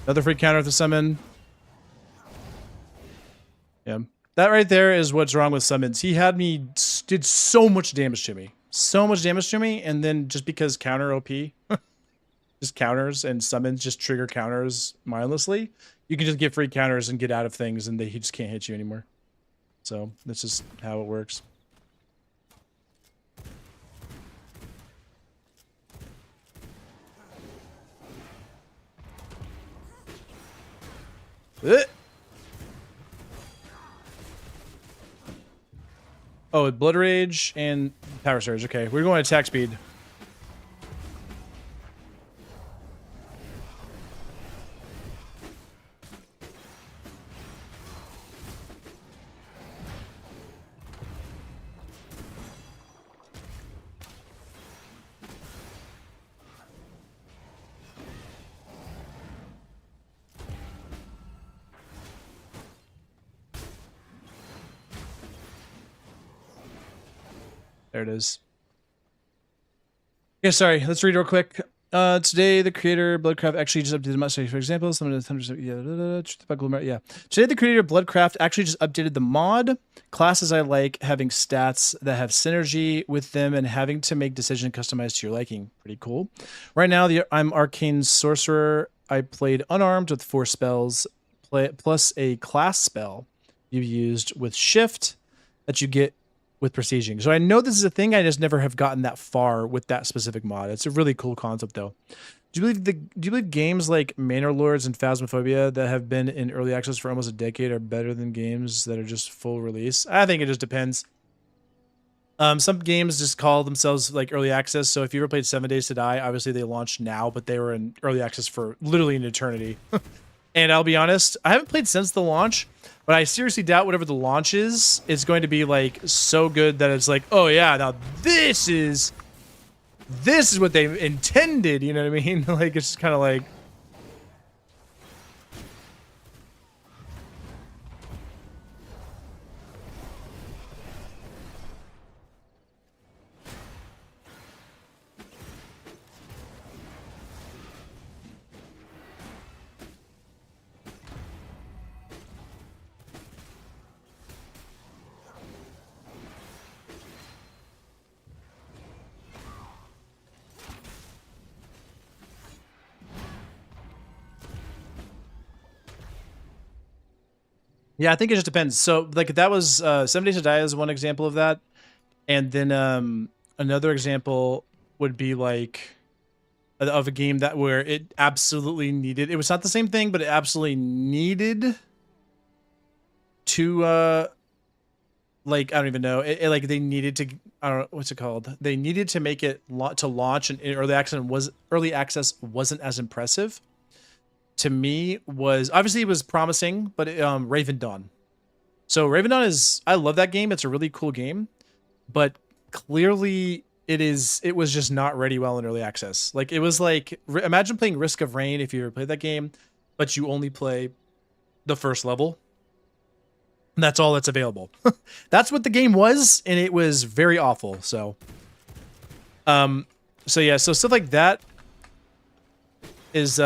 Another free counter off the summon. Yeah. That right there is what's wrong with summons. He had me, did so much damage to me. So much damage to me, and then just because counter OP... just counters and summons just trigger counters mindlessly, you can just get free counters and get out of things, and he just can't hit you anymore. So that's just how it works. Oh, Blood Rage and Power Surge. Okay, we're going attack speed. There it is. Yeah, sorry. Let's read real quick. Today, the creator Bloodcraft actually just updated my for example. Some of the yeah. Today, the creator Bloodcraft actually just updated the mod. Classes I like having stats that have synergy with them and having to make decisions customized to your liking. Pretty cool. Right now, I'm Arcane Sorcerer. I played unarmed with 4 spells plus a class spell you used with shift that you get with prestiging. So I know this is a thing. I just never have gotten that far with that specific mod. It's a really cool concept, though. Do you believe games like Manor Lords and Phasmophobia that have been in early access for almost a decade are better than games that are just full release? I think it just depends. Some games just call themselves like early access. So if you ever played 7 Days to Die, obviously they launched now, but they were in early access for literally an eternity. And I'll be honest, I haven't played since the launch, but I seriously doubt whatever the launch is going to be like so good that it's like, oh yeah, now this is what they intended. You know what I mean? Like it's just kind of like. Yeah, I think it just depends. So, like, that was 7 Days to Die is one example of that, and then another example would be like of a game that where it absolutely needed. It was not the same thing, but it absolutely needed to like I don't even know. Like they needed to. I don't know what's it called. They needed to make it to launch, and early access wasn't as impressive. To me, was obviously it was promising, but Raven Dawn. So Raven Dawn is, I love that game. It's a really cool game, but clearly it was just not ready well in early access. Like it was like, imagine playing Risk of Rain if you ever played that game, but you only play the first level. And that's all that's available. That's what the game was, and it was very awful. So, so yeah, so stuff like that is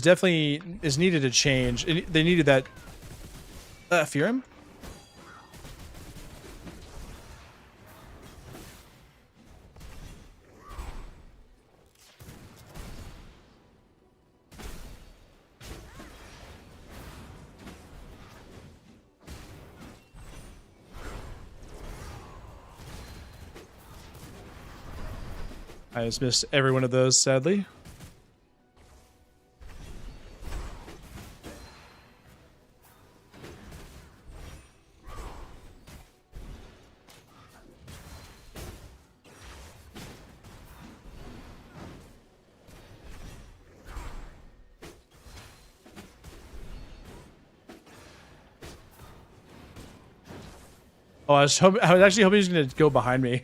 definitely needed to change. They needed that. Fear him? I just missed every one of those, sadly. Oh, I was actually hoping he was gonna go behind me.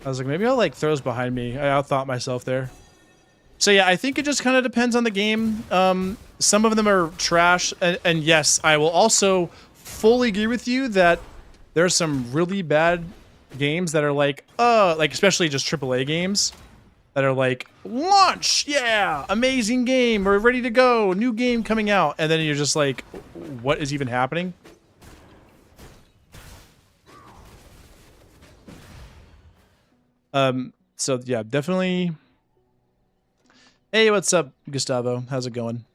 I was like, maybe I'll like throws behind me. I outthought myself there. So yeah, I think it just kind of depends on the game. Some of them are trash, and yes, I will also fully agree with you that there are some really bad games that are like especially just AAA games that are like launch, yeah, amazing game, we're ready to go, new game coming out, and then you're just like, what is even happening? So yeah, definitely. Hey, what's up, Gustavo? How's it going?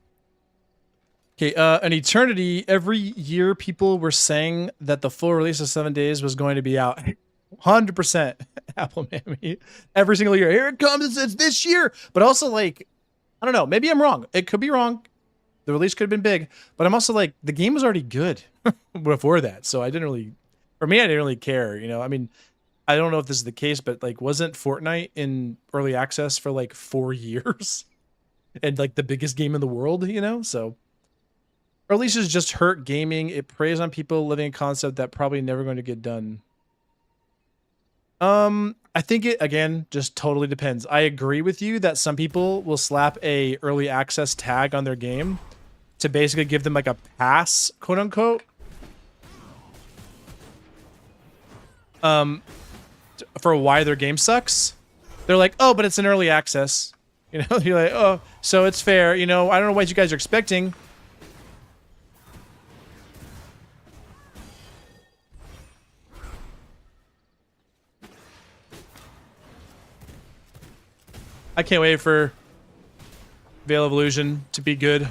Okay, an eternity. Every year, people were saying that the full release of 7 Days was going to be out. 100% Apple Mammy. Every single year. Here it comes. It's this year. But also, like, I don't know. Maybe I'm wrong. It could be wrong. The release could have been big. But I'm also like, the game was already good before that. So I didn't really, for me, I didn't really care. You know, I mean, I don't know if this is the case, but like, wasn't Fortnite in early access for like 4 years? And like the biggest game in the world, you know? So releases just hurt gaming. It preys on people living a concept that probably never going to get done. I think it, again, just totally depends. I agree with you that some people will slap a early access tag on their game to basically give them like a pass, quote unquote. For why their game sucks. They're like, oh, but it's an early access. You know, you're like, oh, so it's fair. You know, I don't know what you guys are expecting. I can't wait for Veil of Illusion to be good.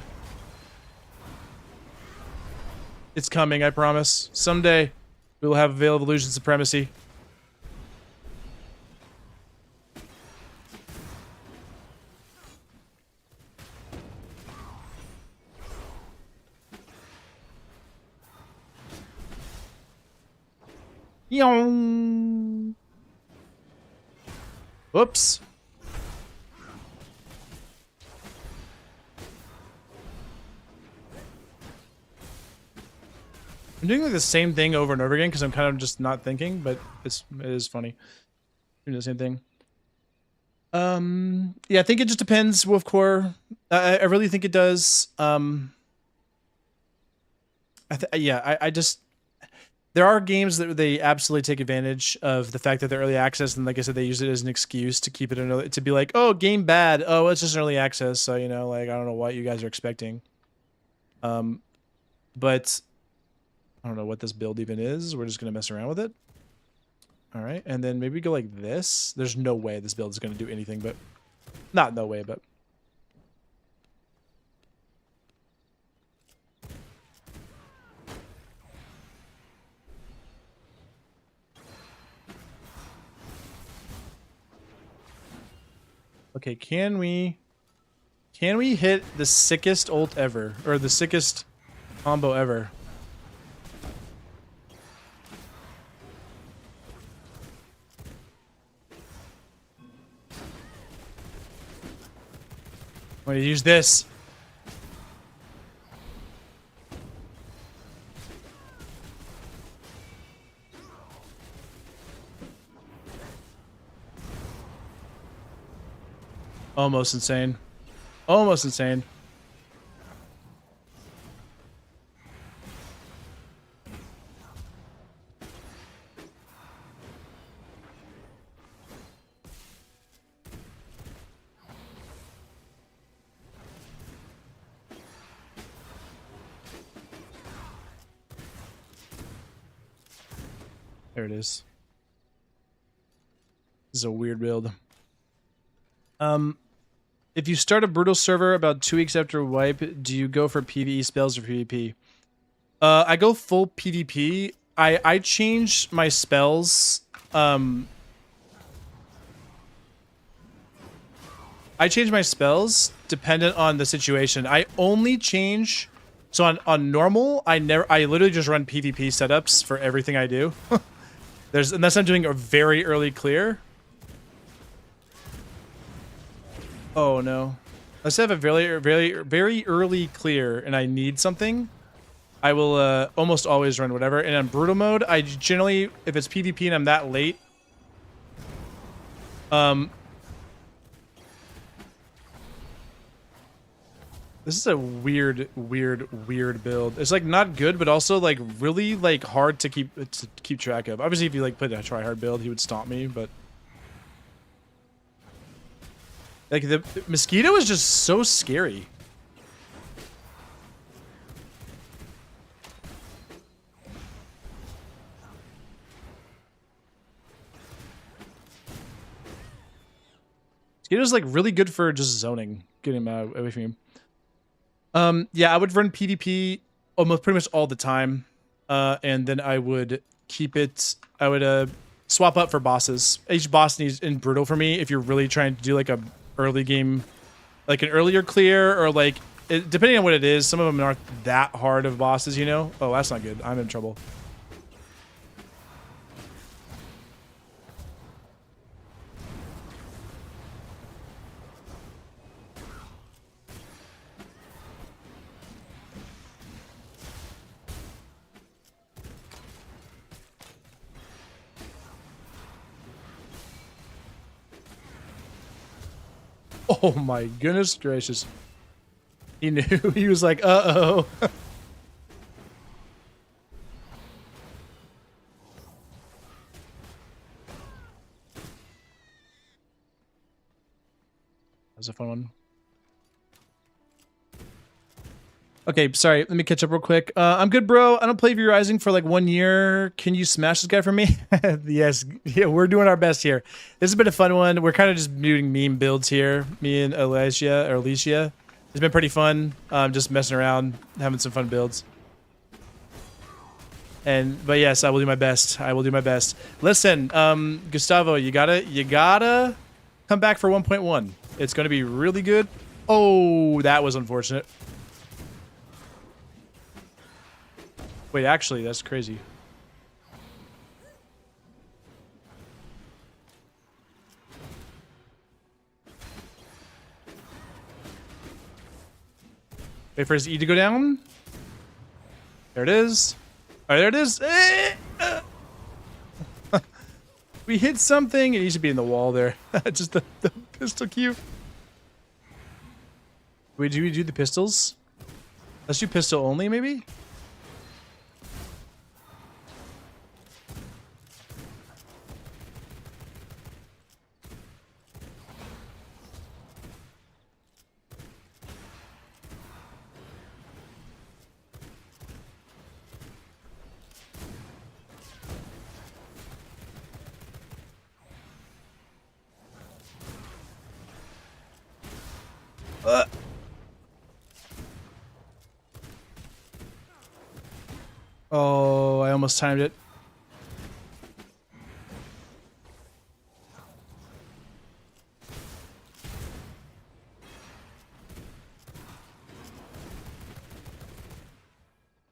It's coming, I promise. Someday we will have Veil of Illusion supremacy. Yong. Whoops. I'm doing like the same thing over and over again because I'm kind of just not thinking, but it is funny. Doing the same thing. Yeah, I think it just depends, Wolfcore. I really think it does. I just there are games that they absolutely take advantage of the fact that they're early access, and like I said, they use it as an excuse to keep it another to be like, oh, game bad. Oh, it's just an early access, so you know, like I don't know what you guys are expecting. But I don't know what this build even is. We're just gonna mess around with it. All right, and then maybe go like this. There's no way this build is gonna do anything, but not no way, but. Okay, can we hit the sickest ult ever, or the sickest combo ever? I'm gonna use this. Almost insane. Almost insane. There it is. This is a weird build. If you start a brutal server about 2 weeks after wipe, do you go for PvE spells or PvP? I go full PvP. I change my spells. I change my spells dependent on the situation. I only change. So on normal, I literally just run PvP setups for everything I do. Unless I'm doing a very early clear. Oh no. Let's have a very early clear and I need something. I will almost always run whatever. And on brutal mode, I generally, if it's PvP and I'm that late, this is a weird build. It's like not good, but also like really like hard to keep track of. Obviously, if you like put a try hard build, he would stomp me, but like the mosquito is just so scary. Mosquito's like really good for just zoning, getting him out away from you. Yeah, I would run PvP almost pretty much all the time, and then I would keep it. I would swap up for bosses. Each boss needs in brutal for me. If you're really trying to do like a early game, like an earlier clear, or like depending on what it is, some of them aren't that hard of bosses, you know. Oh, that's not good. I'm in trouble. Oh my goodness gracious. He knew. He was like, uh-oh. That was a fun one. Okay, sorry. Let me catch up real quick. I'm good, bro. I don't play V Rising for like 1 year. Can you smash this guy for me? Yes. Yeah, we're doing our best here. This has been a fun one. We're kind of just doing meme builds here. Me and Alicia. It's been pretty fun. Just messing around, having some fun builds. But yes, I will do my best. I will do my best. Listen, Gustavo, you gotta come back for 1.1. It's gonna be really good. Oh, that was unfortunate. Wait, actually, that's crazy. Wait for his E to go down. There it is. All right, there it is. We hit something. It needs to be in the wall there. Just the pistol cue. Wait, do we do the pistols? Let's do pistol only, maybe? Oh, I almost timed it.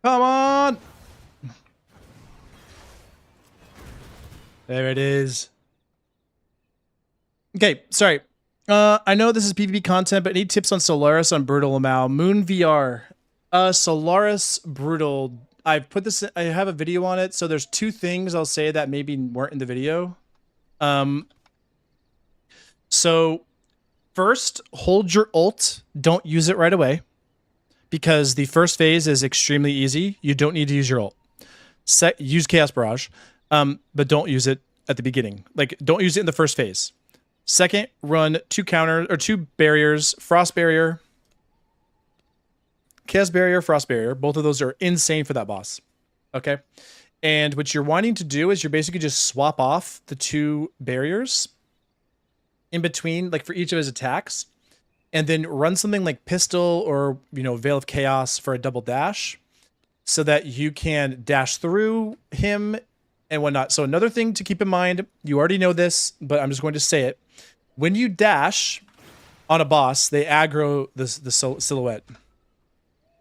Come on! There it is. Okay, sorry. I know this is PvP content, but any tips on Solaris on Brutal Lamau? Moon VR. Solaris Brutal. I've put this, I have a video on it. So there's 2 things I'll say that maybe weren't in the video. So first, hold your ult. Don't use it right away because the first phase is extremely easy. You don't need to use your ult. Use Chaos Barrage, but don't use it at the beginning. Like, don't use it in the first phase. Second, run 2 barriers, Frost Barrier, Chaos Barrier, Frost Barrier. Both of those are insane for that boss. Okay. And what you're wanting to do is you're basically just swap off the 2 barriers in between, like for each of his attacks, and then run something like Pistol or, Veil of Chaos for a double dash so that you can dash through him and whatnot. So another thing to keep in mind, you already know this, but I'm just going to say it. When you dash on a boss, they aggro the silhouette.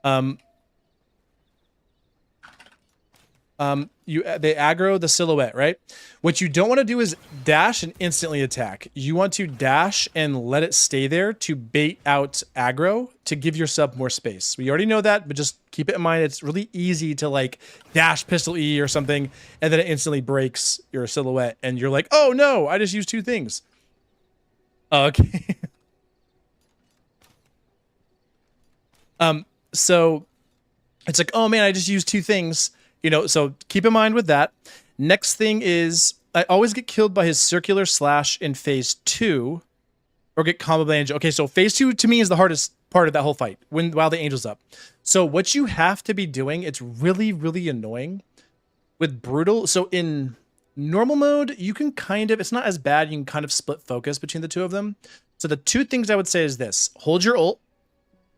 They aggro the silhouette, right? What you don't want to do is dash and instantly attack. You want to dash and let it stay there to bait out aggro to give yourself more space. We already know that, but just keep it in mind. It's really easy to like dash pistol E or something, and then it instantly breaks your silhouette, and you're like, oh no, I just used 2 things. Okay. So it's like, oh man, I just used 2 things. So keep in mind with that. Next thing is I always get killed by his circular slash in phase 2 or get combo by angel. Okay, so phase 2 to me is the hardest part of that whole fight while the angel's up. So what you have to be doing, it's really, really annoying with Brutal. So in normal mode, you can it's not as bad. You can kind of split focus between the 2 of them. So the 2 things I would say is this: hold your ult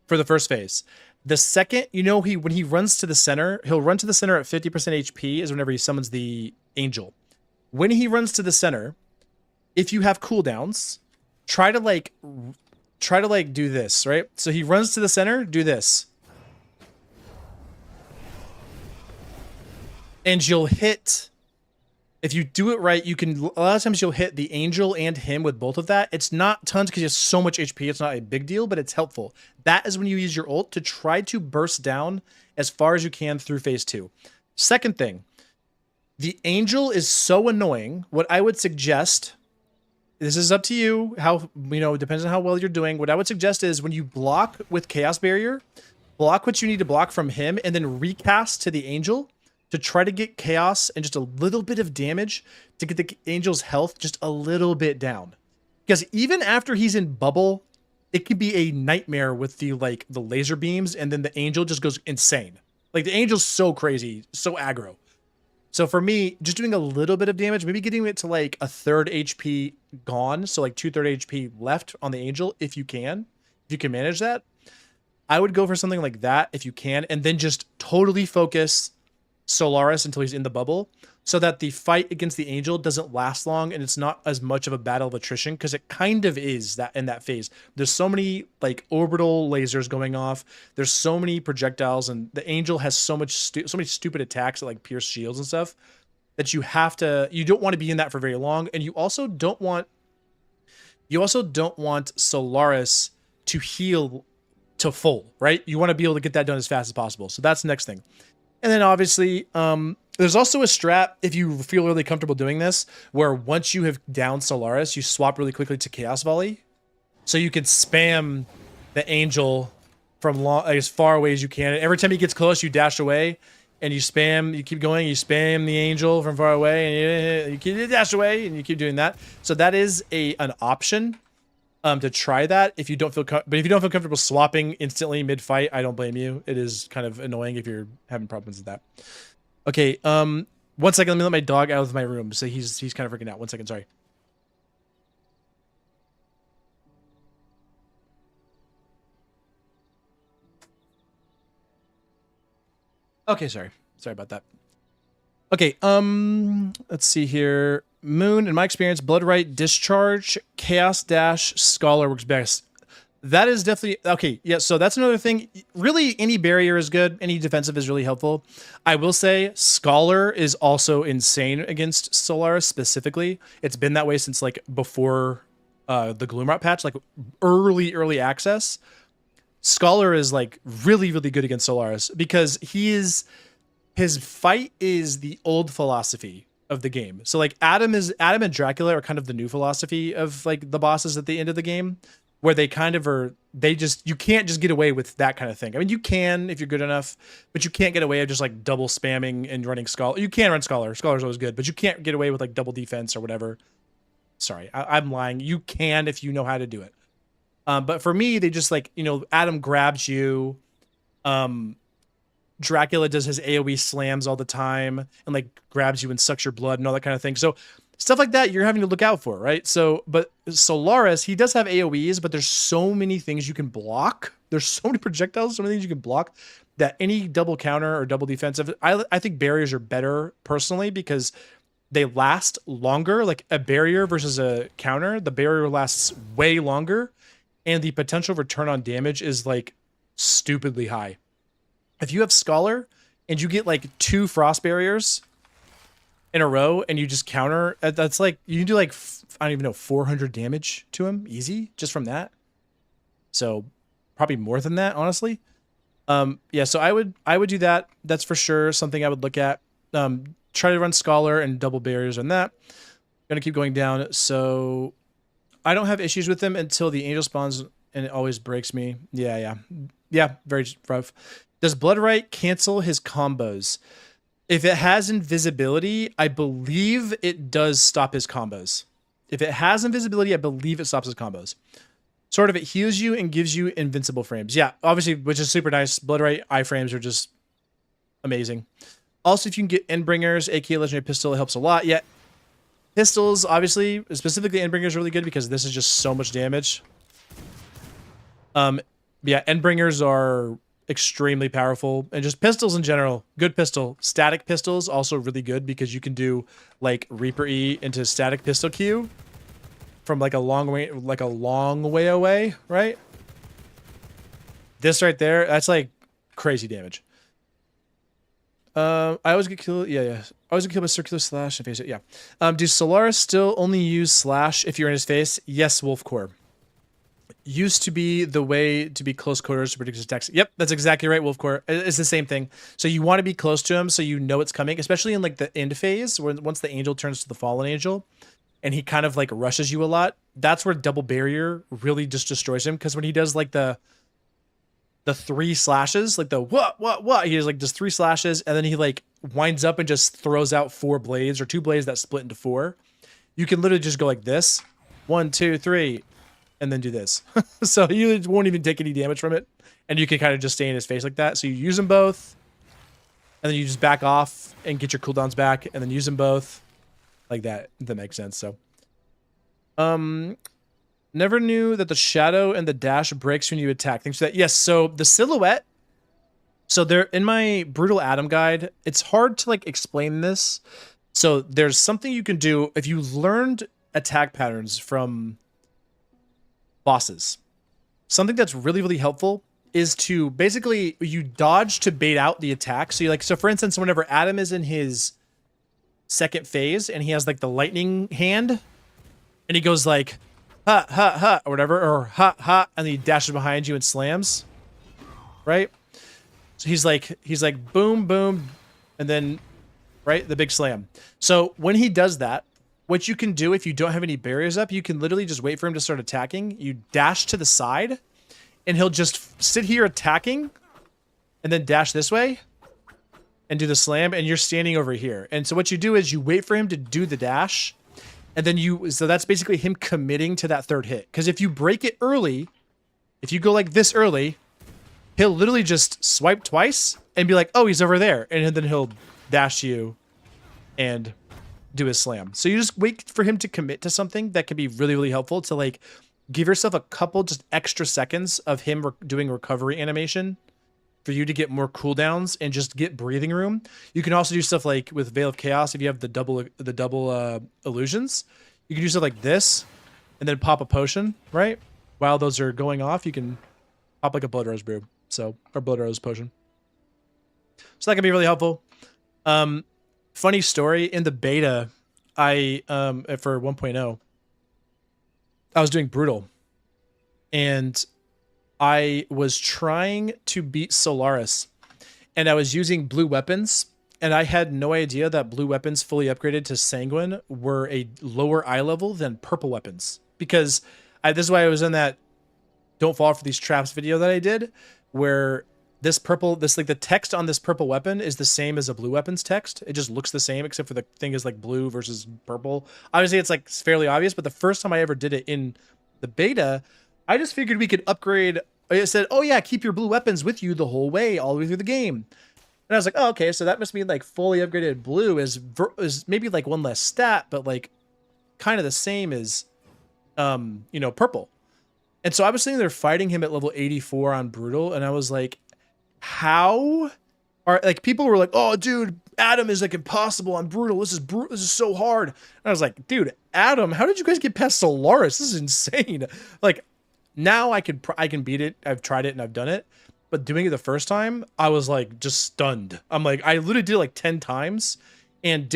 for the first phase. The second, when he runs to the center, he'll run to the center at 50% HP is whenever he summons the angel. When he runs to the center, if you have cooldowns, try to do this, right? So he runs to the center, do this. And you'll hit, if you do it right, a lot of times you'll hit the angel and him with both of that. It's not tons because he has so much HP. It's not a big deal, but it's helpful. That is when you use your ult to try to burst down as far as you can through phase 2. Second thing, the angel is so annoying. What I would suggest, this is up to you, depends on how well you're doing. What I would suggest is when you block with Chaos Barrier, block what you need to block from him and then recast to the angel to try to get Chaos and just a little bit of damage to get the angel's health just a little bit down. Because even after he's in bubble it can be a nightmare with the laser beams, and then the angel just goes insane. Like the angel's so crazy, so aggro. So for me, just doing a little bit of damage, maybe getting it to like a third HP gone, so like 2/3 HP left on the angel, if you can manage that, I would go for something like that if you can, and then just totally focus Solaris until he's in the bubble, so that the fight against the angel doesn't last long and it's not as much of a battle of attrition, because it kind of is that in that phase. There's so many like orbital lasers going off. There's so many projectiles, and the angel has so many stupid attacks that like pierce shields and stuff that you don't want to be in that for very long, and you also don't want Solaris to heal to full, right? You want to be able to get that done as fast as possible. So that's the next thing. And then obviously, there's also a strat, if you feel really comfortable doing this, where once you have downed Solaris, you swap really quickly to Chaos Volley. So you can spam the angel from as far away as you can. Every time he gets close, you dash away, and you keep going, you spam the angel from far away, and you dash away, and you keep doing that. So that is an option to try that if you don't feel but if you don't feel comfortable swapping instantly mid-fight, I don't blame you. It is kind of annoying if you're having problems with that. Okay, 1 second, let me let my dog out of my room. So he's kind of freaking out. 1 second, sorry. Okay, sorry about that. Okay, let's see here. Moon, in my experience, Bloodright, Discharge, Chaos Dash, Scholar works best. That is definitely okay. Yeah, so that's another thing. Really, any barrier is good. Any defensive is really helpful. I will say Scholar is also insane against Solaris specifically. It's been that way since like before the Gloomrot patch, like early access. Scholar is like really good against Solaris because his fight is the old philosophy of the game. So like Adam and Dracula are kind of the new philosophy of like the bosses at the end of the game, where they kind of are, you can't just get away with that kind of thing. I mean, you can if you're good enough, but you can't get away with just like double spamming and running Scholar. You can run Scholar. Scholar's always good, but you can't get away with like double defense or whatever. Sorry, I'm lying. You can if you know how to do it. But for me, they just like, Adam grabs you. Dracula does his AoE slams all the time and like grabs you and sucks your blood and all that kind of thing. So stuff like that you're having to look out for, right? So, but Solaris, he does have AoEs, but there's so many things you can block. There's so many projectiles, so many things you can block that any double counter or double defensive, I think barriers are better personally because they last longer. Like a barrier versus a counter, the barrier lasts way longer and the potential return on damage is like stupidly high. If you have Scholar and you get like 2 frost barriers in a row and you just counter, that's like, you can do like, I don't even know, 400 damage to him easy just from that. So probably more than that, honestly. Yeah, so I would do that. That's for sure something I would look at. Try to run Scholar and double barriers on that. Gonna keep going down. So I don't have issues with them until the angel spawns and it always breaks me. Yeah, very rough. Does Bloodright cancel his combos? If it has invisibility, I believe it does stop his combos. If it has invisibility, I believe it stops his combos. Sort of, it heals you and gives you invincible frames. Yeah, obviously, which is super nice. Bloodright iframes are just amazing. Also, if you can get Endbringers, aka Legendary Pistol, it helps a lot. Yeah, pistols, obviously, specifically Endbringer is really good because this is just so much damage. Yeah, Endbringers are extremely powerful, and just pistols in general, good pistol. Static pistols also really good because you can do like Reaper E into static pistol Q from like a long way away, right? This right there, that's like crazy damage. I always get killed. Yeah. I always get killed by circular slash and face it. Yeah. Do Solaris still only use slash if you're in his face? Yes, Wolfcore. Used to be the way to be close quarters to predict his attacks. Yep, that's exactly right, Wolfcore. It's the same thing. So you want to be close to him so you know it's coming, especially in like the end phase, where once the angel turns to the fallen angel and he kind of like rushes you a lot. That's where double barrier really just destroys him, because when he does like the 3 slashes, like the what, he like does 3 slashes and then he like winds up and just throws out 4 blades or 2 blades that split into 4. You can literally just go like this. 1, 2, 3. and then do this. So you won't even take any damage from it, and you can kind of just stay in his face like that. So you use them both, and then you just back off and get your cooldowns back, and then use them both like that. If that makes sense. So, never knew that the shadow and the dash breaks when you attack. Thanks for that. Yes. So the silhouette. So they're in my Brutal Adam guide. It's hard to like explain this. So there's something you can do if you learned attack patterns from bosses. Something that's really, really helpful is to basically you dodge to bait out the attack. So you like, so for instance, whenever Adam is in his second phase and he has like the lightning hand and he goes like, ha, ha, ha, or whatever, or ha, ha, and then he dashes behind you and slams, right? So he's like, boom, boom, and then, right, the big slam. So when he does that, what you can do if you don't have any barriers up, you can literally just wait for him to start attacking. You dash to the side, and he'll just sit here attacking, and then dash this way, and do the slam, and you're standing over here. And so what you do is you wait for him to do the dash, and then so that's basically him committing to that third hit. Because if you break it early, if you go like this early, he'll literally just swipe twice and be like, oh, he's over there. And then he'll dash you and do his slam. So you just wait for him to commit to something that can be really, really helpful to like give yourself a couple just extra seconds of him doing recovery animation for you to get more cooldowns and just get breathing room. You can also do stuff like with Veil of Chaos. If you have the double illusions, you can do stuff like this and then pop a potion, right? While those are going off, you can pop like a Blood Rose brew. So, or Blood Rose potion. So that can be really helpful. Funny story, in the beta, for 1.0, I was doing Brutal. And I was trying to beat Solaris. And I was using blue weapons. And I had no idea that blue weapons fully upgraded to Sanguine were a lower eye level than purple weapons. Because this is why I was in that Don't Fall for These Traps video that I did, where the text on this purple weapon is the same as a blue weapon's text. It just looks the same, except for the thing is like blue versus purple. Obviously, it's like fairly obvious, but the first time I ever did it in the beta, I just figured we could upgrade. It said, oh yeah, keep your blue weapons with you the whole way, all the way through the game. And I was like, oh, okay, so that must mean like fully upgraded blue is maybe like one less stat, but like kind of the same as, purple. And so I was sitting there fighting him at level 84 on Brutal, and I was like, how are like people were like, oh dude, Adam is like impossible on Brutal. This is so hard. And I was like, dude, Adam, how did you guys get past Solaris? This is insane. Like now I can beat it. I've tried it and I've done it, but doing it the first time, I was like just stunned. I'm like, I literally did it like 10 times and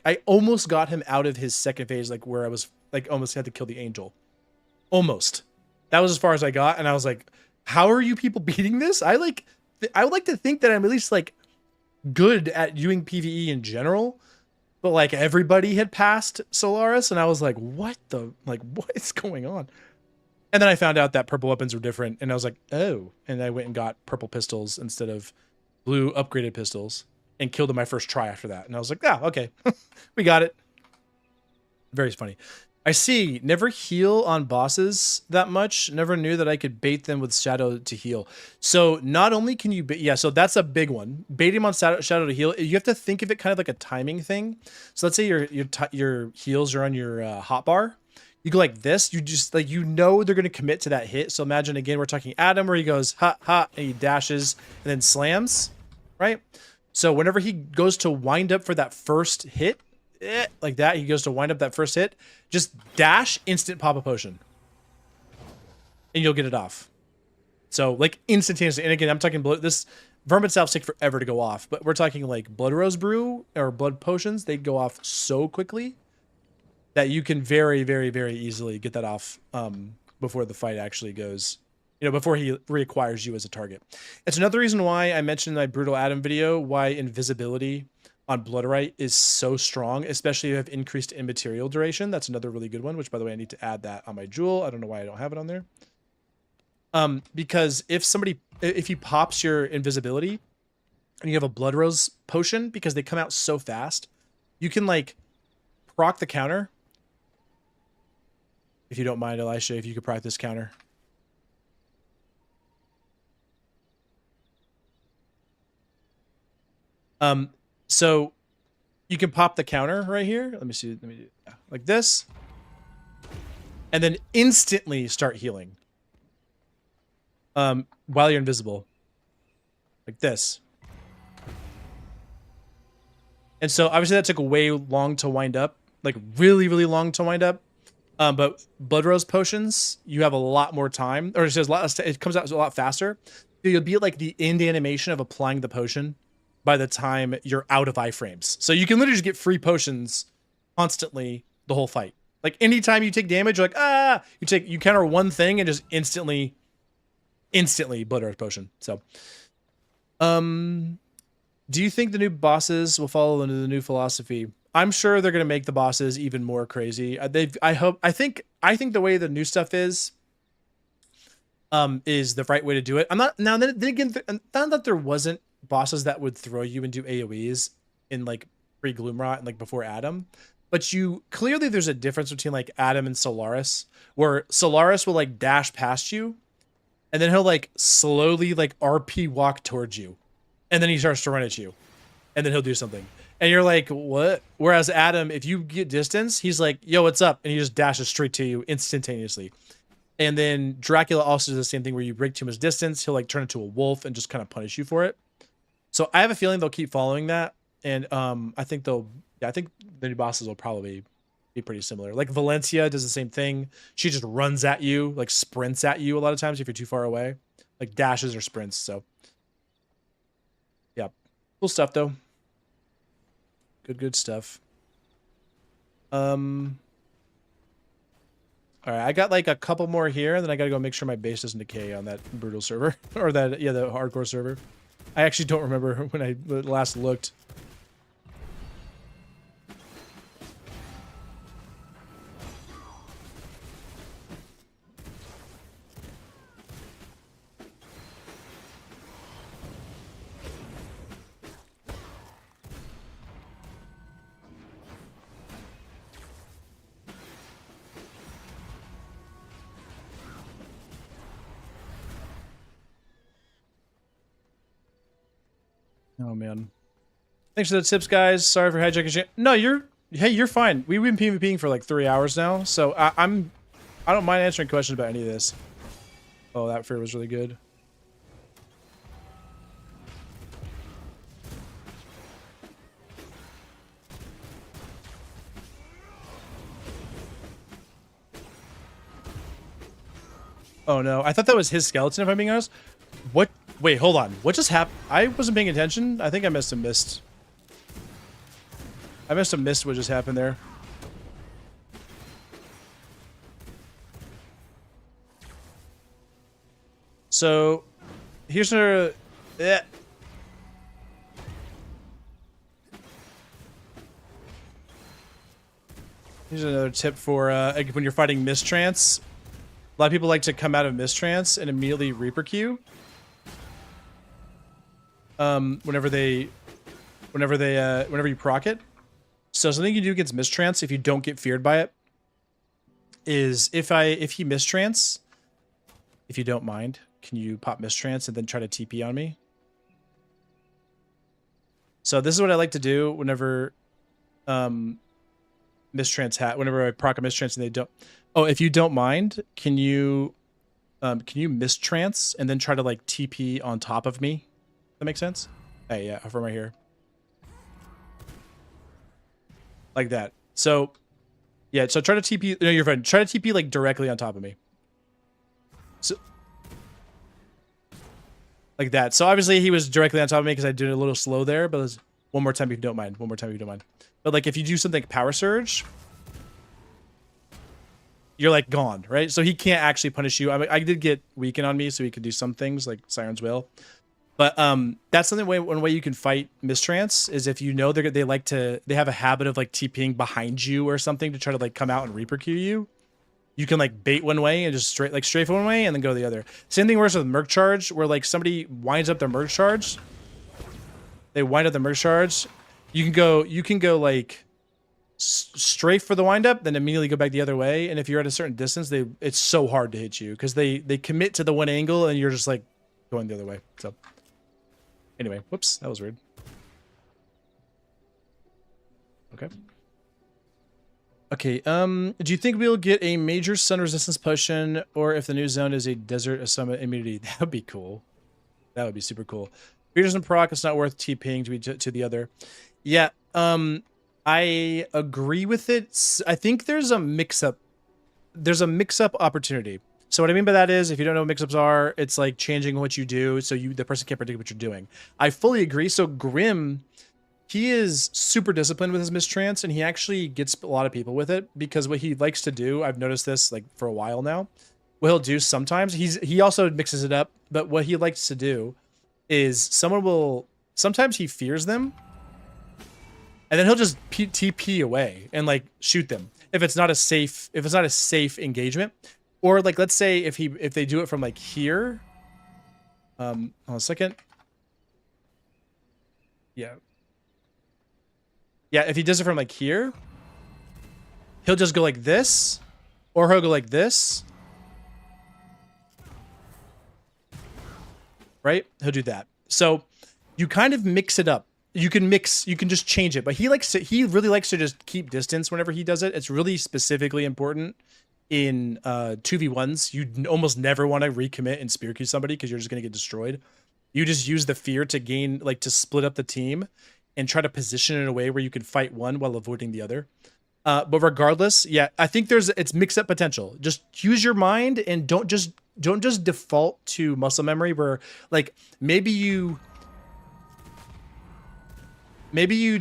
I almost got him out of his second phase, like where I was like almost had to kill the angel. Almost. That was as far as I got, and I was like, how are you people beating this? I would like to think that I'm at least like good at doing PvE in general, but like everybody had passed Solaris, and I was like, what is going on? And then I found out that purple weapons were different, and I was like, oh, and I went and got purple pistols instead of blue upgraded pistols and killed them my first try after that. And I was like, yeah, okay, we got it. Very funny. I see. Never heal on bosses that much. Never knew that I could bait them with Shadow to heal. So not only can you bait, so that's a big one. Bait him on Shadow to heal. You have to think of it kind of like a timing thing. So let's say your heals are on your hotbar. You go like this. You just like, they're going to commit to that hit. So imagine again, we're talking Adam where he goes ha ha and he dashes and then slams, right? So whenever he goes to wind up for that first hit, like that, he goes to wind up that first hit, just dash, instant pop a potion, and you'll get it off. So like instantaneously. And again, I'm talking this Vermin Salves take forever to go off, but we're talking like Blood Rose Brew or Blood Potions. They go off so quickly that you can very, very, very easily get that off before the fight actually goes, before he reacquires you as a target. It's another reason why I mentioned in my Brutal Adam video why invisibility on Bloodrite is so strong, especially if you have increased immaterial duration. That's another really good one, which by the way, I need to add that on my jewel. I don't know why I don't have it on there. Because if he pops your invisibility and you have a Blood Rose potion, because they come out so fast, you can like proc the counter If you don't mind, Elisha, if you could practice counter. So you can pop the counter right here. Let me see. Let me do like this. And then instantly start healing. While you're invisible. Like this. And so obviously that took way long to wind up. Like really, really long to wind up. But Blood Rose potions, you have a lot more time. Or it comes out a lot faster. So you'll be at like the end animation of applying the potion by the time you're out of iframes. So you can literally just get free potions constantly the whole fight. Like anytime you take damage, you're like, you counter one thing and just instantly Blood Rose potion. So do you think the new bosses will follow into the new philosophy? I'm sure they're gonna make the bosses even more crazy. I think the way the new stuff is the right way to do it. I'm not now then again, not that there wasn't bosses that would throw you into AoEs in like pre-Gloomrot and like before Adam, but clearly there's a difference between like Adam and Solaris, where Solaris will like dash past you and then he'll like slowly like RP walk towards you and then he starts to run at you and then he'll do something and you're like, what? Whereas Adam, if you get distance, he's like, yo, what's up? And he just dashes straight to you instantaneously. And then Dracula also does the same thing where you break too much distance, he'll like turn into a wolf and just kind of punish you for it. So I have a feeling they'll keep following that, and I think the new bosses will probably be pretty similar. Like Valencia does the same thing. She just runs at you, like sprints at you a lot of times if you're too far away, like dashes or sprints. So yeah, cool stuff though. Good stuff. All right, I got like a couple more here, and then I gotta go make sure my base doesn't decay on that brutal server or the hardcore server. I actually don't remember when I last looked. Oh man. Thanks for the tips, guys. Sorry for hijacking. No, you're fine. We've been PvPing for like 3 hours now, so I don't mind answering questions about any of this. Oh, that fear was really good. Oh no, I thought that was his skeleton if I'm being honest. What? Wait, hold on. What just happened? I wasn't paying attention. I think I must have missed. I must have missed what just happened there. So, here's our... Here's another tip for when you're fighting Mistrance. A lot of people like to come out of Mistrance and immediately Reaper Q. Whenever you proc it. So something you do against Mistrance if you don't get feared by it is if he Mistrance, if you don't mind, can you pop Mistrance and then try to TP on me? So this is what I like to do whenever whenever I proc a Mistrance and they don't. Oh, if you don't mind, can you Mistrance and then try to like TP on top of me? That makes sense? Hey, yeah, from right here. Like that. So, yeah, so try to TP, no, you're fine. Try to TP like directly on top of me. So, like that. So obviously he was directly on top of me because I did it a little slow there, but one more time if you don't mind. One more time if you don't mind. But like if you do something like Power Surge, you're like gone, right? So he can't actually punish you. I did get Weaken on me, so he could do some things like Siren's Will. But that's something one way you can fight Mistrance is if you know they have a habit of like TPing behind you or something to try to like come out and Reaper Q you. You can like bait one way and just strafe one way and then go the other. Same thing works with Merc Charge, where like somebody winds up their Merc Charge. They wind up the Merc Charge. You can go like strafe for the windup, then immediately go back the other way. And if you're at a certain distance, it's so hard to hit you because they commit to the one angle and you're just like going the other way. So anyway, whoops, that was weird. Okay. Okay, do you think we'll get a major sun resistance potion, or if the new zone is a desert, a summit immunity? That would be cool. That would be super cool. If it doesn't proc, it's not worth TPing to the other. Yeah, I agree with it. I think there's a mix-up. There's a mix-up opportunity. So what I mean by that is, if you don't know what mix-ups are, it's like changing what you do, so the person can't predict what you're doing. I fully agree. So Grim, he is super disciplined with his mistrance, and he actually gets a lot of people with it, because what he likes to do, I've noticed this like for a while now, what he'll do sometimes, he also mixes it up, but what he likes to do is sometimes he fears them, and then he'll just TP away and like shoot them if it's not a safe engagement. Or like, let's say if they do it from like here, hold on a second. Yeah, if he does it from like here, he'll just go like this, or he'll go like this. Right? He'll do that. So you kind of mix it up. You can just change it, but he really likes to just keep distance whenever he does it. It's really specifically important in 2v1s. You almost never want to recommit and spear queue somebody because you're just going to get destroyed. You just use the fear to gain, like, to split up the team and try to position it in a way where you can fight one while avoiding the other. But regardless, yeah, I think it's mix-up potential. Just use your mind and don't just default to muscle memory where, like, maybe you'd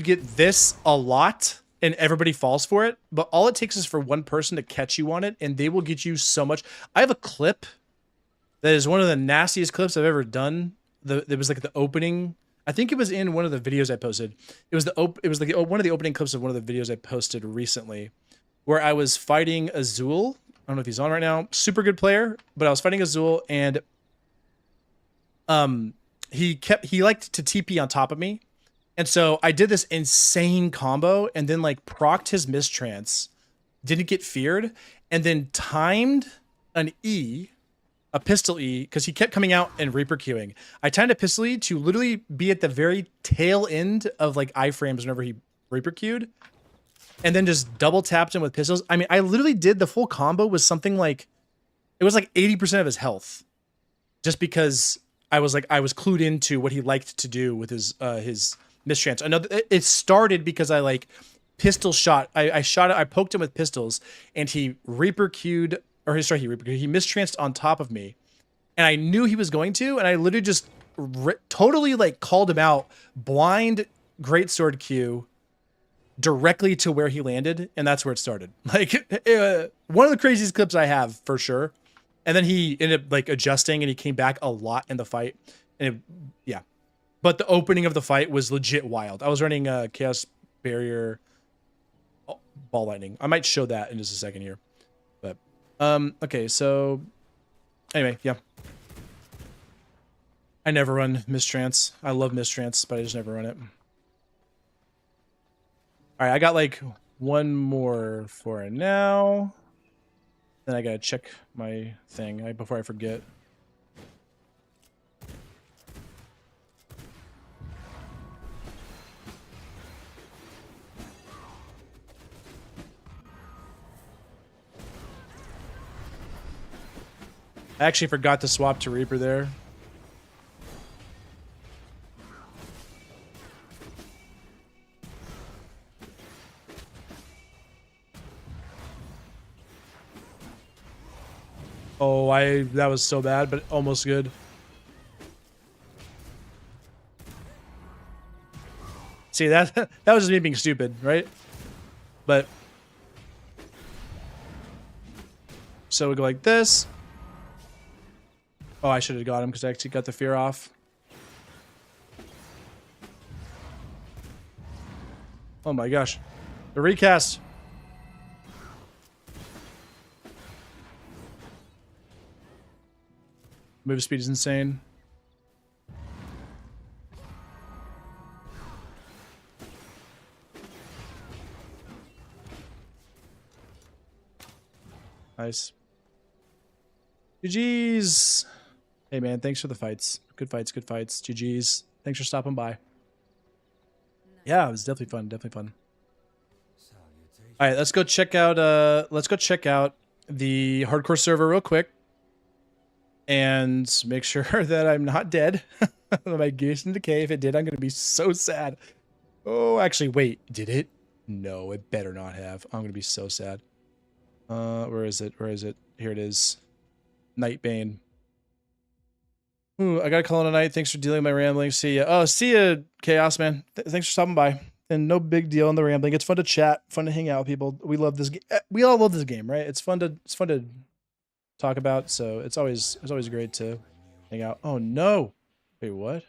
get this a lot and everybody falls for it, but all it takes is for one person to catch you on it and they will get you so much. I have a clip that is one of the nastiest clips I've ever done. It was like the opening. I think it was in one of the videos I posted. It was like one of the opening clips of one of the videos I posted recently, where I was fighting Azul. I don't know if he's on right now. Super good player, but I was fighting Azul, and he liked to TP on top of me, and so I did this insane combo, and then like procced his mistrance, didn't get feared, and then timed an E. A pistol E, because he kept coming out and Reaper queuing. I timed a pistol E to literally be at the very tail end of like iframes whenever he Reaper queued, and then just double tapped him with pistols. I mean, I literally did the full combo with something like, it was like 80% of his health, just because I was clued into what he liked to do with his mistrance. It started because I like pistol shot. I poked him with pistols, and he Reaper queued. He mistranced on top of me, and I knew he was going to, and I literally just totally like called him out, blind greatsword Q directly to where he landed, and that's where it started. Like one of the craziest clips I have for sure. And then he ended up like adjusting, and he came back a lot in the fight, and yeah. But the opening of the fight was legit wild. I was running Chaos Barrier Ball Lightning. I might show that in just a second here. Okay, so anyway, yeah. I never run mistrance. I love mistrance, but I just never run it. All right, I got like one more for now. Then I gotta check my thing before I forget. I actually forgot to swap to Reaper there. Oh, that was so bad, but almost good. See, that was just me being stupid, right? But so we go like this. Oh, I should have got him because I actually got the fear off. Oh my gosh. The recast. Move speed is insane. Nice. GG's. Hey man, thanks for the fights. Good fights, good fights. GG's. Thanks for stopping by. Yeah, it was definitely fun, definitely fun. All right, let's go check out the hardcore server real quick and make sure that I'm not dead. My Gears in Decay. If it did, I'm gonna be so sad. Oh, actually, wait, did it? No, it better not have. I'm gonna be so sad. Where is it? Where is it? Here it is. Nightbane. Ooh, I gotta call it a night. Thanks for dealing with my rambling. See ya. Oh, see ya, Chaos Man. Thanks for stopping by. And no big deal on the rambling. It's fun to chat, fun to hang out with people. We love this game. We all love this game, right? It's fun to talk about. So it's always great to hang out. Oh no! Wait, what?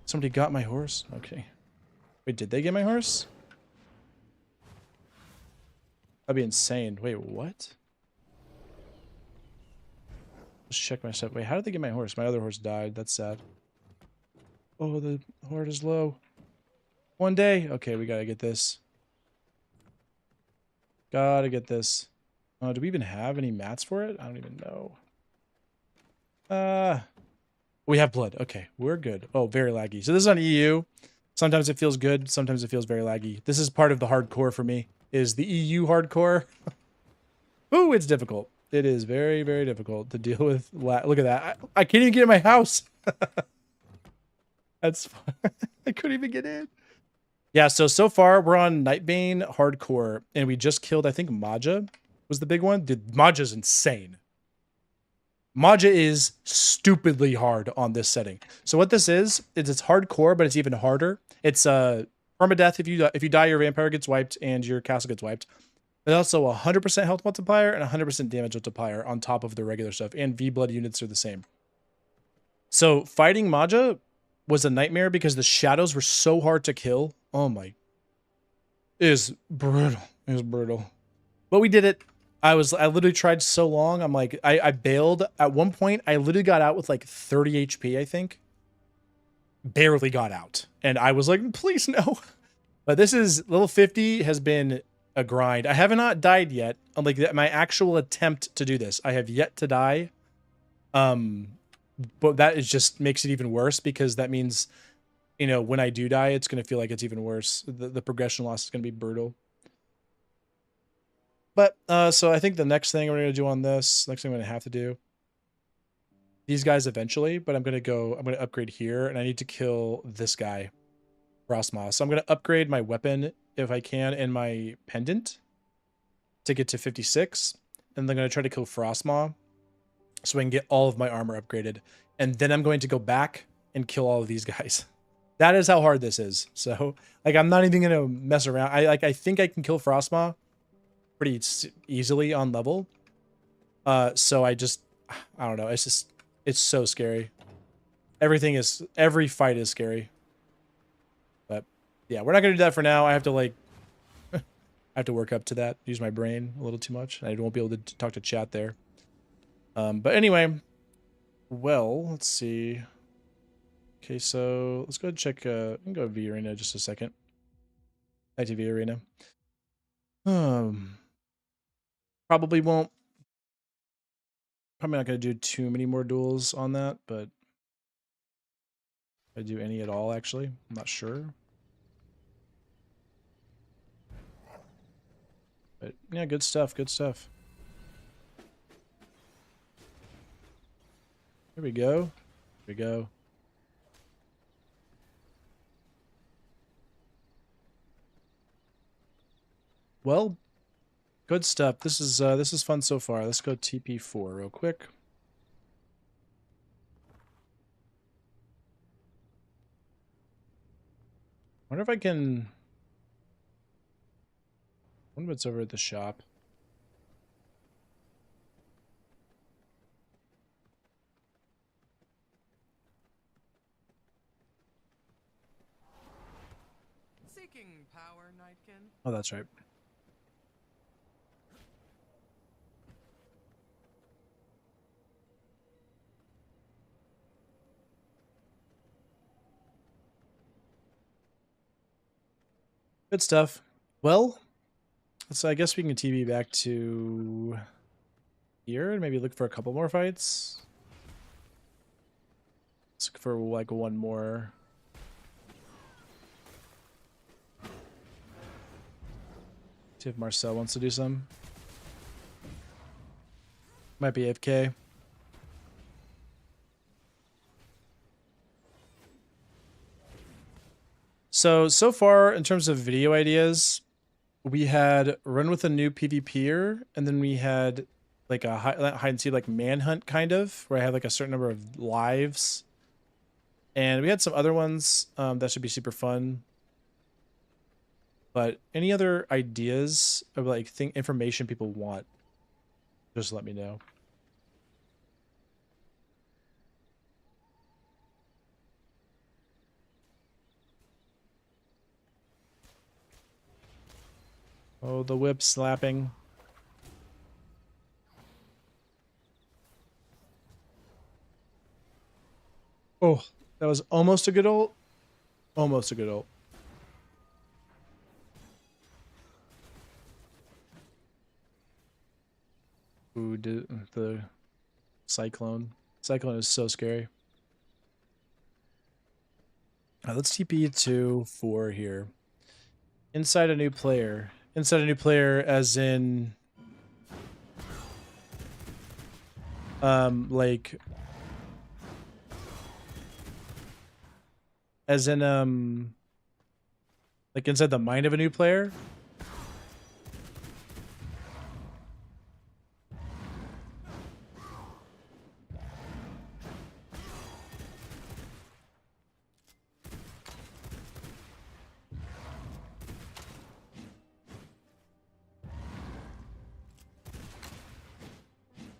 Somebody got my horse. Okay. Wait, did they get my horse? That'd be insane. Wait, what? Let's check my stuff. Wait, how did they get my horse? My other horse died. That's sad. Oh, the horde is low. One day. Okay, we gotta get this. Gotta get this. Do we even have any mats for it? I don't even know. We have blood. Okay, we're good. Oh, very laggy. So this is on EU. Sometimes it feels good. Sometimes it feels very laggy. This is part of the hardcore for me. Is the EU hardcore. Ooh, it's difficult. It is very, very difficult to deal with. Look at that. I can't even get in my house. That's fun. I couldn't even get in. Yeah, so far we're on Nightbane hardcore, and we just killed, I think, Maja was the big one. Dude, Maja's insane. Maja is stupidly hard on this setting. So what this is it's hardcore, but it's even harder. It's permadeath. If you die, your vampire gets wiped and your castle gets wiped. There's also a 100% health multiplier and 100% damage multiplier on top of the regular stuff, and V-blood units are the same. So fighting Maja was a nightmare because the shadows were so hard to kill. Oh my. It is brutal. It was brutal. But we did it. I literally tried so long. I'm like, I bailed. At one point, I literally got out with like 30 HP, I think. Barely got out. And I was like, please no. But this is, level 50 has been a grind. I have not died yet. Like my actual attempt to do this. I have yet to die. But that is just makes it even worse because that means, you know, when I do die, it's going to feel like it's even worse. The progression loss is going to be brutal. But, so I think the next thing we're going to do on this, next thing I'm going to have to do, these guys eventually, but I'm going to upgrade here, and I need to kill this guy, Frostmaw. So I'm going to upgrade my weapon, if I can, and my pendant to get to 56, and then I'm going to try to kill Frostmaw so I can get all of my armor upgraded, and then I'm going to go back and kill all of these guys. That is how hard this is. So, like, I'm not even going to mess around. I think I can kill Frostmaw pretty easily on level. So I don't know. It's so scary. Every fight is scary. But yeah, we're not going to do that for now. I have to like, I have to work up to that. Use my brain a little too much. I won't be able to talk to chat there. But anyway, well, let's see. Okay, so let's go ahead and check, we can go to V Arena just a second. ITV Arena. Probably not going to do too many more duels on that, but if I do any at all, actually, I'm not sure. But yeah, good stuff, good stuff. Here we go. Here we go. Well, good stuff. This is fun so far. Let's go TP4 real quick. Wonder if I can. Wonder what's over at the shop. Seeking power, Nightkin. Oh, that's right. Good stuff. Well, So I guess we can TB back to here and maybe look for a couple more fights. Let's look for like one more. See if Marcel wants to do some. Might be AFK. So far, in terms of video ideas, we had run with a new PvPer, and then we had like a hide and seek, like manhunt kind of, where I had like a certain number of lives. And we had some other ones that should be super fun. But any other ideas of like information people want, just let me know. Oh, the whip slapping. Oh, that was almost a good ult. Almost a good ult. Ooh, the cyclone. Cyclone is so scary. All right, let's TP to 4 here. Inside a new player. Inside a new player as in like as in like inside the mind of a new player.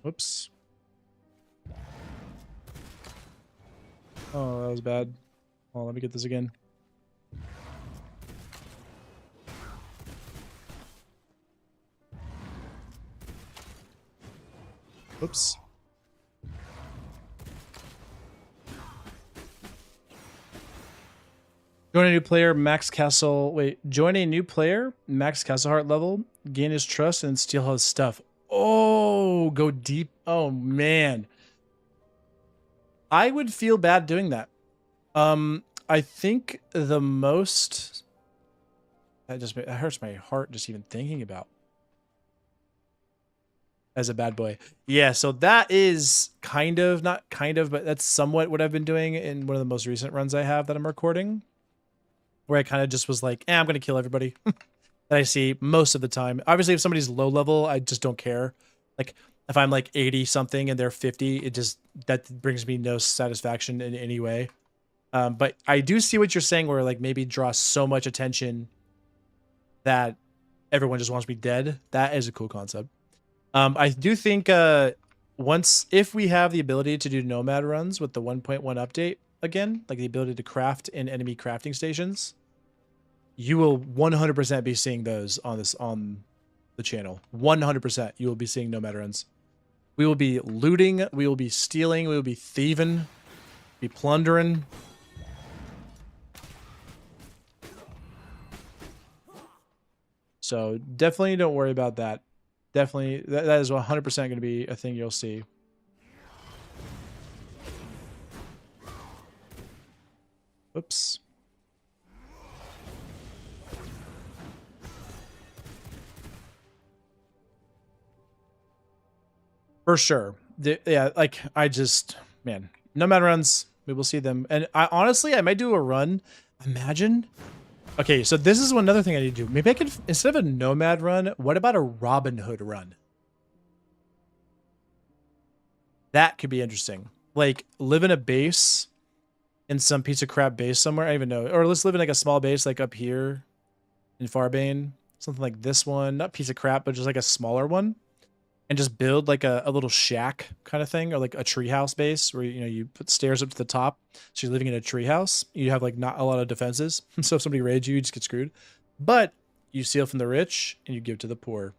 Whoops. Oh, that was bad. Oh, let me get this again. Whoops. Join a new player, max castle. Wait, join a new player, max castle heart level, gain his trust, and steal his stuff. Oh, go deep. Oh, man. I would feel bad doing that. I think the most... That hurts my heart just even thinking about. As a bad boy. Yeah, so that is kind of, not kind of, but that's somewhat what I've been doing in one of the most recent runs I have that I'm recording. Where I kind of just was like, I'm going to kill everybody. That I see most of the time. Obviously, if somebody's low level, I just don't care. Like, if I'm like 80 something and they're 50, that brings me no satisfaction in any way. But I do see what you're saying, where like maybe draw so much attention that everyone just wants me dead. That is a cool concept. I do think if we have the ability to do nomad runs with the 1.1 update again, like the ability to craft in enemy crafting stations, you will 100% be seeing those on the channel. 100% you will be seeing nomad runs. We will be looting, we will be stealing, we will be thieving, be plundering. So definitely don't worry about that. Definitely, that is 100% going to be a thing you'll see. Oops. For sure. Yeah, like, man, nomad runs, we will see them. And honestly, I might do a run. Imagine. Okay, so this is another thing I need to do. Maybe I could, instead of a nomad run, what about a Robin Hood run? That could be interesting. Like, live in a base, in some piece of crap base somewhere. I don't even know. Or let's live in like a small base, like up here in Farbane. Something like this one. Not piece of crap, but just like a smaller one. And just build like a little shack kind of thing, or like a treehouse base where, you know, you put stairs up to the top. So you're living in a treehouse. You have like not a lot of defenses. So if somebody raids you, you just get screwed. But you steal from the rich and you give to the poor.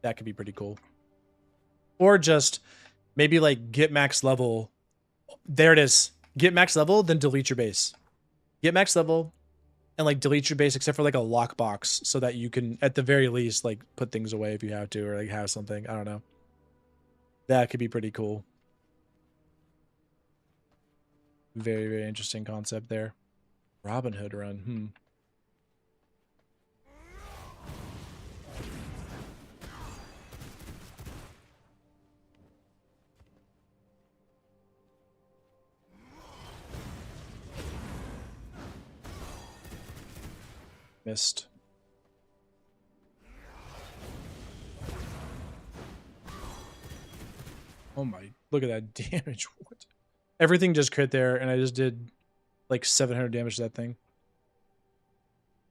That could be pretty cool. Or just maybe like get max level. There it is. Get max level, then delete your base. Get max level, and like delete your base except for like a lockbox so that you can at the very least like put things away if you have to or like have something. I don't know. That could be pretty cool. Very, very interesting concept there. Robin Hood run. Missed. Oh my, look at that damage. What? Everything just crit there, and I just did like 700 damage to that thing.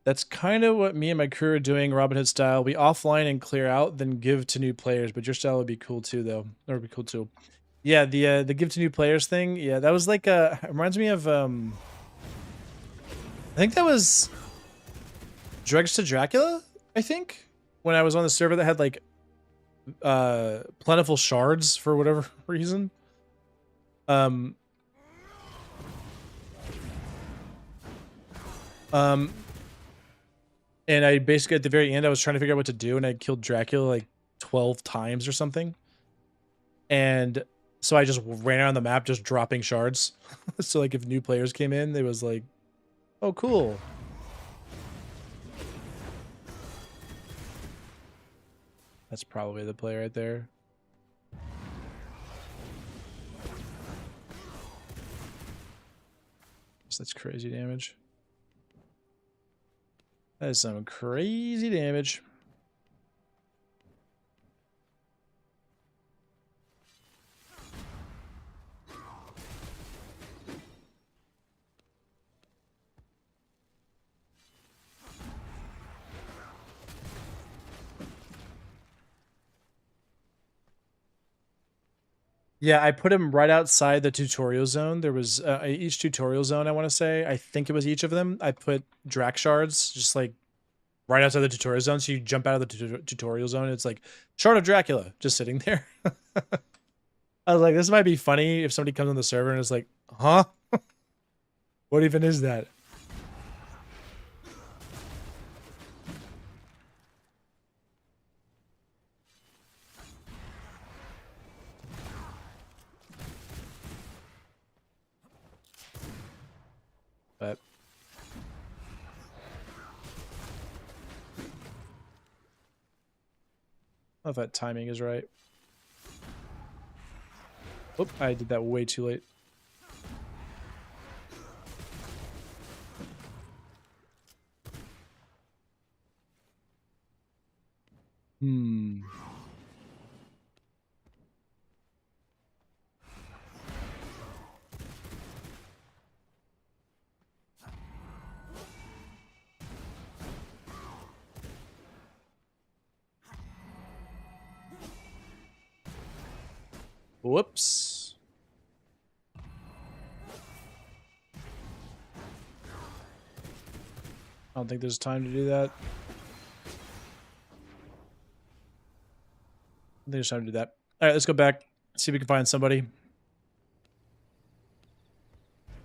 That's kind of what me and my crew are doing, Robin Hood style. We offline and clear out, then give to new players. But your style would be cool too, though. That would be cool too. Yeah, the give to new players thing. Yeah, that was like it reminds me of I think that was Dregs to Dracula. I think when I was on the server that had like plentiful shards for whatever reason. And I basically at the very end I was trying to figure out what to do, and I killed Dracula like 12 times or something. And so I just ran around the map just dropping shards. So like if new players came in, it was like, oh cool. That's probably the play right there. So that's crazy damage. That is some crazy damage. Yeah, I put him right outside the tutorial zone. There was each tutorial zone, I want to say. I think it was each of them. I put Drac shards just like right outside the tutorial zone. So you jump out of the tutorial zone. And it's like Shard of Dracula just sitting there. I was like, this might be funny if somebody comes on the server and is like, huh? What even is that? But I don't know if that timing is right. Oop, I did that way too late. Whoops. I don't think there's time to do that. I think there's time to do that. All right, let's go back. See if we can find somebody.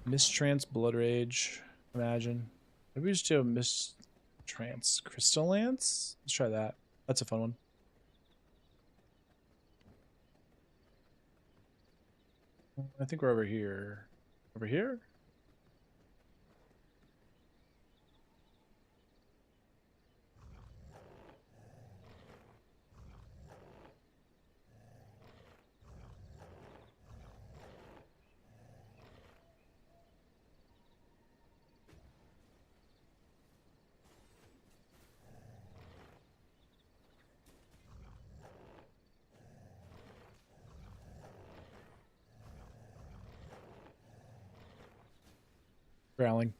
Mistrance, Blood Rage, imagine. Maybe we just do a Mistrance Crystal Lance? Let's try that. That's a fun one. I think we're over here. Over here? Growling.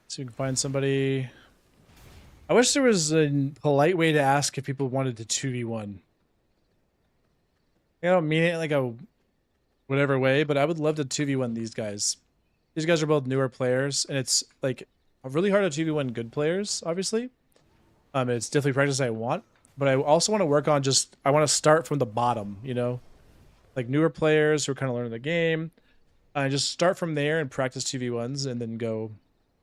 So we can find somebody. I wish there was a polite way to ask if people wanted to 2v1. I don't mean it like a whatever way, but I would love to 2v1 these guys. These guys are both newer players, and it's like really hard to 2v1 good players, obviously. It's definitely practice I want, but I also want to work on I want to start from the bottom, you know? Like newer players who are kind of learning the game. Just start from there and practice 2v1s and then go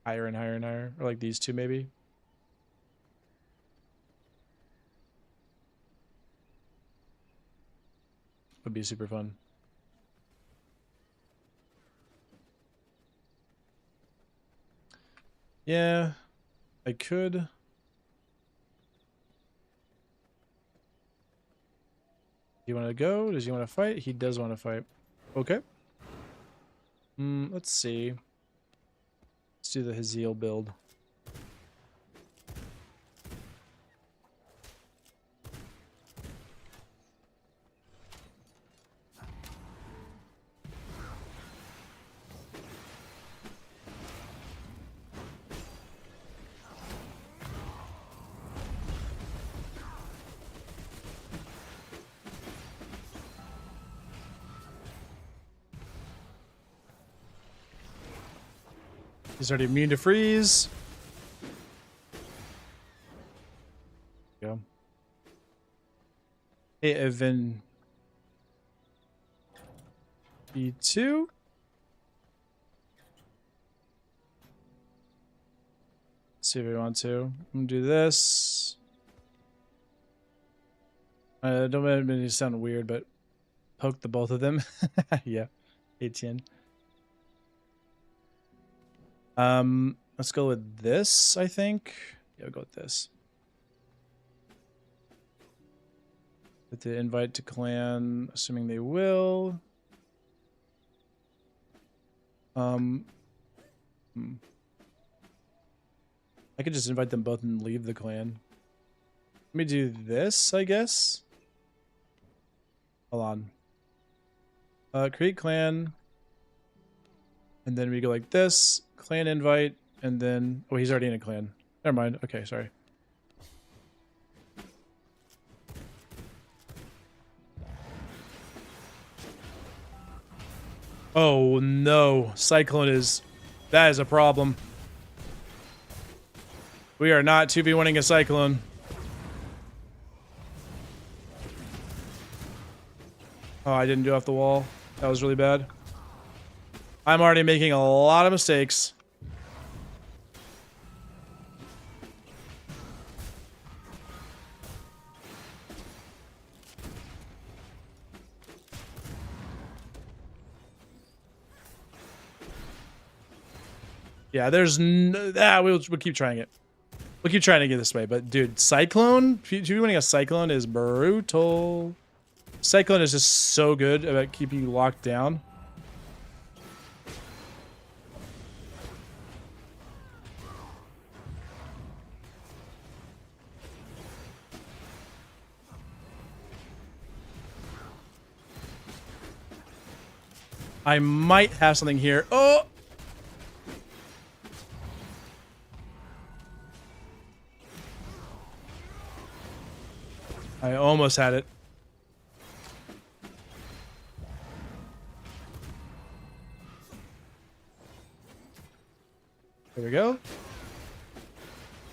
higher and higher and higher, or like these two maybe. Would be super fun. Yeah, I could. You want to go? Does he want to fight? He does want to fight. Okay. Let's see. Let's do the Haziel build. He's already immune to freeze. Go. Hey, Evan. E2. See if we want to. I'm gonna do this. I don't want it to sound weird, but poke the both of them. Yeah, 18. Let's go with this, I think. Yeah, we'll go with this. With the invite to clan, assuming they will. I could just invite them both and leave the clan. Let me do this, I guess. Hold on. Create clan. And then we go like this. Clan invite. And then... Oh, he's already in a clan. Never mind. Okay, sorry. Oh, no. Cyclone is... That is a problem. We are not 2v1ing a Cyclone. Oh, I didn't do off the wall. That was really bad. I'm already making a lot of mistakes. Yeah, there's no... we'll keep trying it. We'll keep trying to get this way. But, dude, Cyclone... 2v1ing a Cyclone is brutal. Cyclone is just so good about keeping you locked down. I might have something here. Oh! I almost had it. There we go.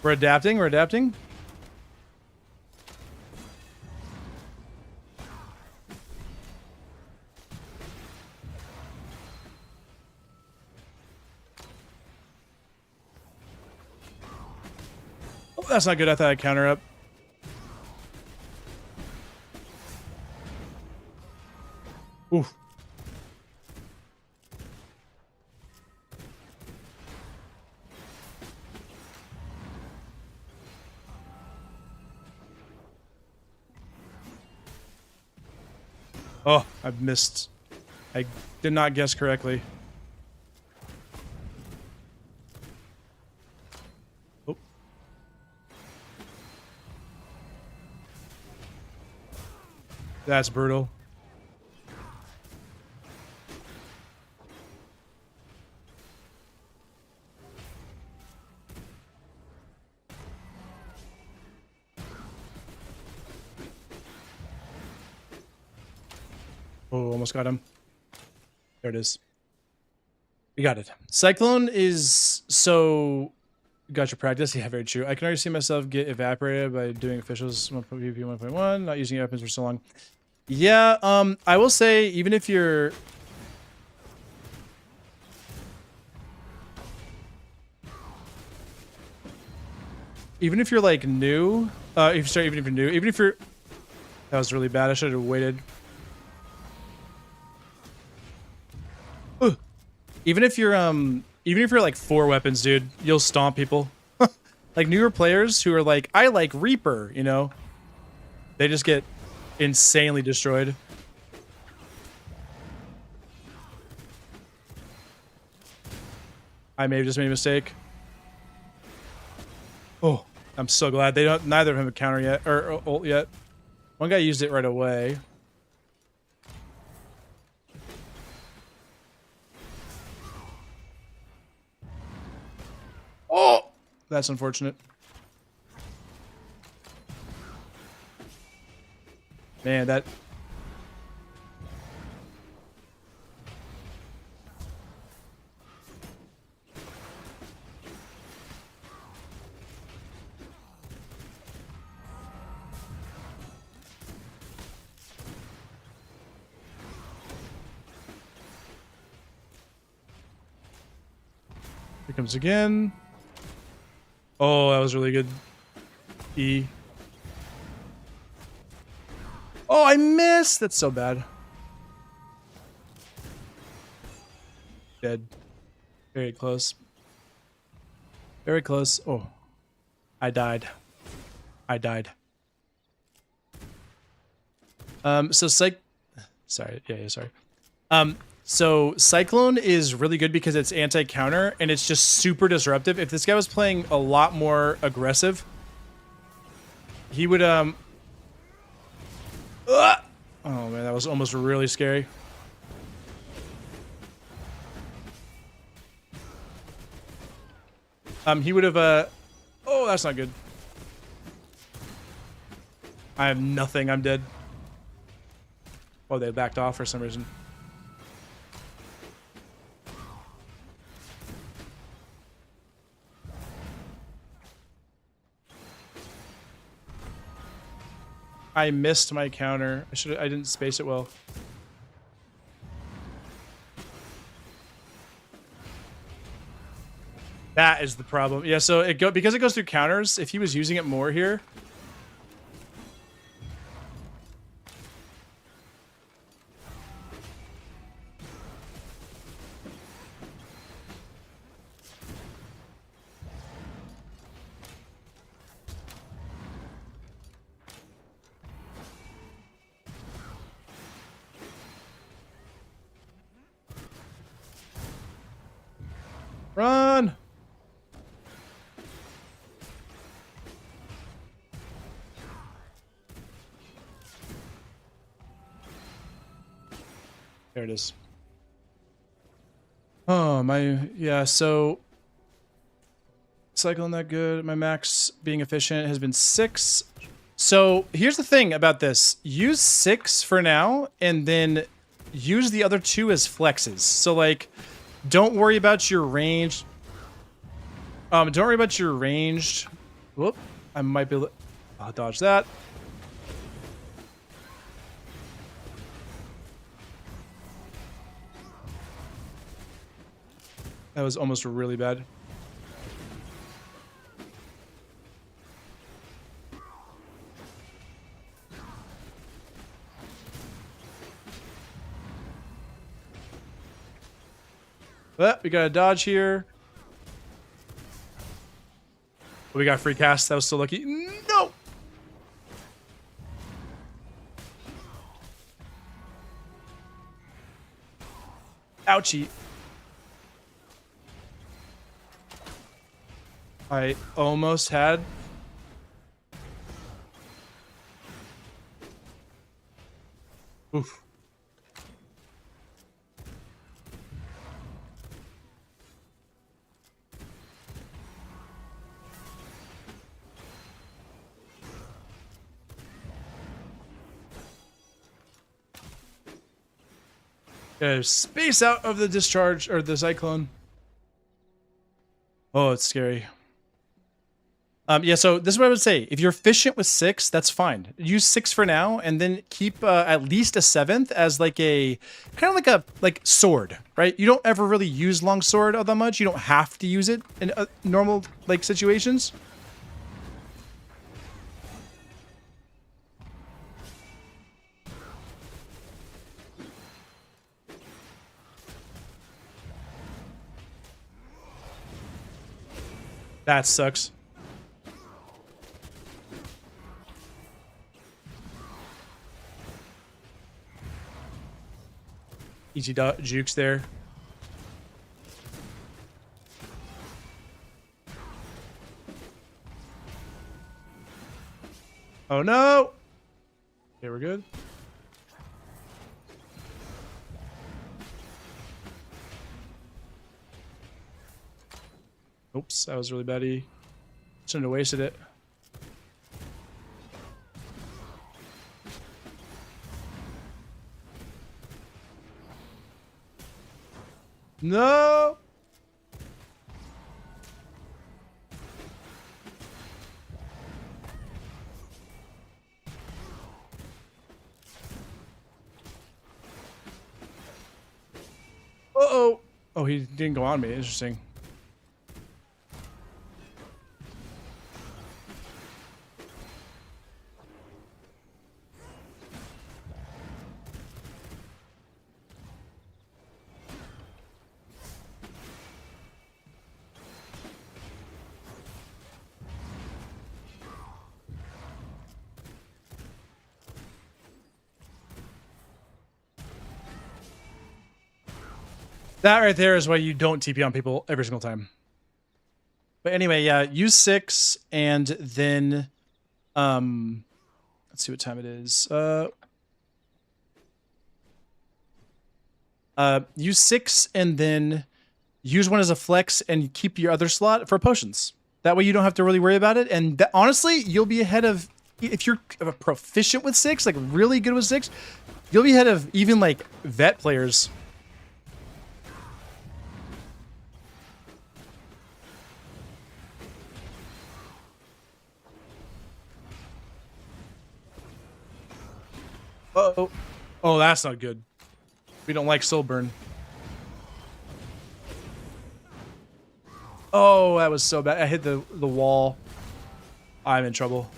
We're adapting, we're adapting. Oh, that's not good. I thought I'd counter up. Oof. Oh, I missed. I did not guess correctly. Oh. That's brutal. Oh, almost got him. There it is. We got it. Cyclone is so... Got your practice. Yeah, very true. I can already see myself get evaporated by doing officials 1.vp 1.1, not using your weapons for so long. Yeah, I will say, even if you're... even if you're like new, even if you're new, even if you're, that was really bad. I should have waited. Ugh. Even if you're like 4 weapons, dude, you'll stomp people. Like newer players who are like, I like Reaper, you know, they just get insanely destroyed. I may have just made a mistake. Oh, I'm so glad they don't. Neither of them have a counter yet or ult yet. One guy used it right away. Oh, that's unfortunate. Man, that. Here comes again. Oh, that was really good. E. Oh, I missed! That's so bad. Dead. Very close. Very close. Oh. I died. I died. So sorry. Yeah, sorry. So Cyclone is really good because it's anti-counter and it's just super disruptive. If this guy was playing a lot more aggressive, he would oh man, that was almost really scary. He would have oh, that's not good. I have nothing. I'm dead. Oh, they backed off for some reason. I missed my counter. I didn't space it well. That is the problem. Yeah, so because it goes through counters, if he was using it more here. Run! There it is. Oh, yeah, so cycling that good. My max being efficient has been 6. So here's the thing about this. Use 6 for now, and then use the other 2 as flexes. So like, don't worry about your range. Don't worry about your ranged. Whoop. I might be able to... I'll dodge that. That was almost really bad. But we got a dodge here. We got free cast. That was so lucky. No! Ouchie. I almost had... Oof. Space out of the discharge or the cyclone. Oh, it's scary. Yeah, so this is what I would say. If you're efficient with 6, that's fine. Use 6 for now, and then keep at least a 7th as like a kind of like sword, right? You don't ever really use long sword all that much. You don't have to use it in normal like situations. That sucks. Easy jukes there. Oh no! Okay, we're good. Oops, that was really bad. Shouldn't have wasted it. No! Uh-oh. Oh, he didn't go on me. Interesting. That right there is why you don't TP on people every single time. But anyway, yeah, use 6 and then let's see what time it is. Use 6 and then use 1 as a flex and keep your other slot for potions. That way you don't have to really worry about it. And that, honestly, you'll be ahead of, if you're proficient with 6, like really good with 6, you'll be ahead of even like vet players. Uh-oh. Oh, that's not good. We don't like soul burn. Oh, that was so bad. I hit the wall. I'm in trouble.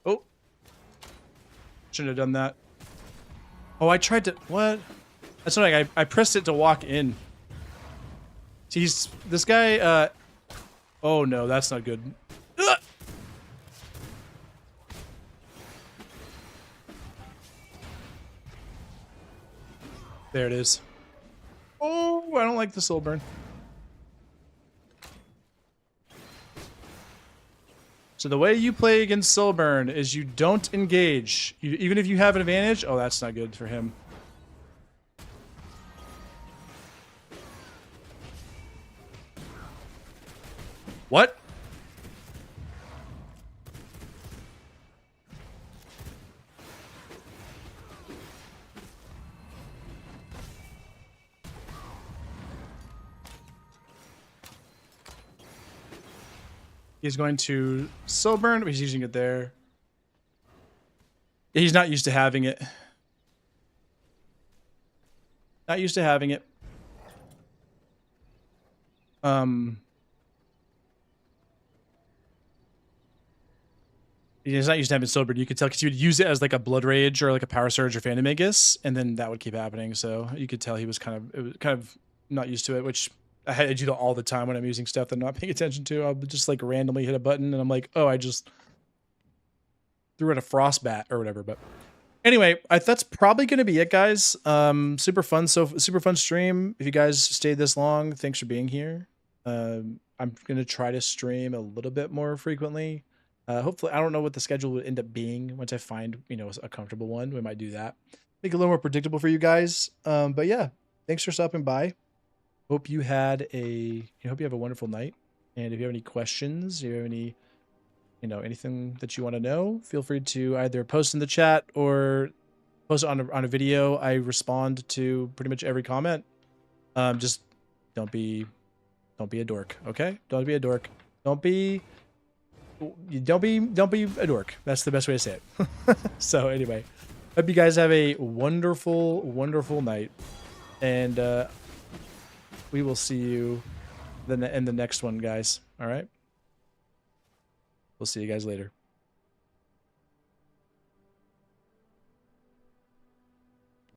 Oh. Shouldn't have done that. Oh, I tried to... What? That's not like I pressed it to walk in. See, this guy, oh no, that's not good. Ugh! There it is. Oh, I don't like the soul burn. So the way you play against soul burn is you don't engage. Even if you have an advantage, oh, that's not good for him. What? He's going to soul burn, but he's using it there. He's not used to having it. Not used to having it. He's not used to having soul burn. You could tell because you would use it as like a blood rage or like a power surge or phantom magus, and then that would keep happening. So you could tell he was kind of not used to it, which I do that all the time when I'm using stuff that I'm not paying attention to. I'll just like randomly hit a button and I'm like, oh, I just threw in a frost bat or whatever. But anyway, that's probably going to be it, guys. Super fun stream. If you guys stayed this long, thanks for being here. I'm going to try to stream a little bit more frequently. Hopefully, I don't know what the schedule would end up being once I find, a comfortable one. We might do that. Make it a little more predictable for you guys. But yeah, thanks for stopping by. Hope you have a wonderful night. And if you have any questions, if you have any, anything that you want to know, feel free to either post in the chat or post it on a video. I respond to pretty much every comment. Just don't be a dork, okay? Don't be a dork. Don't be a dork. That's the best way to say it. So anyway, hope you guys have a wonderful, wonderful night. And we will see you in the next one, guys. All right? We'll see you guys later.